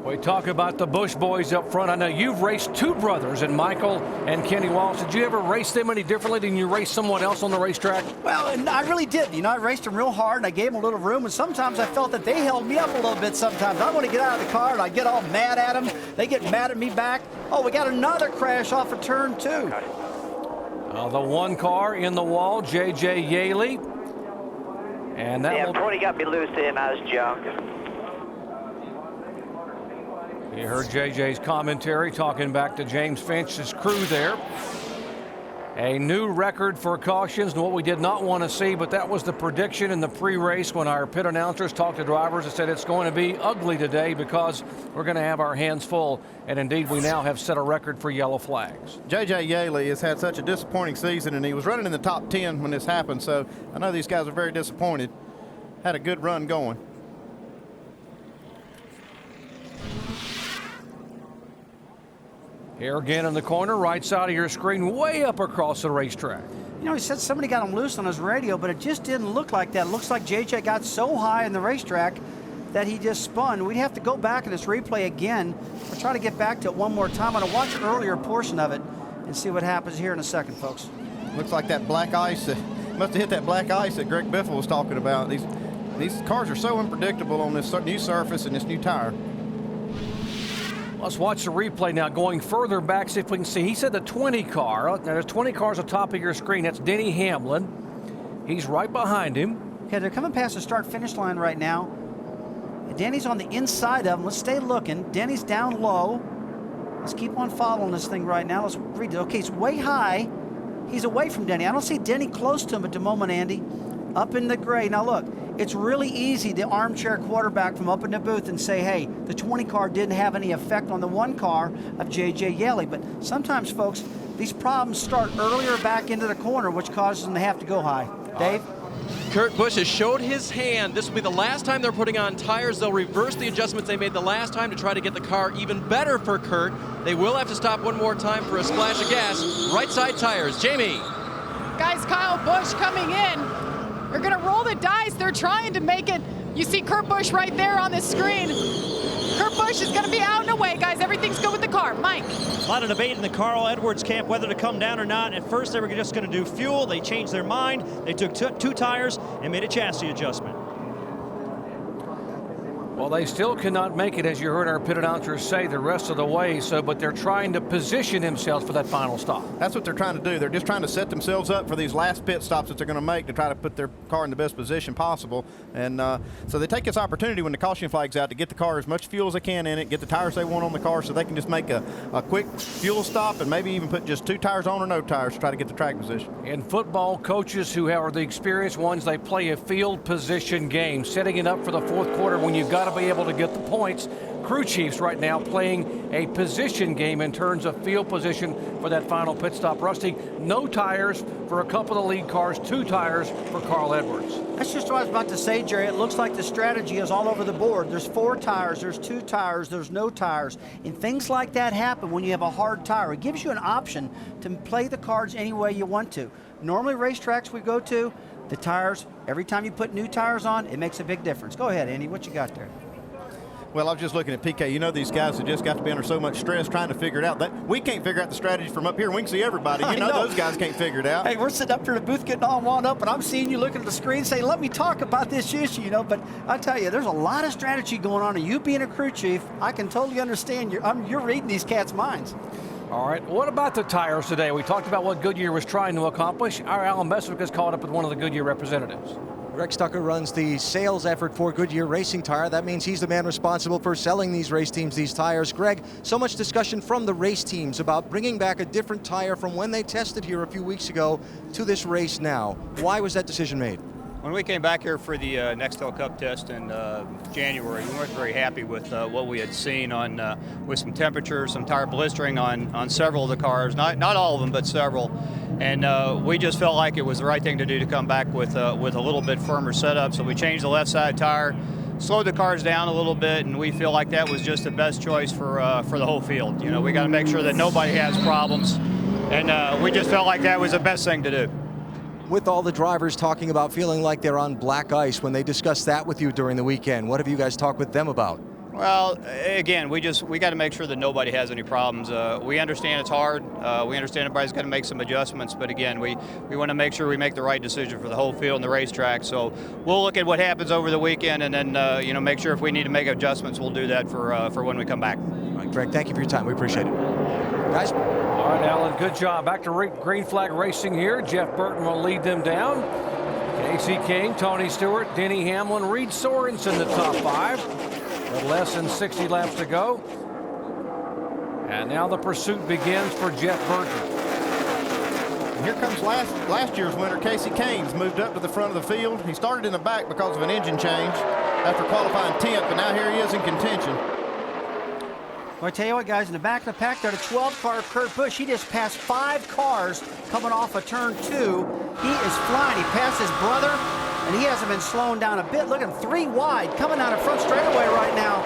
[SPEAKER 1] We talk about the Busch boys up front. I know you've raced 2 brothers, and Michael and Kenny Wallace. Did you ever race them any differently than you raced someone else on the racetrack?
[SPEAKER 2] Well, and I really did. You know, I raced them real hard, and I gave them a little room, and sometimes I felt that they held me up a little bit sometimes. I want to get out of the car, and I get all mad at them. They get mad at me back. Oh, we got another crash off of turn 2.
[SPEAKER 1] The one car in the wall, J.J. Yaley. And that
[SPEAKER 13] yeah, before he got me loose in, I was junk.
[SPEAKER 1] You heard J.J.'s commentary talking back to James Finch's crew there. A new record for cautions, and what we did not want to see, but that was the prediction in the pre-race when our pit announcers talked to drivers and said it's going to be ugly today because we're going to have our hands full. And indeed, we now have set a record for yellow flags.
[SPEAKER 4] J.J. Yaley has had such a disappointing season, and he was running in the top 10 when this happened, so I know these guys are very disappointed. Had a good run going.
[SPEAKER 1] Here again in the corner, right side of your screen, way up across the racetrack.
[SPEAKER 2] You know, he said somebody got him loose on his radio, but it just didn't look like that. It looks like JJ got so high in the racetrack that he just spun. We'd have to go back in this replay again. We'll try to get back to it one more time. I'm going to watch an earlier portion of it and see what happens here in a second, folks.
[SPEAKER 4] Looks like that black ice, must have hit that black ice that Greg Biffle was talking about. These cars are so unpredictable on this new surface and this new tire.
[SPEAKER 1] Let's watch the replay now, going further back, see if we can see. He said the 20 car. Now, there's 20 cars on top of your screen. That's Denny Hamlin. He's right behind him.
[SPEAKER 2] Okay, they're coming past the start-finish line right now. Denny's on the inside of him. Let's stay looking. Denny's down low. Let's keep on following this thing right now. Let's read it. Okay, it's way high. He's away from Denny. I don't see Denny close to him at the moment, Andy. Up in the gray. Now, look. It's really easy, the armchair quarterback from up in the booth, and say, hey, the 20 car didn't have any effect on the one car of J.J. Yaley. But sometimes, folks, these problems start earlier back into the corner, which causes them to have to go high. Dave?
[SPEAKER 8] Kurt Busch has showed his hand. This will be the last time they're putting on tires. They'll reverse the adjustments they made the last time to try to get the car even better for Kurt. They will have to stop one more time for a splash of gas. Right side tires. Jamie.
[SPEAKER 6] Guys, Kyle Busch coming in. They're going to roll the dice. They're trying to make it. You see Kurt Busch right there on the screen. Kurt Busch is going to be out and away, guys. Everything's good with the car. Mike.
[SPEAKER 7] A lot of debate in the Carl Edwards camp whether to come down or not. At first, they were just going to do fuel. They changed their mind. They took two tires and made a chassis adjustment.
[SPEAKER 1] Well, they still cannot make it, as you heard our pit announcers say, the rest of the way, but they're trying to position themselves for that final stop.
[SPEAKER 4] That's what they're trying to do. They're just trying to set themselves up for these last pit stops that they're going to make to try to put their car in the best position possible. And so they take this opportunity when the caution flag's out to get the car as much fuel as they can in it, get the tires they want on the car so they can just make a quick fuel stop and maybe even put just 2 tires on or no tires to try to get the track position.
[SPEAKER 1] In football, coaches who are the experienced ones, they play a field position game, setting it up for the fourth quarter when you've got to be able to get the points. Crew chiefs right now playing a position game in terms of field position for that final pit stop. Rusty, no tires for a couple of the lead cars, 2 tires for Carl Edwards.
[SPEAKER 2] That's just what I was about to say, Jerry. It looks like the strategy is all over the board. There's 4 tires, there's 2 tires, there's no tires. And things like that happen when you have a hard tire. It gives you an option to play the cards any way you want to. Normally, racetracks we go to, the tires, every time you put new tires on, it makes a big difference. Go ahead, Andy. What you got there?
[SPEAKER 4] Well, I was just looking at PK. You know, these guys have just got to be under so much stress trying to figure it out. We can't figure out the strategy from up here. We can see everybody. You know those guys can't figure it out.
[SPEAKER 2] Hey, we're sitting up here in the booth getting all wound up, and I'm seeing you looking at the screen saying, let me talk about this issue, you know. But I tell you, there's a lot of strategy going on, and you being a crew chief, I can totally understand. You're reading these cats' minds.
[SPEAKER 1] All right, what about the tires today? We talked about what Goodyear was trying to accomplish. Our Alan Beswick is caught up with one of the Goodyear representatives.
[SPEAKER 9] Greg Stucker runs the sales effort for Goodyear Racing Tire. That means he's the man responsible for selling these race teams these tires. Greg, so much discussion from the race teams about bringing back a different tire from when they tested here a few weeks ago to this race now. Why was that decision made?
[SPEAKER 14] When we came back here for the Nextel Cup test in January, we weren't very happy with what we had seen on with some temperatures, some tire blistering on several of the cars. Not all of them, but several. And we just felt like it was the right thing to do to come back with a little bit firmer setup. So we changed the left side tire, slowed the cars down a little bit, and we feel like that was just the best choice for the whole field. You know, we got to make sure that nobody has problems, and we just felt like that was the best thing to do.
[SPEAKER 9] With all the drivers talking about feeling like they're on black ice, when they discussed that with you during the weekend, what have you guys talked with them about?
[SPEAKER 14] Well, again, we got to make sure that nobody has any problems. We understand it's hard. We understand everybody's got to make some adjustments, but again, we want to make sure we make the right decision for the whole field and the racetrack. So we'll look at what happens over the weekend, and then make sure if we need to make adjustments, we'll do that for when we come back.
[SPEAKER 9] All right, Greg, thank you for your time. We appreciate it, guys.
[SPEAKER 1] All right, Alan, good job. Back to green flag racing here. Jeff Burton will lead them down. Casey King, Tony Stewart, Denny Hamlin, Reed Sorensen, the top 5. With less than 60 laps to go. And now the pursuit begins for Jeff Burton.
[SPEAKER 4] And here comes last year's winner, Casey Kane's moved up to the front of the field. He started in the back because of an engine change after qualifying 10th, but now here he is in contention.
[SPEAKER 2] Well, I tell you what, guys, in the back of the pack there, the 12 car, Kurt Busch, he just passed 5 cars coming off of turn 2. He is flying. He passed his brother, and he hasn't been slowing down a bit. Look at him, 3 wide, coming down the front straightaway right now.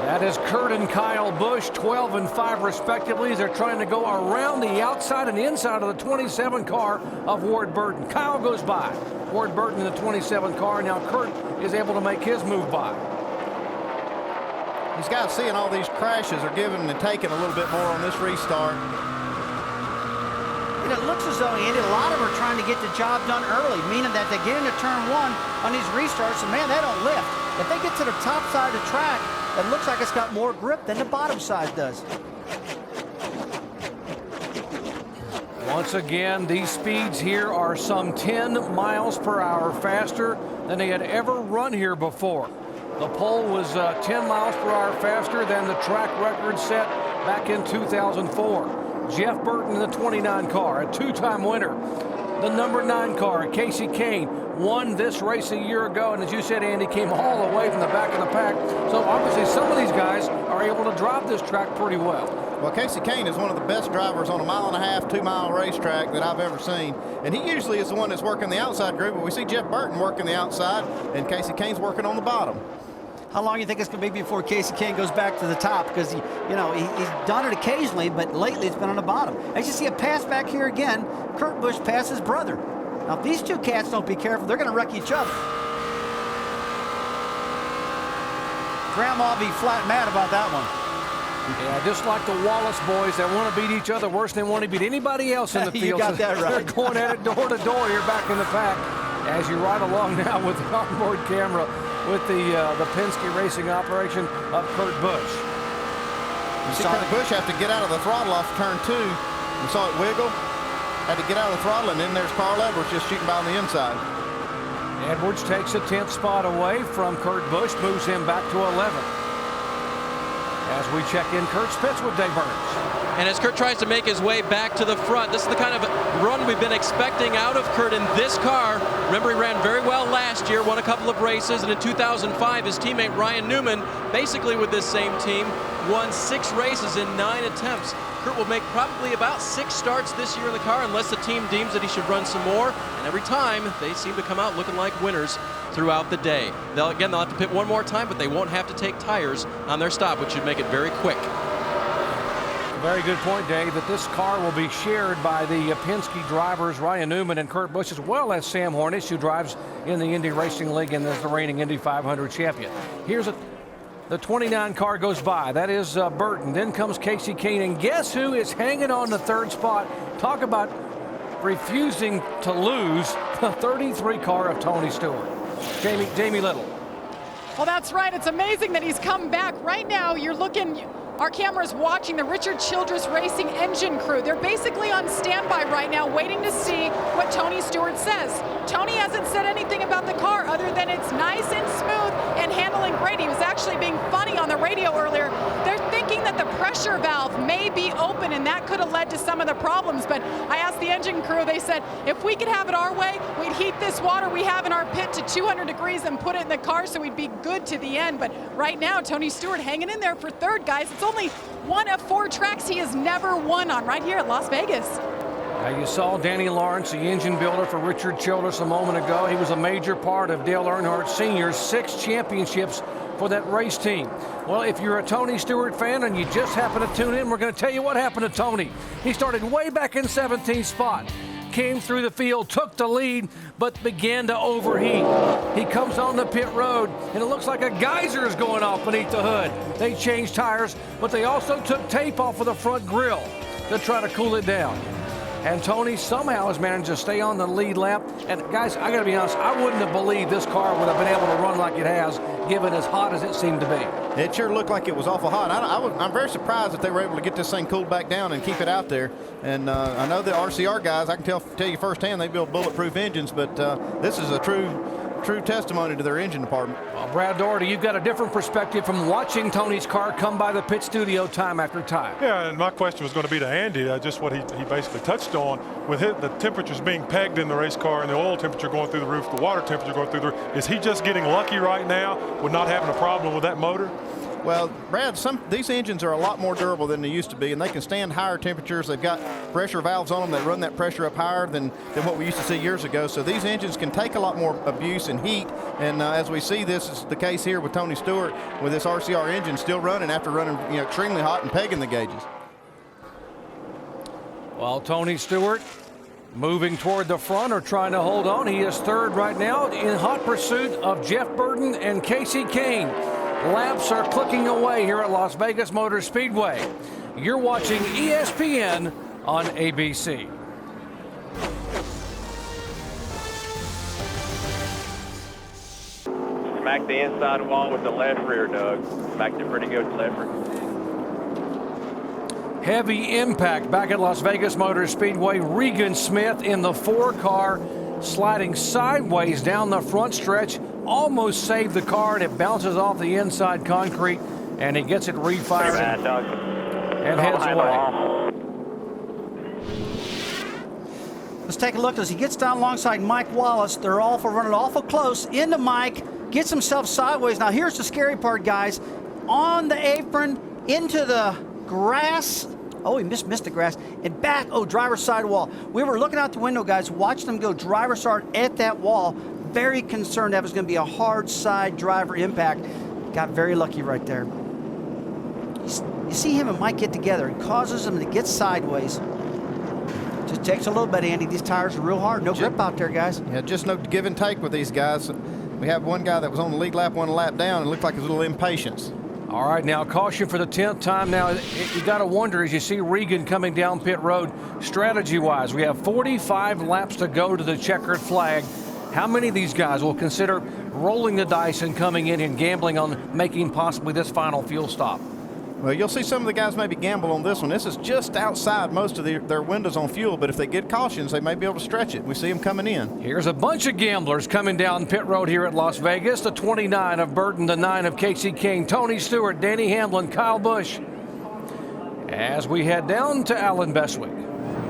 [SPEAKER 1] That is Kurt and Kyle Busch, 12 and 5 respectively. They're trying to go around the outside and inside of the 27 car of Ward Burton. Kyle goes by. Ward Burton in the 27 car. Now Kurt is able to make his move by.
[SPEAKER 4] These guys seeing all these crashes are giving and taking a little bit more on this restart.
[SPEAKER 2] And it looks as though, Andy, a lot of them are trying to get the job done early, meaning that they get into turn 1 on these restarts, and man, they don't lift. If they get to the top side of the track, it looks like it's got more grip than the bottom side does.
[SPEAKER 1] Once again, these speeds here are some 10 miles per hour faster than they had ever run here before. The pole was 10 miles per hour faster than the track record set back in 2004. Jeff Burton in the 29 car, a 2-time winner. The number 9 car, Casey Kane, won this race a year ago, and as you said, Andy, came all the way from the back of the pack. So obviously some of these guys are able to drive this track pretty well.
[SPEAKER 4] Well, Casey Kane is one of the best drivers on a 1.5-mile, 2-mile racetrack that I've ever seen. And he usually is the one that's working the outside group, but we see Jeff Burton working the outside, and Casey Kane's working on the bottom.
[SPEAKER 2] How long do you think it's going to be before Casey Kane goes back to the top? Because, he's done it occasionally, but lately it's been on the bottom. As you see a pass back here again, Kurt Busch passed his brother. Now, if these two cats don't be careful, they're going to wreck each other. Grandma will be flat mad about that one.
[SPEAKER 1] Yeah, just like the Wallace boys that want to beat each other worse than want to beat anybody else in the field.
[SPEAKER 2] You got that right.
[SPEAKER 1] They're going at it door to door here back in the pack. As you ride along now with the onboard camera with the Penske Racing operation of Kurt Busch.
[SPEAKER 4] You see Kurt Busch have to get out of the throttle off turn 2. You saw it wiggle. Had to get out of the throttle, and then there's Carl Edwards just shooting by on the inside.
[SPEAKER 1] Edwards takes a 10th spot away from Kurt Busch, moves him back to 11th. As we check in Kurt's pits with Dave Burns.
[SPEAKER 8] And as Kurt tries to make his way back to the front, this is the kind of run we've been expecting out of Kurt in this car. Remember, he ran very well last year, won a couple of races, and in 2005, his teammate Ryan Newman, basically with this same team, won 6 races in 9 attempts. Kurt will make probably about 6 starts this year in the car unless the team deems that he should run some more. And every time, they seem to come out looking like winners throughout the day. They'll have to pit one more time, but they won't have to take tires on their stop, which should make it very quick.
[SPEAKER 1] Very good point, Dave, that this car will be shared by the Penske drivers, Ryan Newman and Kurt Busch, as well as Sam Hornish, who drives in the Indy Racing League and is the reigning Indy 500 champion. Here's the 29 car goes by. That is Burton. Then comes Casey Kane, and guess who is hanging on the 3rd spot? Talk about refusing to lose, the 33 car of Tony Stewart. Jamie Little.
[SPEAKER 6] Well, that's right. It's amazing that he's come back. Right now, you're looking, our camera's watching the Richard Childress Racing engine crew. They're basically on standby right now, waiting to see what Tony Stewart says. Tony hasn't said anything about the car other than it's nice and smooth and handling great. He was actually being funny on the radio earlier. They're thinking that the pressure valve may be open, and that could have led to some of the problems. But I asked the engine crew, they said, if we could have it our way, we'd heat this water we have in our pit to 200 degrees and put it in the car so we'd be good to the end. But right now, Tony Stewart hanging in there for 3rd, guys. It's only one of 4 tracks he has never won on right here at Las Vegas.
[SPEAKER 1] Now you saw Danny Lawrence, the engine builder for Richard Childress a moment ago. He was a major part of Dale Earnhardt Sr.'s 6 championships for that race team. Well, if you're a Tony Stewart fan and you just happen to tune in, we're going to tell you what happened to Tony. He started way back in 17th spot. Came through the field, took the lead, but began to overheat. He comes on the pit road, and it looks like a geyser is going off beneath the hood. They changed tires, but they also took tape off of the front grille to try to cool it down. and Tony somehow has managed to stay on the lead lap. And guys, I got to be honest, I wouldn't have believed this car would have been able to run like it has, given as hot as it seemed to be.
[SPEAKER 4] It sure looked like it was awful hot. I'm very surprised that they were able to get this thing cooled back down and keep it out there. And I know the RCR guys, I can tell you firsthand, they build bulletproof engines, but this is a true testimony to their engine department.
[SPEAKER 1] Well, Brad Doherty, you've got a different perspective from watching Tony's car come by the pit studio time after time.
[SPEAKER 12] Yeah, and my question was going to be to Andy, just what he basically touched on, with the temperatures being pegged in the race car and the oil temperature going through the roof, the water temperature going through the roof. Is he just getting lucky right now with not having a problem with that motor?
[SPEAKER 4] Well, Brad, these engines are a lot more durable than they used to be, and they can stand higher temperatures. They've got pressure valves on them that run that pressure up higher than what we used to see years ago. So these engines can take a lot more abuse and heat. And as we see, this is the case here with Tony Stewart, with this RCR engine still running after running extremely hot and pegging the gauges.
[SPEAKER 1] Well, Tony Stewart moving toward the front or trying to hold on. He is third right now in hot pursuit of Jeff Burton and Kasey Kahne. Laps are clicking away here at Las Vegas Motor Speedway. You're watching ESPN on ABC.
[SPEAKER 5] Smack the inside wall with the left rear, Doug. Smacked it pretty good with the left rear.
[SPEAKER 1] Heavy impact back at Las Vegas Motor Speedway. Regan Smith in the 4-car, sliding sideways down the front stretch. Almost saved the car, and it bounces off the inside concrete, and he gets it refired and heads away.
[SPEAKER 2] Let's take a look as he gets down alongside Mike Wallace. They're all for running awful close into Mike, gets himself sideways. Now here's the scary part, guys. On the apron, into the grass. Oh, he missed the grass. And back, driver's side wall. We were looking out the window, guys, watching him go driver's side at that wall. Very concerned that was going to be a hard side driver impact. Got very lucky right there. You see him and Mike get together. It causes him to get sideways. Just takes a little bit, Andy. These tires are real hard. No grip out there, guys.
[SPEAKER 4] Yeah, just no give and take with these guys. We have one guy that was on the lead lap, one lap down, and looked like a little impatience.
[SPEAKER 1] All right, now caution for the 10th time. Now, you got to wonder as you see Regan coming down pit road, strategy-wise, we have 45 laps to go to the checkered flag. How many of these guys will consider rolling the dice and coming in and gambling on making possibly this final fuel stop?
[SPEAKER 4] Well, you'll see some of the guys maybe gamble on this one. This is just outside most of their windows on fuel, but if they get cautions, they may be able to stretch it. We see them coming in.
[SPEAKER 1] Here's a bunch of gamblers coming down pit road here at Las Vegas. The 29 of Burton, the 9 of Kasey Kahne, Tony Stewart, Danny Hamlin, Kyle Busch. As we head down to Alan Bestwick.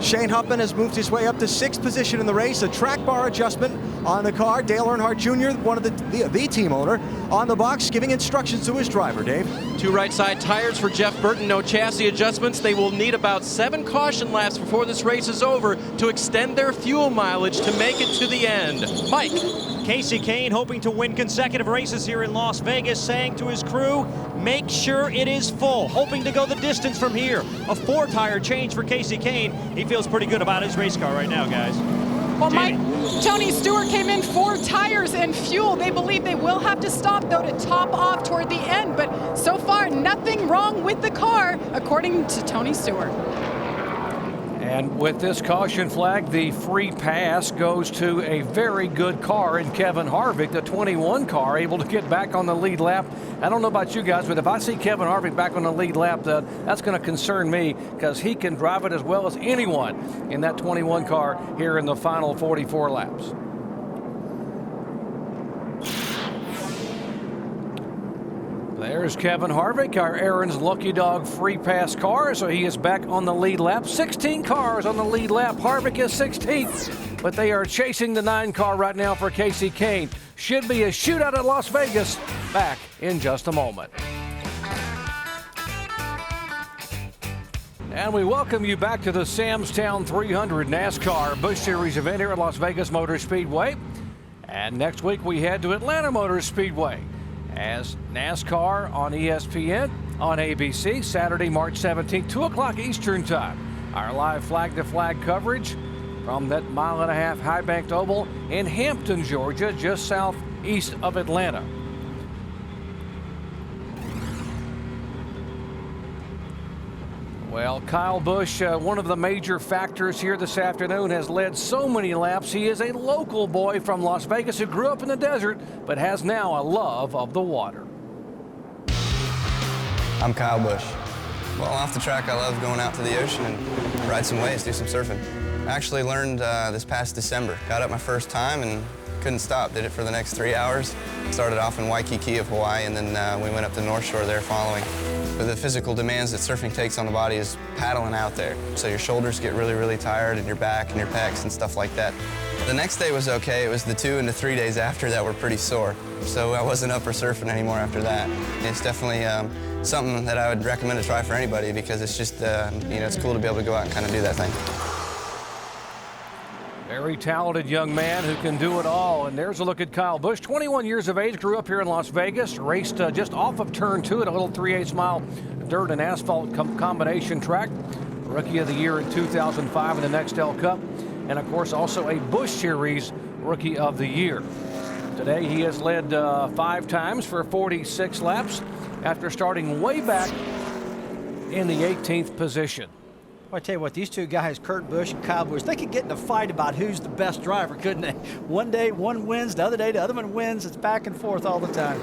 [SPEAKER 9] Shane Huffman has moved his way up to 6th position in the race. A track bar adjustment on the car. Dale Earnhardt Jr., one of the team owner, on the box giving instructions to his driver, Dave.
[SPEAKER 8] 2 right side tires for Jeff Burton. No chassis adjustments. They will need about 7 caution laps before this race is over to extend their fuel mileage to make it to the end. Mike.
[SPEAKER 7] Kasey Kahne hoping to win consecutive races here in Las Vegas, saying to his crew, make sure it is full, hoping to go the distance from here. A 4-tire change for Kasey Kahne. He feels pretty good about his race car right now, guys.
[SPEAKER 6] Well, Mike, Tony Stewart came in 4 tires and fuel. They believe they will have to stop, though, to top off toward the end. But so far, nothing wrong with the car, according to Tony Stewart.
[SPEAKER 1] And with this caution flag, the free pass goes to a very good car in Kevin Harvick, the 21 car, able to get back on the lead lap. I don't know about you guys, but if I see Kevin Harvick back on the lead lap, that's going to concern me because he can drive it as well as anyone in that 21 car here in the final 44 laps. There's Kevin Harvick, our Aaron's Lucky Dog free pass car, so he is back on the lead lap. 16 cars on the lead lap. Harvick is 16th, but they are chasing the 9 car right now for Kasey Kahne. Should be a shootout at Las Vegas. Back in just a moment. And we welcome you back to the Samstown 300 NASCAR Busch Series event here at Las Vegas Motor Speedway. And next week we head to Atlanta Motor Speedway as NASCAR on ESPN on ABC, Saturday, March 17th, 2 o'clock Eastern Time. Our live flag-to-flag coverage from that 1.5-mile high-banked oval in Hampton, Georgia, just southeast of Atlanta. Well, Kyle Busch, one of the major factors here this afternoon, has led so many laps. He is a local boy from Las Vegas who grew up in the desert, but has now a love of the water.
[SPEAKER 3] I'm Kyle Busch. Well, off the track, I love going out to the ocean and ride some waves, do some surfing. I actually learned this past December. Got up my first time and couldn't stop. Did it for the next 3 hours. Started off in Waikiki of Hawaii, and then we went up the North Shore there following. But the physical demands that surfing takes on the body is paddling out there. So your shoulders get really, really tired, and your back and your pecs and stuff like that. The next day was okay. It was the 2 and the 3 days after that were pretty sore. So I wasn't up for surfing anymore after that. It's definitely something that I would recommend to try for anybody because it's just, it's cool to be able to go out and kind of do that thing.
[SPEAKER 1] Very talented young man who can do it all. And there's a look at Kyle Busch, 21 years of age, grew up here in Las Vegas, raced just off of turn 2 at a little 3/8 mile dirt and asphalt combination track. Rookie of the Year in 2005 in the Nextel Cup. And of course also a Busch Series Rookie of the Year. Today he has led 5 times for 46 laps after starting way back in the 18th position.
[SPEAKER 2] Well, I tell you what, these two guys, Kurt Busch and Kyle Busch, they could get in a fight about who's the best driver, couldn't they? One day one wins, the other day the other one wins. It's back and forth all the time.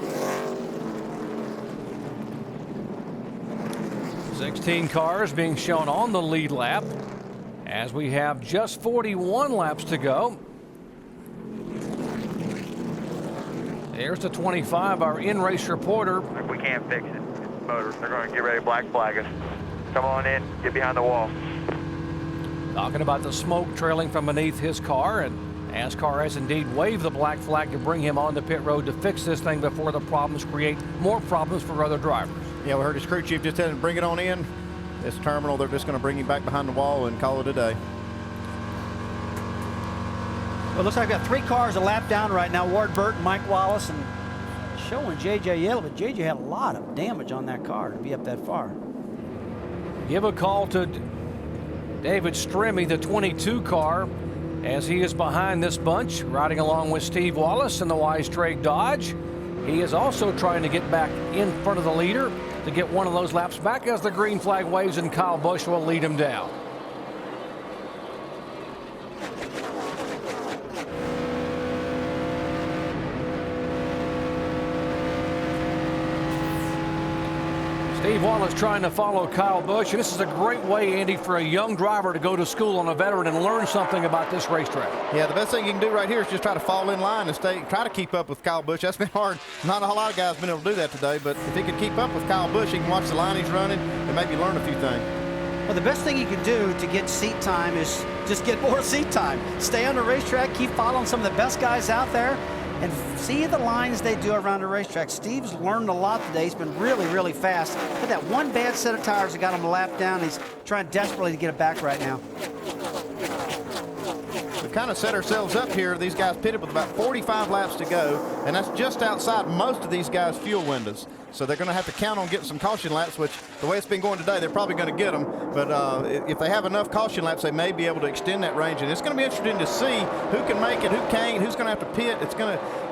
[SPEAKER 1] 16 cars being shown on the lead lap as we have just 41 laps to go. There's the 25, our in-race reporter.
[SPEAKER 5] We can't fix it. It's motors. They're going to get ready to black flag us. Come on in, get behind the wall.
[SPEAKER 1] Talking about the smoke trailing from beneath his car, and NASCAR has indeed waved the black flag to bring him on the pit road to fix this thing before the problems create more problems for other drivers.
[SPEAKER 4] Yeah, we heard his crew chief just tell him to bring it on in. This terminal, they're just going to bring him back behind the wall and call it a day.
[SPEAKER 2] Well, it looks like we've got 3 cars a lap down right now. Ward Burton, Mike Wallace, and showing J.J. Yellow, but J.J. had a lot of damage on that car to be up that far.
[SPEAKER 1] Give a call to David Stremme, the 22 car, as he is behind this bunch, riding along with Steve Wallace in the Wise Trade Dodge. He is also trying to get back in front of the leader to get one of those laps back as the green flag waves, and Kyle Busch will lead him down. Steve Wallace trying to follow Kyle Busch, and this is a great way, Andy, for a young driver to go to school on a veteran and learn something about this racetrack.
[SPEAKER 4] Yeah, the best thing you can do right here is just try to fall in line and try to keep up with Kyle Busch. That's been hard. Not a whole lot of guys have been able to do that today, but if he can keep up with Kyle Busch, he can watch the line he's running and maybe learn a few things.
[SPEAKER 2] Well, the best thing you can do to get seat time is just get more seat time. Stay on the racetrack, keep following some of the best guys out there, and see the lines they do around the racetrack. Steve's learned a lot today. He's been really, really fast. But that one bad set of tires that got him a lap down, he's trying desperately to get it back right now.
[SPEAKER 4] We've kind of set ourselves up here. These guys pitted with about 45 laps to go, and that's just outside most of these guys' fuel windows. So they're going to have to count on getting some caution laps, which the way it's been going today, they're probably going to get them. But if they have enough caution laps, they may be able to extend that range. And it's going to be interesting to see who can make it, who can't, who's going to have to pit.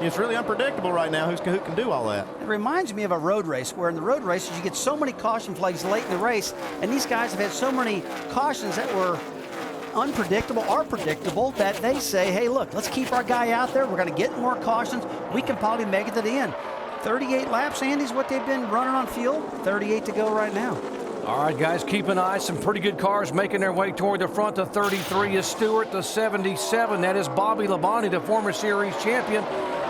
[SPEAKER 4] It's really unpredictable right now who can do all that.
[SPEAKER 2] It reminds me of a road race, where in the road races you get so many caution flags late in the race, and these guys have had so many cautions that were unpredictable or predictable that they say, hey, look, let's keep our guy out there. We're going to get more cautions. We can probably make it to the end. 38 laps, Andy, is what they've been running on fuel. 38 to go right now.
[SPEAKER 1] All right, guys, keep an eye. Some pretty good cars making their way toward the front. The 33 is Stewart. The 77, that is Bobby Labonte, the former series champion,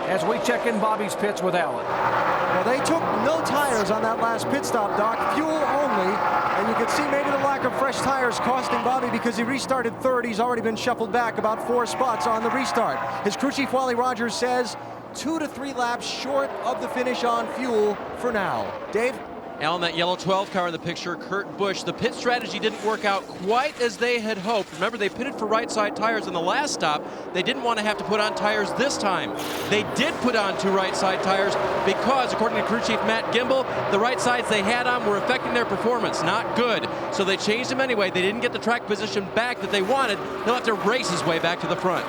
[SPEAKER 1] as we check in Bobby's pits with Alan.
[SPEAKER 9] Well, they took no tires on that last pit stop, Doc. Fuel only. And you can see maybe the lack of fresh tires costing Bobby, because he restarted third. He's already been shuffled back about 4 spots on the restart. His crew chief, Wally Rogers, says 2 to 3 laps short of the finish on fuel for now. Dave?
[SPEAKER 8] Alan, that yellow 12 car in the picture, Kurt Busch, the pit strategy didn't work out quite as they had hoped. Remember, they pitted for right side tires in the last stop. They didn't want to have to put on tires this time. They did put on 2 right side tires because, according to crew chief Matt Gimbel, the right sides they had on were affecting their performance. Not good. So they changed them anyway. They didn't get the track position back that they wanted. He'll have to race his way back to the front.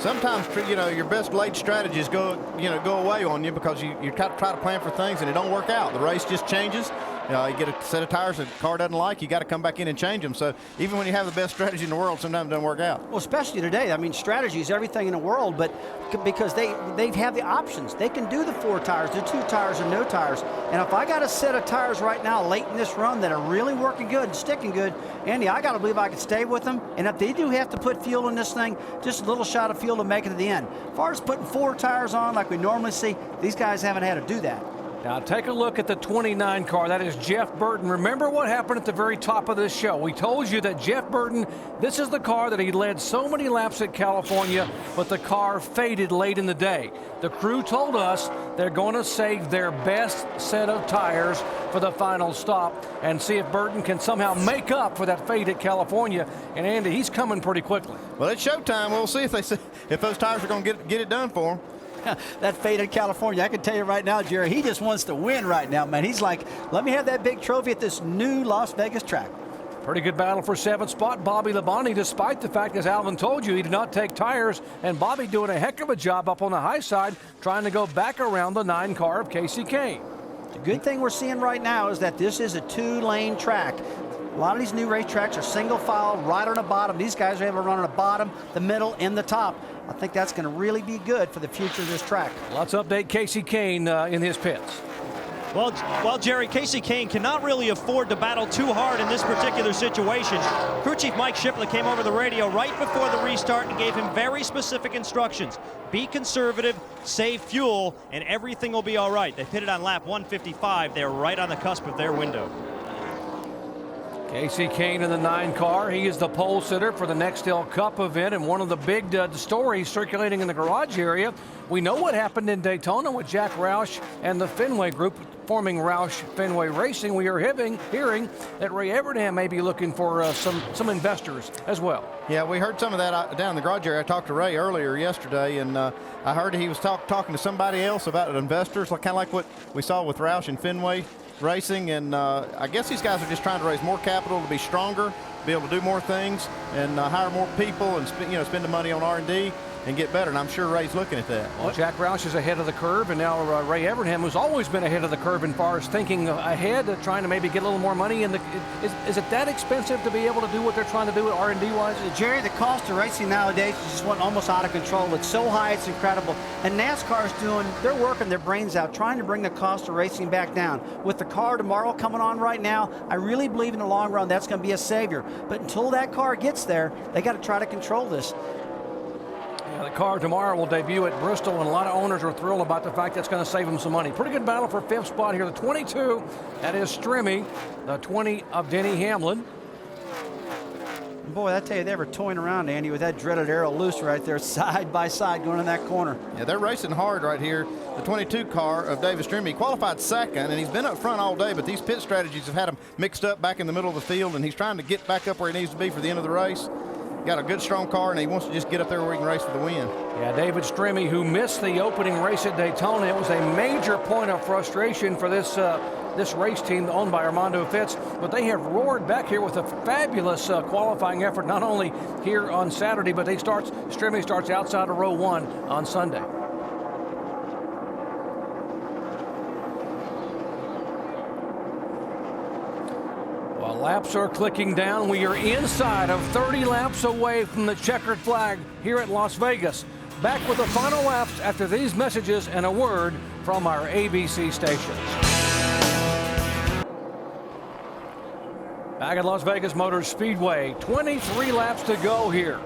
[SPEAKER 4] Sometimes, your best laid strategies go away on you because you try to plan for things and it don't work out. The race just changes, You get a set of tires that the car doesn't like, you got to come back in and change them. So even when you have the best strategy in the world, sometimes it doesn't work out.
[SPEAKER 2] Well, especially today. I mean, strategy is everything in the world, but because they have the options. They can do the 4 tires, the 2 tires, and no tires. And if I got a set of tires right now late in this run that are really working good and sticking good, Andy, I got to believe I can stay with them. And if they do have to put fuel in this thing, just a little shot of fuel to make it to the end. As far as putting 4 tires on like we normally see, these guys haven't had to do that.
[SPEAKER 1] Now take a look at the 29 car. That is Jeff Burton. Remember what happened at the very top of this show. We told you that Jeff Burton, this is the car that he led so many laps at California, but the car faded late in the day. The crew told us they're going to save their best set of tires for the final stop and see if Burton can somehow make up for that fade at California. And Andy, he's coming pretty quickly.
[SPEAKER 4] Well, it's showtime. We'll see if those tires are going to get it done for him.
[SPEAKER 2] That fade in California, I can tell you right now, Jerry, he just wants to win right now, man. He's like, let me have that big trophy at this new Las Vegas track.
[SPEAKER 1] Pretty good battle for 7th spot. Bobby Labonte, despite the fact, as Alvin told you, he did not take tires, and Bobby doing a heck of a job up on the high side, trying to go back around the 9 car of Casey Kane.
[SPEAKER 2] The good thing we're seeing right now is that this is a 2-lane track. A lot of these new racetracks are single file, right on the bottom. These guys are able to run on the bottom, the middle, and the top. I think that's going to really be good for the future of this track.
[SPEAKER 1] Let's update Casey Kane in his pits.
[SPEAKER 7] Well, Jerry, Casey Kane cannot really afford to battle too hard in this particular situation. Crew Chief Mike Shipley came over the radio right before the restart and gave him very specific instructions. Be conservative, save fuel, and everything will be all right. They pitted on lap 155. They're right on the cusp of their window.
[SPEAKER 1] Casey Kane in the 9 car. He is the pole sitter for the Nextel Cup event, and one of the big stories circulating in the garage area. We know what happened in Daytona with Jack Roush and the Fenway group forming Roush Fenway Racing. We are hearing that Ray Evernham may be looking for some investors as well.
[SPEAKER 4] Yeah, we heard some of that down in the garage area. I talked to Ray earlier yesterday, and I heard he was talking to somebody else about investors, kind of like what we saw with Roush and Fenway Racing, and I guess these guys are just trying to raise more capital to be stronger, be able to do more things, and hire more people, and spend the money on R&D and get better. And I'm sure Ray's looking at that.
[SPEAKER 1] Well, Jack Roush is ahead of the curve, and now Ray Evernham, who's always been ahead of the curve as far as thinking ahead, trying to maybe get a little more money. Is it that expensive to be able to do what they're trying to do R&D wise?
[SPEAKER 2] Jerry, the cost of racing nowadays is just almost out of control. It's so high, it's incredible. And NASCAR's they're working their brains out, trying to bring the cost of racing back down. With the car tomorrow coming on right now, I really believe in the long run that's going to be a savior. But until that car gets there, they got to try to control this.
[SPEAKER 1] The car tomorrow will debut at Bristol, and a lot of owners are thrilled about the fact that's going to save them some money. Pretty good battle for 5th spot here. The 22, that is Strimmy. The 20 of Denny Hamlin.
[SPEAKER 2] Boy, I tell you, they were toying around, Andy, with that dreaded arrow loose right there, side by side, going in that corner.
[SPEAKER 4] Yeah, they're racing hard right here. The 22 car of David Strimmy qualified 2nd, and he's been up front all day, but these pit strategies have had him mixed up back in the middle of the field, and he's trying to get back up where he needs to be for the end of the race. Got a good, strong car, and he wants to just get up there where he can race for the win.
[SPEAKER 1] Yeah, David Strimmy, who missed the opening race at Daytona. It was a major point of frustration for this race team owned by Armando Fitz, but they have roared back here with a fabulous qualifying effort, not only here on Saturday, but Strimmy starts outside of row 1 on Sunday. While laps are clicking down, we are inside of 30 laps away from the checkered flag here at Las Vegas. Back with the final laps after these messages and a word from our ABC stations. Back at Las Vegas Motor Speedway, 23 laps to go here.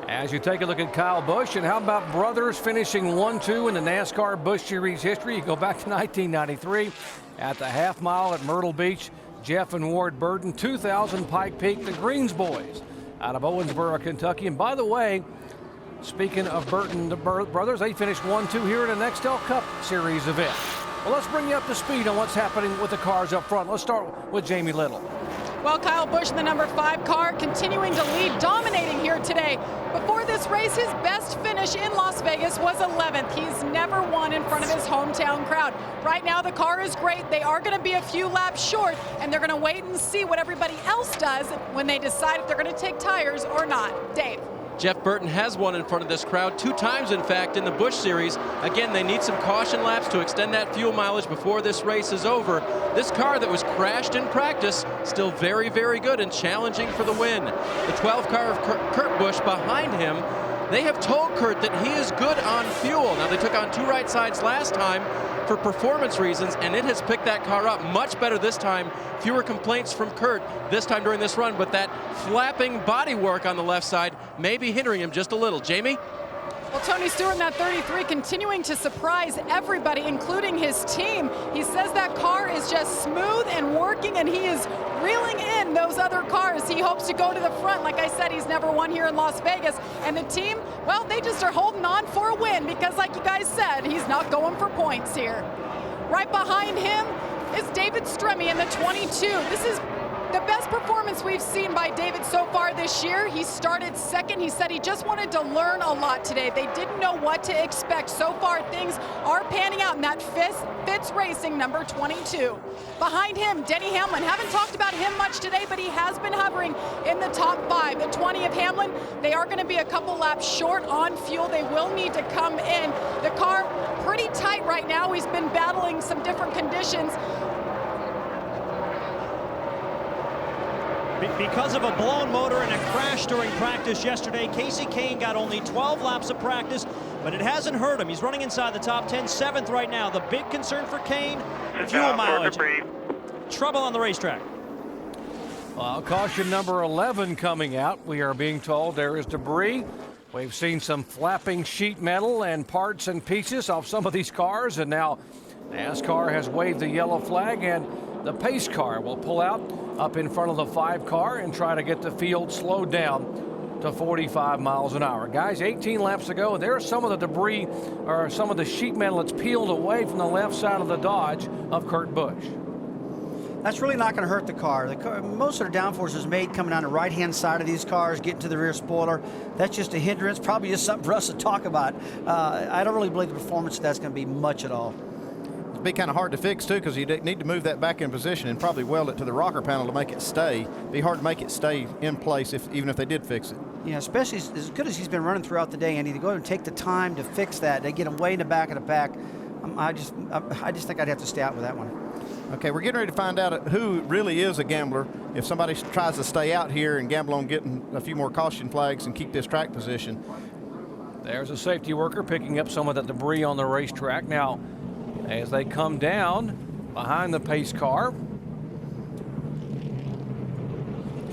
[SPEAKER 1] As you take a look at Kyle Busch, and how about brothers finishing 1-2 in the NASCAR Busch Series history? You go back to 1993 at the half mile at Myrtle Beach. Jeff and Ward Burton, 2000 Pike Peak, the Greens boys out of Owensboro, Kentucky. And by the way, speaking of Burton, the brothers, they finished 1-2 here in the Nextel Cup Series event. Well, let's bring you up to speed on what's happening with the cars up front. Let's start with Jamie Little.
[SPEAKER 6] Well, Kyle Busch in the number 5 car continuing to lead, dominating here today. Before this race, his best finish in Las Vegas was 11th. He's never won in front of his hometown crowd. Right now, the car is great. They are going to be a few laps short, and they're going to wait and see what everybody else does when they decide if they're going to take tires or not. Dave.
[SPEAKER 8] Jeff Burton has won in front of this crowd 2 times, in fact, in the Busch Series. Again, they need some caution laps to extend that fuel mileage before this race is over. This car that was crashed in practice, still very, very good and challenging for the win. The 12 car of Kurt Busch behind him, they have told Kurt that he is good on fuel. Now, they took on 2 right sides last time for performance reasons, and it has picked that car up much better this time. Fewer complaints from Kurt this time during this run, but that flapping bodywork on the left side may be hindering him just a little. Jamie?
[SPEAKER 6] Well, Tony Stewart in that 33 continuing to surprise everybody, including his team. He says that car is just smooth and working, and he is reeling in those other cars. He hopes to go to the front. Like I said, he's never won here in Las Vegas. And the team, well, they just are holding on for a win because, like you guys said, he's not going for points here. Right behind him is David Stremme in the 22. This is the best performance we've seen by David so far this year. He started second. He said he just wanted to learn a lot today. They didn't know what to expect. So far, things are panning out in that Fitz Racing number 22. Behind him, Denny Hamlin. Haven't talked about him much today, but he has been hovering in the top 5. The 20 of Hamlin, they are going to be a couple laps short on fuel. They will need to come in. The car pretty tight right now. He's been battling some different conditions.
[SPEAKER 7] Because of a blown motor and a crash during practice yesterday, Kasey Kahne got only 12 laps of practice, but it hasn't hurt him. He's running inside the top 10, 7th right now. The big concern for Kahne, fuel mileage. Trouble on the racetrack.
[SPEAKER 1] Well, caution number 11 coming out. We are being told there is debris. We've seen some flapping sheet metal and parts and pieces off some of these cars, and now NASCAR has waved the yellow flag, and the pace car will pull out up in front of the 5 car and try to get the field slowed down to 45 miles an hour. Guys, 18 laps to go. There's some of the debris or some of the sheet metal that's peeled away from the left side of the Dodge of Kurt Busch.
[SPEAKER 2] That's really not going to hurt the car. Most of the downforce is made coming down the right-hand side of these cars, getting to the rear spoiler. That's just a hindrance, probably just something for us to talk about. I don't really believe the performance of that's going to be much at all.
[SPEAKER 4] It'd be kind of hard to fix too, because you need to move that back in position and probably weld it to the rocker panel to make it stay. It'd be hard to make it stay in place even if they did fix it.
[SPEAKER 2] Yeah, especially as good as he's been running throughout the day, Andy, to go and take the time to fix that. They get him way in the back of the pack. I just think I'd have to stay out with that one.
[SPEAKER 4] Okay, we're getting ready to find out who really is a gambler. If somebody tries to stay out here and gamble on getting a few more caution flags and keep this track position.
[SPEAKER 1] There's a safety worker picking up some of the debris on the racetrack. Now, as they come down behind the pace car,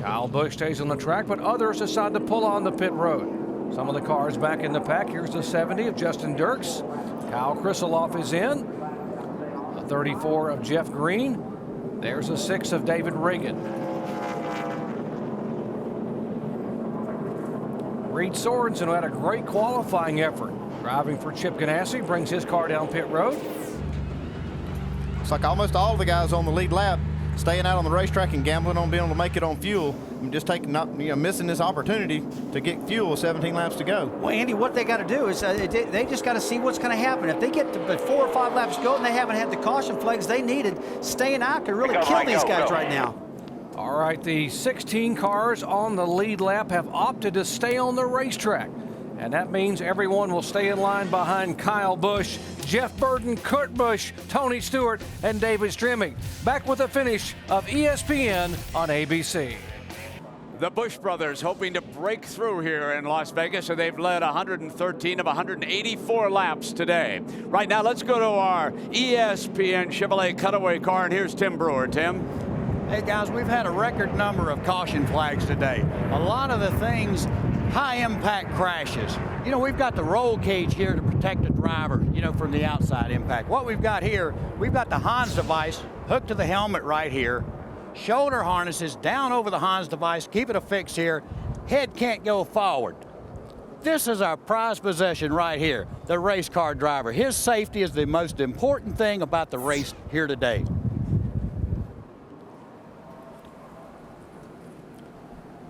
[SPEAKER 1] Kyle Busch stays on the track, but others decide to pull on the pit road. Some of the cars back in the pack. Here's the 70 of Justin Dirks. Kyle Krisseloff is in. A 34 of Jeff Green. There's a 6 of David Reagan. Reed Sorensen, who had a great qualifying effort, driving for Chip Ganassi, brings his car down pit road.
[SPEAKER 4] It's like almost all of the guys on the lead lap staying out on the racetrack and gambling on being able to make it on fuel and just missing this opportunity to get fuel with 17 laps to go.
[SPEAKER 2] Well, Andy, what they got to do is they just got to see what's going to happen. If they get to 4 or 5 laps to go and they haven't had the caution flags they needed, staying out could really kill these guys right now.
[SPEAKER 1] All right, the 16 cars on the lead lap have opted to stay on the racetrack. And that means everyone will stay in line behind Kyle Busch, Jeff Burton, Kurt Busch, Tony Stewart, and David Stremme. Back with the finish of ESPN on ABC.
[SPEAKER 18] The Busch brothers hoping to break through here in Las Vegas, and they've led 113 of 184 laps today. Right now, let's go to our ESPN Chevrolet cutaway car, and here's Tim Brewer. Tim?
[SPEAKER 11] Hey, guys, we've had a record number of caution flags today. A lot of the things, high-impact crashes. You know, we've got the roll cage here to protect the driver, from the outside impact. What we've got here, we've got the Hans device hooked to the helmet right here, shoulder harnesses down over the Hans device, keep it affixed here, head can't go forward. This is our prized possession right here, the race car driver. His safety is the most important thing about the race here today.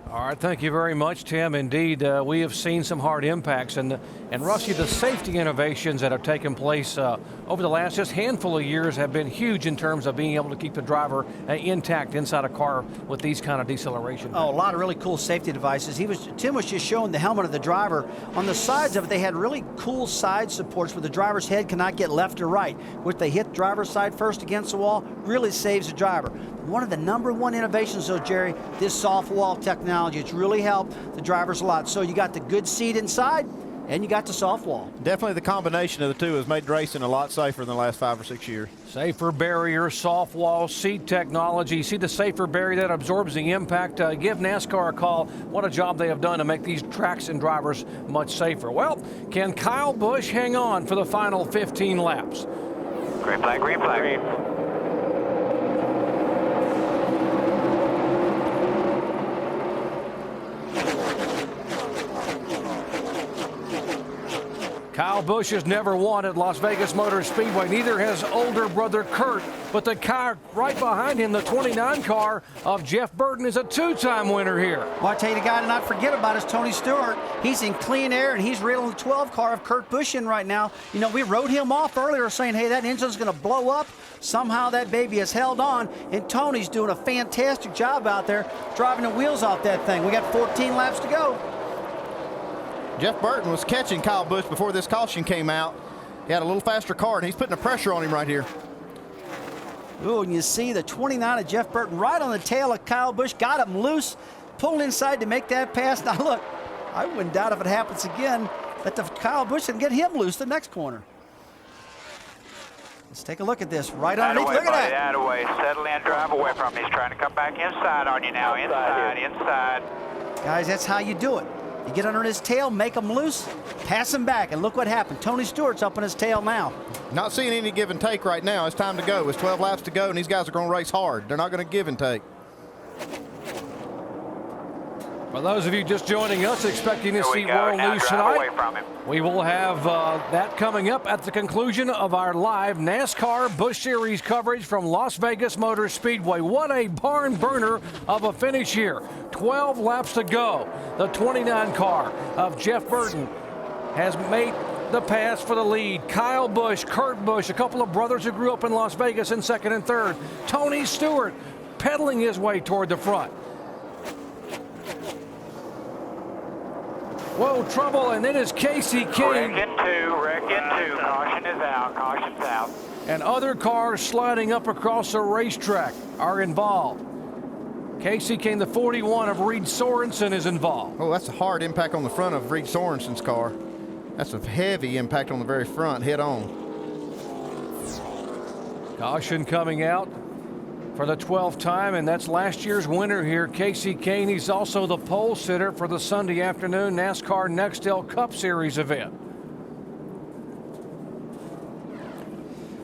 [SPEAKER 1] All right, thank you very much, Tim. Indeed, we have seen some hard impacts, and And Rusty, the safety innovations that have taken place over the last just handful of years have been huge in terms of being able to keep the driver intact inside a car with these kind of deceleration.
[SPEAKER 2] Oh, a lot of really cool safety devices. Tim was just showing the helmet of the driver. On the sides of it, they had really cool side supports where the driver's head cannot get left or right. Which they hit driver's side first against the wall, really saves the driver. One of the #1 innovations, though, Jerry, this soft wall technology. It's really helped the drivers a lot. So you got the good seat inside, and you got the soft wall.
[SPEAKER 4] Definitely the combination of the two has made racing a lot safer in the last 5 or 6 years.
[SPEAKER 1] Safer barrier, soft wall, seat technology. See the safer barrier that absorbs the impact. Give NASCAR a call. What a job they have done to make these tracks and drivers much safer. Well, can Kyle Busch hang on for the final 15 laps?
[SPEAKER 16] Green flag, green flag. Green.
[SPEAKER 1] Kyle Busch has never won at Las Vegas Motor Speedway. Neither has older brother Kurt. But the car right behind him, the 29 car of Jeff Burton, is a 2-time winner here.
[SPEAKER 2] Well, I tell you, the guy to not forget about is Tony Stewart. He's in clean air, and he's reeling the 12 car of Kurt Busch in right now. You know, we wrote him off earlier saying, hey, that engine's going to blow up. Somehow that baby has held on, and Tony's doing a fantastic job out there driving the wheels off that thing. We got 14 laps to go.
[SPEAKER 4] Jeff Burton was catching Kyle Busch before this caution came out. He had a little faster car, and he's putting the pressure on him right here.
[SPEAKER 2] Ooh, and you see the 29 of Jeff Burton right on the tail of Kyle Busch, got him loose, pulled inside to make that pass. Now look, I wouldn't doubt if it happens again that the Kyle Busch can get him loose the next corner. Let's take a look at this. Right underneath, look at that.
[SPEAKER 16] That away, settle in, drive away from him. He's trying to come back inside on you now, inside.
[SPEAKER 2] Guys, that's how you do it. You get under his tail, make him loose, pass him back, and look what happened. Tony Stewart's up on his tail now.
[SPEAKER 4] Not seeing any give and take right now. It's time to go. It's 12 laps to go, and these guys are going to race hard. They're not going to give and take.
[SPEAKER 1] For those of you just joining us, expecting to see World News tonight, we will have that coming up at the conclusion of our live NASCAR Busch Series coverage from Las Vegas Motor Speedway. What a barn burner of a finish here. 12 laps to go. The 29 car of Jeff Burton has made the pass for the lead. Kyle Busch, Kurt Busch, a couple of brothers who grew up in Las Vegas in second and third. Tony Stewart pedaling his way toward the front. Whoa, trouble, and then it's Casey King.
[SPEAKER 16] Wreck in two, caution's out.
[SPEAKER 1] And other cars sliding up across the racetrack are involved. Casey King, the 41 of Reed Sorensen, is involved.
[SPEAKER 4] Oh, that's a hard impact on the front of Reed Sorensen's car. That's a heavy impact on the very front, head on.
[SPEAKER 1] Caution coming out for the 12th time, and that's last year's winner here, Casey Kane. He's also the pole sitter for the Sunday afternoon NASCAR Nextel Cup Series event.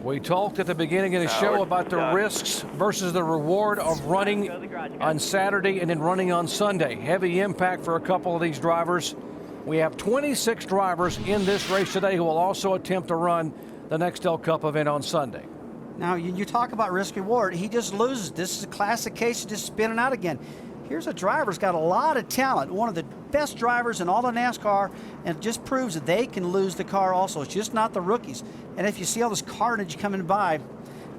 [SPEAKER 1] We talked at the beginning of the show about the risks versus the reward of running on Saturday and then running on Sunday. Heavy impact for a couple of these drivers. We have 26 drivers in this race today who will also attempt to run the Nextel Cup event on Sunday.
[SPEAKER 2] Now, you talk about risk reward. He just loses. This is a classic case of just spinning out again. Here's a driver who's got a lot of talent, one of the best drivers in all of NASCAR, and it just proves that they can lose the car also. It's just not the rookies. And if you see all this carnage coming by,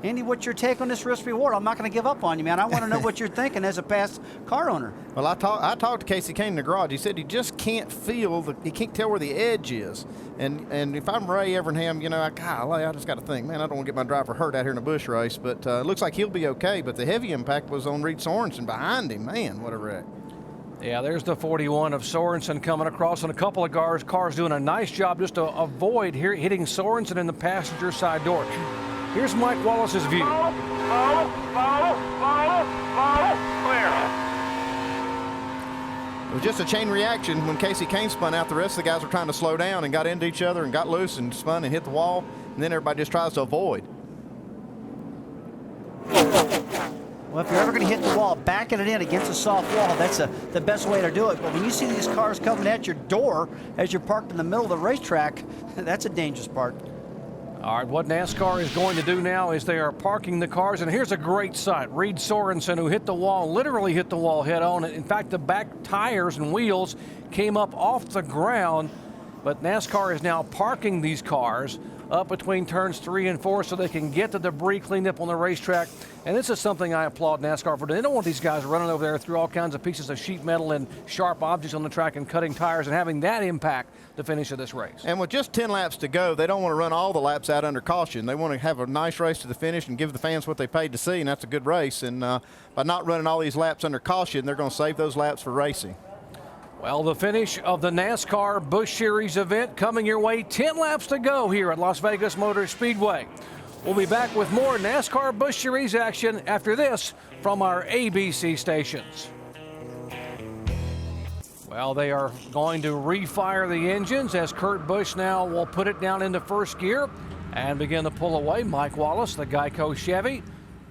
[SPEAKER 2] Andy, what's your take on this risk reward? I'm not going to give up on you, man. I want to know what you're thinking as a past car owner.
[SPEAKER 4] Well, I talked to Casey Kane in the garage. He said he just can't he can't tell where the edge is. And if I'm Ray Evernham, you know, I just got to think, man, I don't want to get my driver hurt out here in a Busch race. But it looks like he'll be okay. But the heavy impact was on Reed Sorensen behind him. Man, what a wreck.
[SPEAKER 1] Yeah, there's the 41 of Sorensen coming across, and a couple of cars doing a nice job just to avoid hitting Sorensen in the passenger side door. Here's Mike Wallace's view.
[SPEAKER 16] Clear.
[SPEAKER 4] It was just a chain reaction when Casey Kane spun out. The rest of the guys were trying to slow down and got into each other and got loose and spun and hit the wall. And then everybody just tries to avoid.
[SPEAKER 2] Well, if you're ever going to hit the wall, backing it in against a soft wall, that's the best way to do it. But when you see these cars coming at your door as you're parked in the middle of the racetrack, that's a dangerous part.
[SPEAKER 1] All right, what NASCAR is going to do now is they are parking the cars, and here's a great sight. Reed Sorensen, who hit the wall, literally hit the wall head on. In fact, the back tires and wheels came up off the ground but NASCAR is now parking these cars up between turns 3 and 4 so they can get the debris cleaned up on the racetrack. And this is something I applaud NASCAR for. They don't want these guys running over there through all kinds of pieces of sheet metal and sharp objects on the track and cutting tires and having that impact the finish of this race.
[SPEAKER 4] And with just 10 laps to go, they don't want to run all the laps out under caution. They want to have a nice race to the finish and give the fans what they paid to see, and that's a good race. And by not running all these laps under caution, they're going to save those laps for racing.
[SPEAKER 1] Well, the finish of the NASCAR Busch Series event coming your way. 10 laps to go here at Las Vegas Motor Speedway. We'll be back with more NASCAR Busch Series action after this from our ABC stations. Well, they are going to refire the engines as Kurt Busch now will put it down into first gear and begin to pull away. Mike Wallace, the Geico Chevy.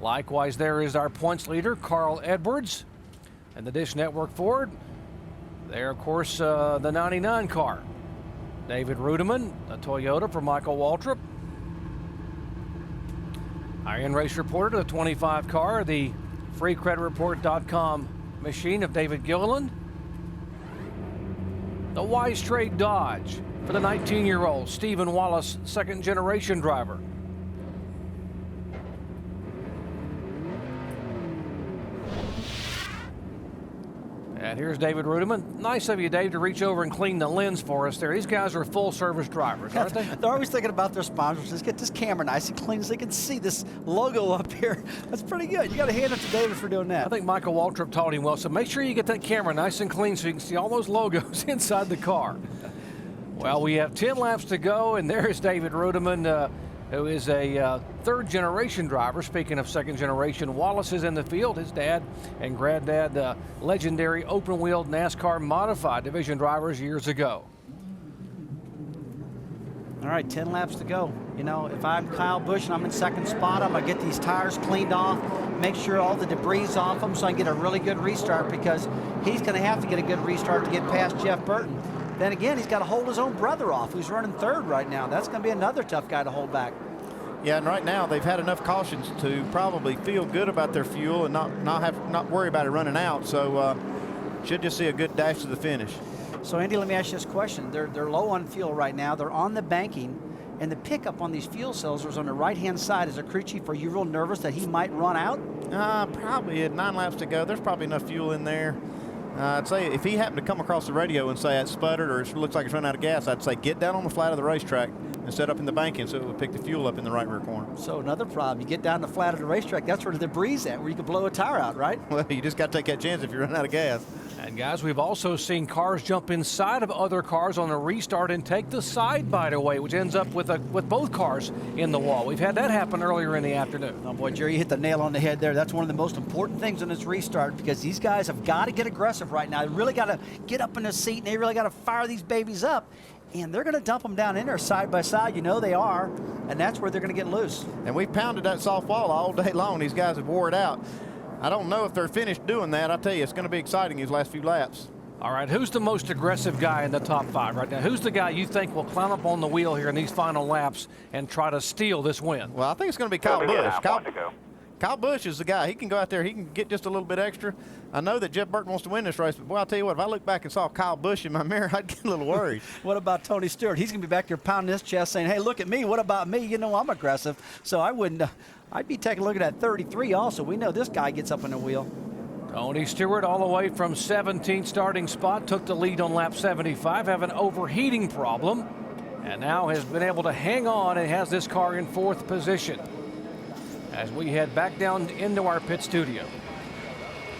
[SPEAKER 1] Likewise, there is our points leader, Carl Edwards, and the Dish Network Ford. There, of course, the 99 car. David Rudeman, a Toyota for Michael Waltrip. Our in-race reporter, the 25 car, the freecreditreport.com machine of David Gilliland. The Wise Trade Dodge for the 19-year-old Stephen Wallace, second-generation driver. And here's David Rudeman. Nice of you, Dave, to reach over and clean the lens for us there. These guys are full-service drivers, aren't they?
[SPEAKER 2] They're always thinking about their sponsors. Let's get this camera nice and clean so they can see this logo up here. That's pretty good. You got to hand it to David for doing that.
[SPEAKER 1] I think Michael Waltrip taught him well, so make sure you get that camera nice and clean so you can see all those logos inside the car. Well, we have 10 laps to go, and there's David Rudeman, who is a third-generation driver. Speaking of second-generation, Wallace is in the field. His dad and granddad, legendary open-wheeled NASCAR modified division drivers years ago.
[SPEAKER 2] All right, 10 laps to go. You know, if I'm Kyle Busch and I'm in second spot, I'm going to get these tires cleaned off, make sure all the debris is off them so I can get a really good restart, because he's going to have to get a good restart to get past Jeff Burton. Then again, he's got to hold his own brother off, who's running third right now. That's going to be another tough guy to hold back.
[SPEAKER 4] Yeah, and right now they've had enough cautions to probably feel good about their fuel and not worry about it running out. So should just see a good dash to the finish.
[SPEAKER 2] So Andy, let me ask you this question. They're low on fuel right now. They're on the banking, and the pickup on these fuel cells is on the right-hand side. As a crew chief, are you real nervous that he might run out?
[SPEAKER 4] Probably at 9 laps to go. There's probably enough fuel in there. I'd say if he happened to come across the radio and say it sputtered or it looks like it's run out of gas, I'd say get down on the flat of the racetrack and set up in the banking so it would pick the fuel up in the right rear corner.
[SPEAKER 2] So another problem, you get down the flat of the racetrack, that's where the debris is at, where you can blow a tire out, right?
[SPEAKER 4] Well, you just got to take that chance if you run out of gas.
[SPEAKER 1] And guys, we've also seen cars jump inside of other cars on a restart and take the side bite away, which ends up with both cars in the wall. We've had that happen earlier in the afternoon.
[SPEAKER 2] Oh boy, Jerry, you hit the nail on the head there. That's one of the most important things in this restart, because these guys have got to get aggressive right now. They really got to get up in the seat, and they really got to fire these babies up. And they're going to dump them down in there side by side. You know they are. And that's where they're going to get loose.
[SPEAKER 4] And we've pounded that soft wall all day long. These guys have wore it out. I don't know if they're finished doing that. I'll tell you, it's going to be exciting these last few laps.
[SPEAKER 1] All right, who's the most aggressive guy in the top 5 right now? Who's the guy you think will climb up on the wheel here in these final laps and try to steal this win?
[SPEAKER 4] Well, I think it's going to be Kyle Busch. Kyle Busch is the guy. He can go out there. He can get just a little bit extra. I know that Jeff Burton wants to win this race, but boy, I'll tell you what, if I look back and saw Kyle Busch in my mirror, I'd get a little worried.
[SPEAKER 2] What about Tony Stewart? He's going to be back there pounding his chest saying, hey, look at me. What about me? You know I'm aggressive. So I wouldn't. I'd be taking a look at that 33 also. We know this guy gets up in the wheel.
[SPEAKER 1] Tony Stewart all the way from 17th starting spot, took the lead on lap 75, have an overheating problem, and now has been able to hang on and has this car in 4th position as we head back down into our pit studio.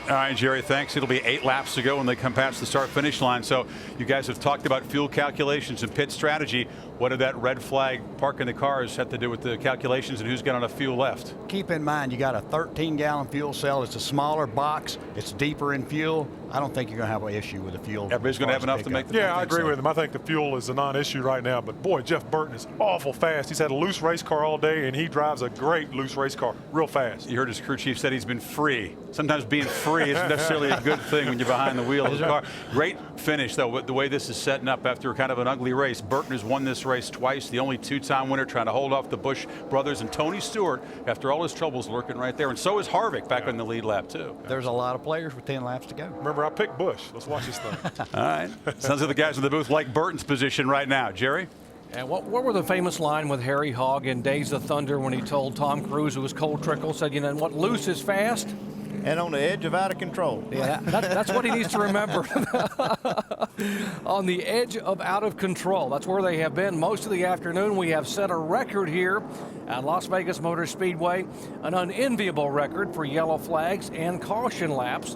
[SPEAKER 10] All right, Jerry, thanks. It'll be 8 laps to go when they come past the start-finish line. So you guys have talked about fuel calculations and pit strategy. What did that red flag parking the cars have to do with the calculations and who's got enough fuel left?
[SPEAKER 11] Keep in mind, you got a 13-gallon fuel cell. It's a smaller box. It's deeper in fuel. I don't think you're going to have an issue with the fuel.
[SPEAKER 10] Everybody's going to have enough to make the
[SPEAKER 12] Yeah, I agree with him. I think the fuel is a non-issue right now. But, boy, Jeff Burton is awful fast. He's had a loose race car all day, and he drives a great loose race car real fast.
[SPEAKER 10] You heard his crew chief said he's been free. Sometimes being free isn't necessarily a good thing when you're behind the wheel of the car. Great finish, though, the way this is setting up after kind of an ugly race. Burton has won this race twice, the only 2-time winner, trying to hold off the Busch brothers, and Tony Stewart, after all his troubles, lurking right there. And so is Harvick back on the lead lap, too.
[SPEAKER 11] There's a lot of players with 10 laps to go.
[SPEAKER 12] Remember, However, I picked Busch. Let's watch this thing.
[SPEAKER 10] All right. Sounds like the guys in the booth like Burton's position right now. Jerry?
[SPEAKER 1] And what were the famous line with Harry Hogg in Days of Thunder when he told Tom Cruise it was cold trickle, said, you know what, loose is fast?
[SPEAKER 4] And on the edge of out of control.
[SPEAKER 1] Yeah, that's what he needs to remember. On the edge of out of control. That's where they have been most of the afternoon. We have set a record here at Las Vegas Motor Speedway, an unenviable record for yellow flags and caution laps.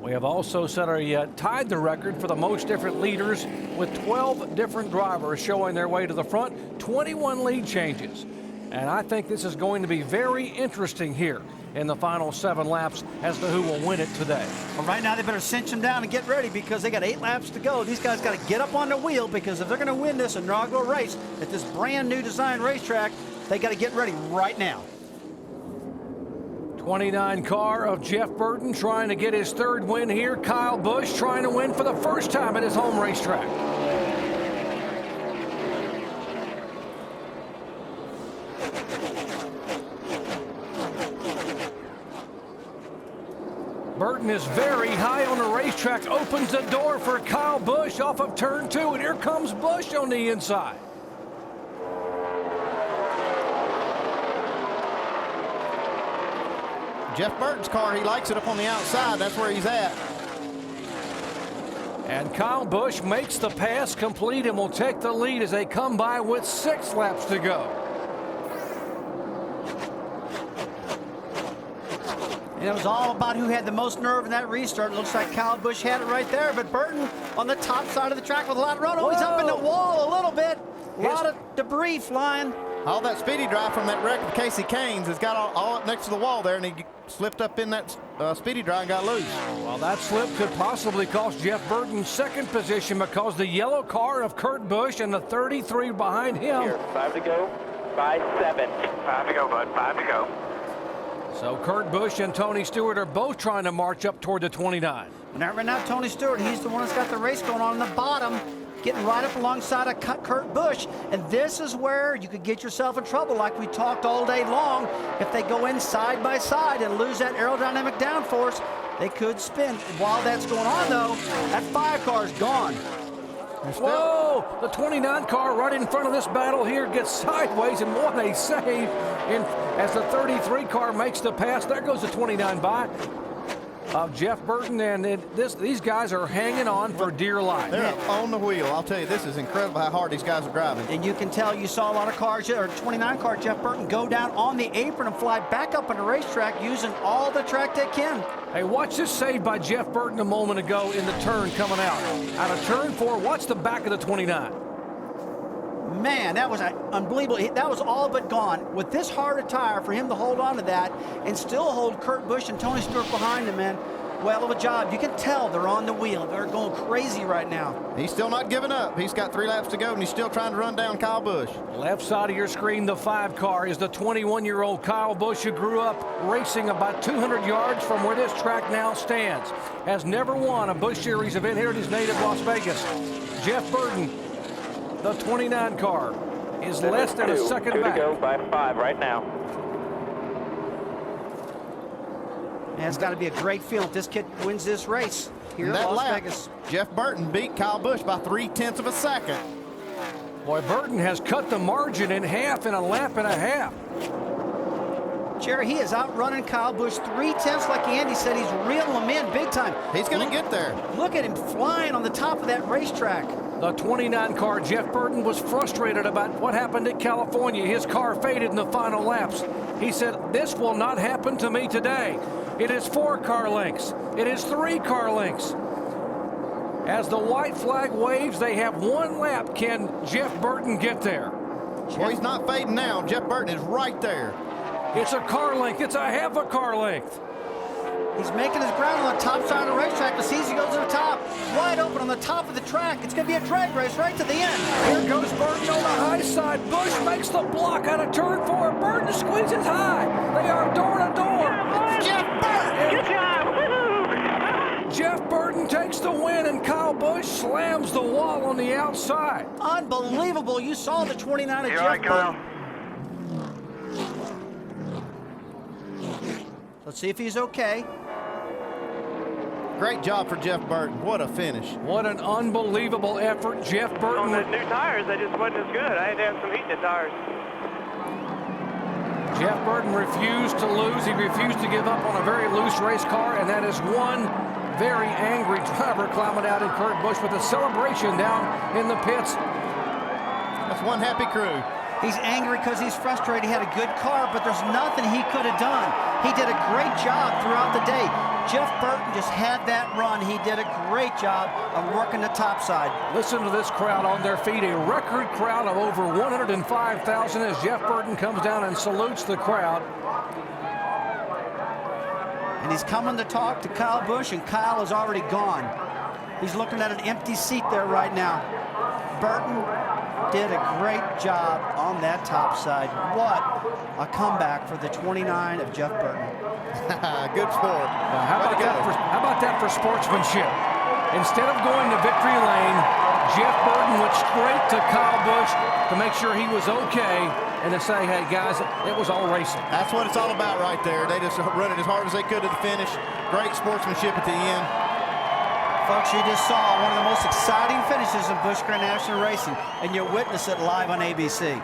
[SPEAKER 1] We have also tied the record for the most different leaders with 12 different drivers showing their way to the front, 21 lead changes. And I think this is going to be very interesting here in the final 7 laps as to who will win it today.
[SPEAKER 2] Well, right now they better cinch them down and get ready because they got 8 laps to go. These guys got to get up on the wheel because if they're going to win this inaugural race at this brand new design racetrack, they got to get ready right now.
[SPEAKER 1] 29 car of Jeff Burton trying to get his 3rd win here. Kyle Busch trying to win for the first time at his home racetrack. Burton is very high on the racetrack, opens the door for Kyle Busch off of turn 2, and here comes Busch on the inside.
[SPEAKER 4] Jeff Burton's car, he likes it up on the outside. That's where he's at.
[SPEAKER 1] And Kyle Busch makes the pass complete and will take the lead as they come by with 6 laps to go.
[SPEAKER 2] And it was all about who had the most nerve in that restart. It looks like Kyle Busch had it right there, but Burton on the top side of the track with a lot of run. Oh, he's up in the wall a little bit. A lot of debris flying.
[SPEAKER 4] All that speedy drive from that wreck of Casey Kane's has got all up next to the wall there, and he slipped up in that speedy drive and got loose.
[SPEAKER 1] Well, that slip could possibly cost Jeff Burton 2nd position because the yellow car of Kurt Busch and the 33 behind him.
[SPEAKER 13] Here, 5 to go, by 7.
[SPEAKER 16] 5 to go, bud, 5 to go.
[SPEAKER 1] So Kurt Busch and Tony Stewart are both trying to march up toward the 29.
[SPEAKER 2] Right now, Tony Stewart, he's the one that's got the race going on in the bottom, getting right up alongside of Kurt Busch. And this is where you could get yourself in trouble, like we talked all day long. If they go in side by side and lose that aerodynamic downforce, they could spin. While that's going on, though, that 5 car is gone.
[SPEAKER 1] Whoa! The 29 car right in front of this battle here gets sideways, and what a save as the 33 car makes the pass. There goes the 29 by of Jeff Burton, and these guys are hanging on for dear life.
[SPEAKER 4] They're on the wheel. I'll tell you, this is incredible how hard these guys are driving.
[SPEAKER 2] And you can tell you saw a lot of cars, or 29 car Jeff Burton go down on the apron and fly back up on the racetrack using all the track they can.
[SPEAKER 1] Hey, watch this save by Jeff Burton a moment ago in the turn coming out. Out of turn 4, watch the back of the 29.
[SPEAKER 2] Man, that was unbelievable. That was all but gone. With this hard a tire, for him to hold on to that and still hold Kurt Busch and Tony Stewart behind him, man, well of a job. You can tell they're on the wheel. They're going crazy right now.
[SPEAKER 4] He's still not giving up. He's got 3 laps to go, and he's still trying to run down Kyle Busch.
[SPEAKER 1] Left side of your screen, the 5 car is the 21-year-old Kyle Busch, who grew up racing about 200 yards from where this track now stands. Has never won a Busch Series event here at his native Las Vegas. Jeff Burton, the 29 car, is less than a second
[SPEAKER 13] 2
[SPEAKER 1] back.
[SPEAKER 13] to go by 5 right now.
[SPEAKER 2] Man, it's got to be a great feeling if this kid wins this race here at Las Vegas.
[SPEAKER 4] Jeff Burton beat Kyle Busch by 0.3 of a second.
[SPEAKER 1] Boy, Burton has cut the margin in half in a lap and a half.
[SPEAKER 2] Jerry, he is outrunning Kyle Busch 0.3, like Andy said. He's reeling him in big time.
[SPEAKER 4] He's going to get there.
[SPEAKER 2] Look at him flying on the top of that racetrack.
[SPEAKER 1] The 29 car, Jeff Burton, was frustrated about what happened at California. His car faded in the final laps. He said, this will not happen to me today. It is 4 car lengths. It is 3 car lengths. As the white flag waves, they have 1 lap. Can Jeff Burton get there?
[SPEAKER 4] Well, he's not fading now. Jeff Burton is right there.
[SPEAKER 1] It's a car length. It's a half a car length.
[SPEAKER 2] He's making his ground on the top side of the racetrack. As he goes to the top, wide open on the top of the track. It's going to be a drag race right to the end.
[SPEAKER 1] Here goes Burton on the high side. Busch makes the block out of turn 4. Burton squeezes high. They are door to door.
[SPEAKER 2] Jeff Burton!
[SPEAKER 21] Good job! Woo-hoo!
[SPEAKER 1] Jeff Burton takes the win, and Kyle Busch slams the wall on the outside.
[SPEAKER 2] Unbelievable. You saw the 29 of Jeff Burton. Let's see if he's okay.
[SPEAKER 4] Great job for Jeff Burton. What a finish.
[SPEAKER 1] What an unbelievable effort. Jeff Burton.
[SPEAKER 5] On the new tires, they just wasn't as good. I had to have some heat in the tires.
[SPEAKER 1] Jeff Burton refused to lose. He refused to give up on a very loose race car, and that is one very angry driver climbing out in Kurt Busch with a celebration down in the pits.
[SPEAKER 4] That's one happy crew.
[SPEAKER 2] He's angry because he's frustrated. He had a good car, but there's nothing he could have done. He did a great job throughout the day. Jeff Burton just had that run. He did a great job of working the top side.
[SPEAKER 1] Listen to this crowd on their feet. A record crowd of over 105,000 as Jeff Burton comes down and salutes the crowd.
[SPEAKER 2] And he's coming to talk to Kyle Busch, and Kyle is already gone. He's looking at an empty seat there right now. Burton did a great job on that top side. What a comeback for the 29 of Jeff Burton.
[SPEAKER 4] Good sport.
[SPEAKER 1] How about that for sportsmanship? Instead of going to victory lane, Jeff Burton went straight to Kyle Busch to make sure he was okay and to say, hey, guys, it was all racing.
[SPEAKER 4] That's what it's all about right there. They just run it as hard as they could to the finish. Great sportsmanship at the end.
[SPEAKER 2] Folks, you just saw one of the most exciting finishes in Busch Grand National Racing, and you witness it live on ABC.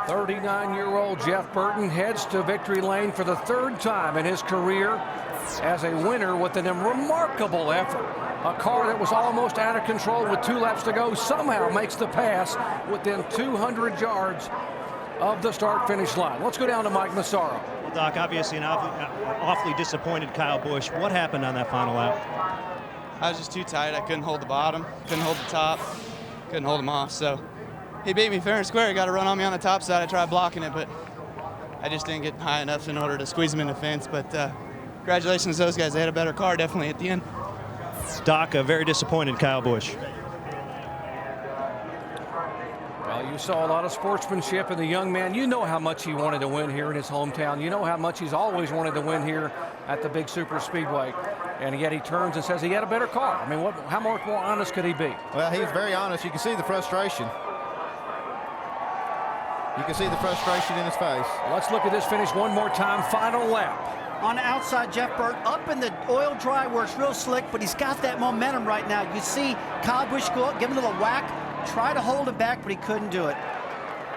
[SPEAKER 1] 39-year-old Jeff Burton heads to victory lane for the third time in his career as a winner with an remarkable effort. A car that was almost out of control with 2 laps to go somehow makes the pass within 200 yards of the start-finish line. Let's go down to Mike Massaro.
[SPEAKER 7] Well, Doc, obviously an awfully disappointed Kyle Busch. What happened on that final lap?
[SPEAKER 15] I was just too tight. I couldn't hold the bottom, couldn't hold the top, couldn't hold him off. So he beat me fair and square. He got a run on me on the top side. I tried blocking it, but I just didn't get high enough in order to squeeze him in the fence. But congratulations to those guys. They had a better car definitely at the end.
[SPEAKER 7] Doc, a very disappointed Kyle Busch.
[SPEAKER 1] Well, you saw a lot of sportsmanship in the young man. You know how much he wanted to win here in his hometown. You know how much he's always wanted to win here at the big super speedway. And yet he turns and says he had a better car. I mean, how more honest could he be?
[SPEAKER 4] Well, he was very honest. You can see the frustration. You can see the frustration in his face.
[SPEAKER 1] Let's look at this finish one more time. Final lap.
[SPEAKER 2] On the outside, Jeff Burton up in the oil dry works real slick, but he's got that momentum right now. You see Kyle Busch go up, give him a little whack, try to hold him back, but he couldn't do it.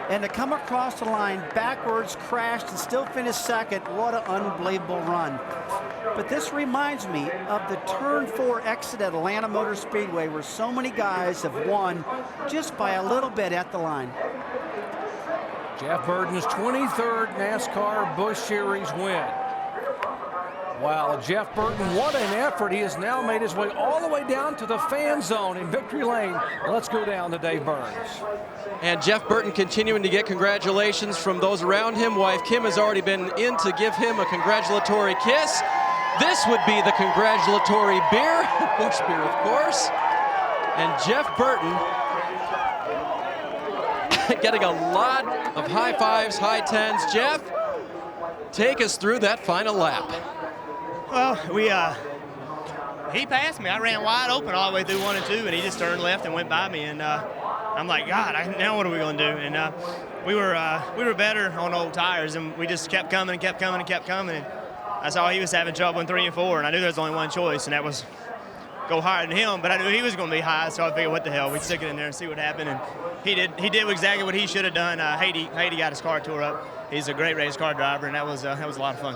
[SPEAKER 2] And to come across the line backwards, crashed, and still finished second, what an unbelievable run. But this reminds me of the Turn 4 exit at Atlanta Motor Speedway, where so many guys have won just by a little bit at the line.
[SPEAKER 1] Jeff Burton's 23rd NASCAR Busch Series win. Wow, Jeff Burton, what an effort. He has now made his way all the way down to the fan zone in victory lane. Let's go down to Dave Burns.
[SPEAKER 8] And Jeff Burton continuing to get congratulations from those around him. Wife Kim has already been in to give him a congratulatory kiss. This would be the congratulatory beer, Busch beer, of course. And Jeff Burton getting a lot of high fives, high tens. Jeff, take us through that final lap.
[SPEAKER 14] Well, he passed me. I ran wide open all the way through 1 and 2, and he just turned left and went by me. And I'm like, God, now what are we going to do? And we were better on old tires, and we just kept coming and kept coming and kept coming. And I saw he was having trouble in 3 and 4, and I knew there was only one choice, and that was go higher than him. But I knew he was going to be high, so I figured, what the hell? We'd stick it in there and see what happened. And he did exactly what he should have done. Haiti got his car tore up. He's a great race car driver, and that was a lot of fun.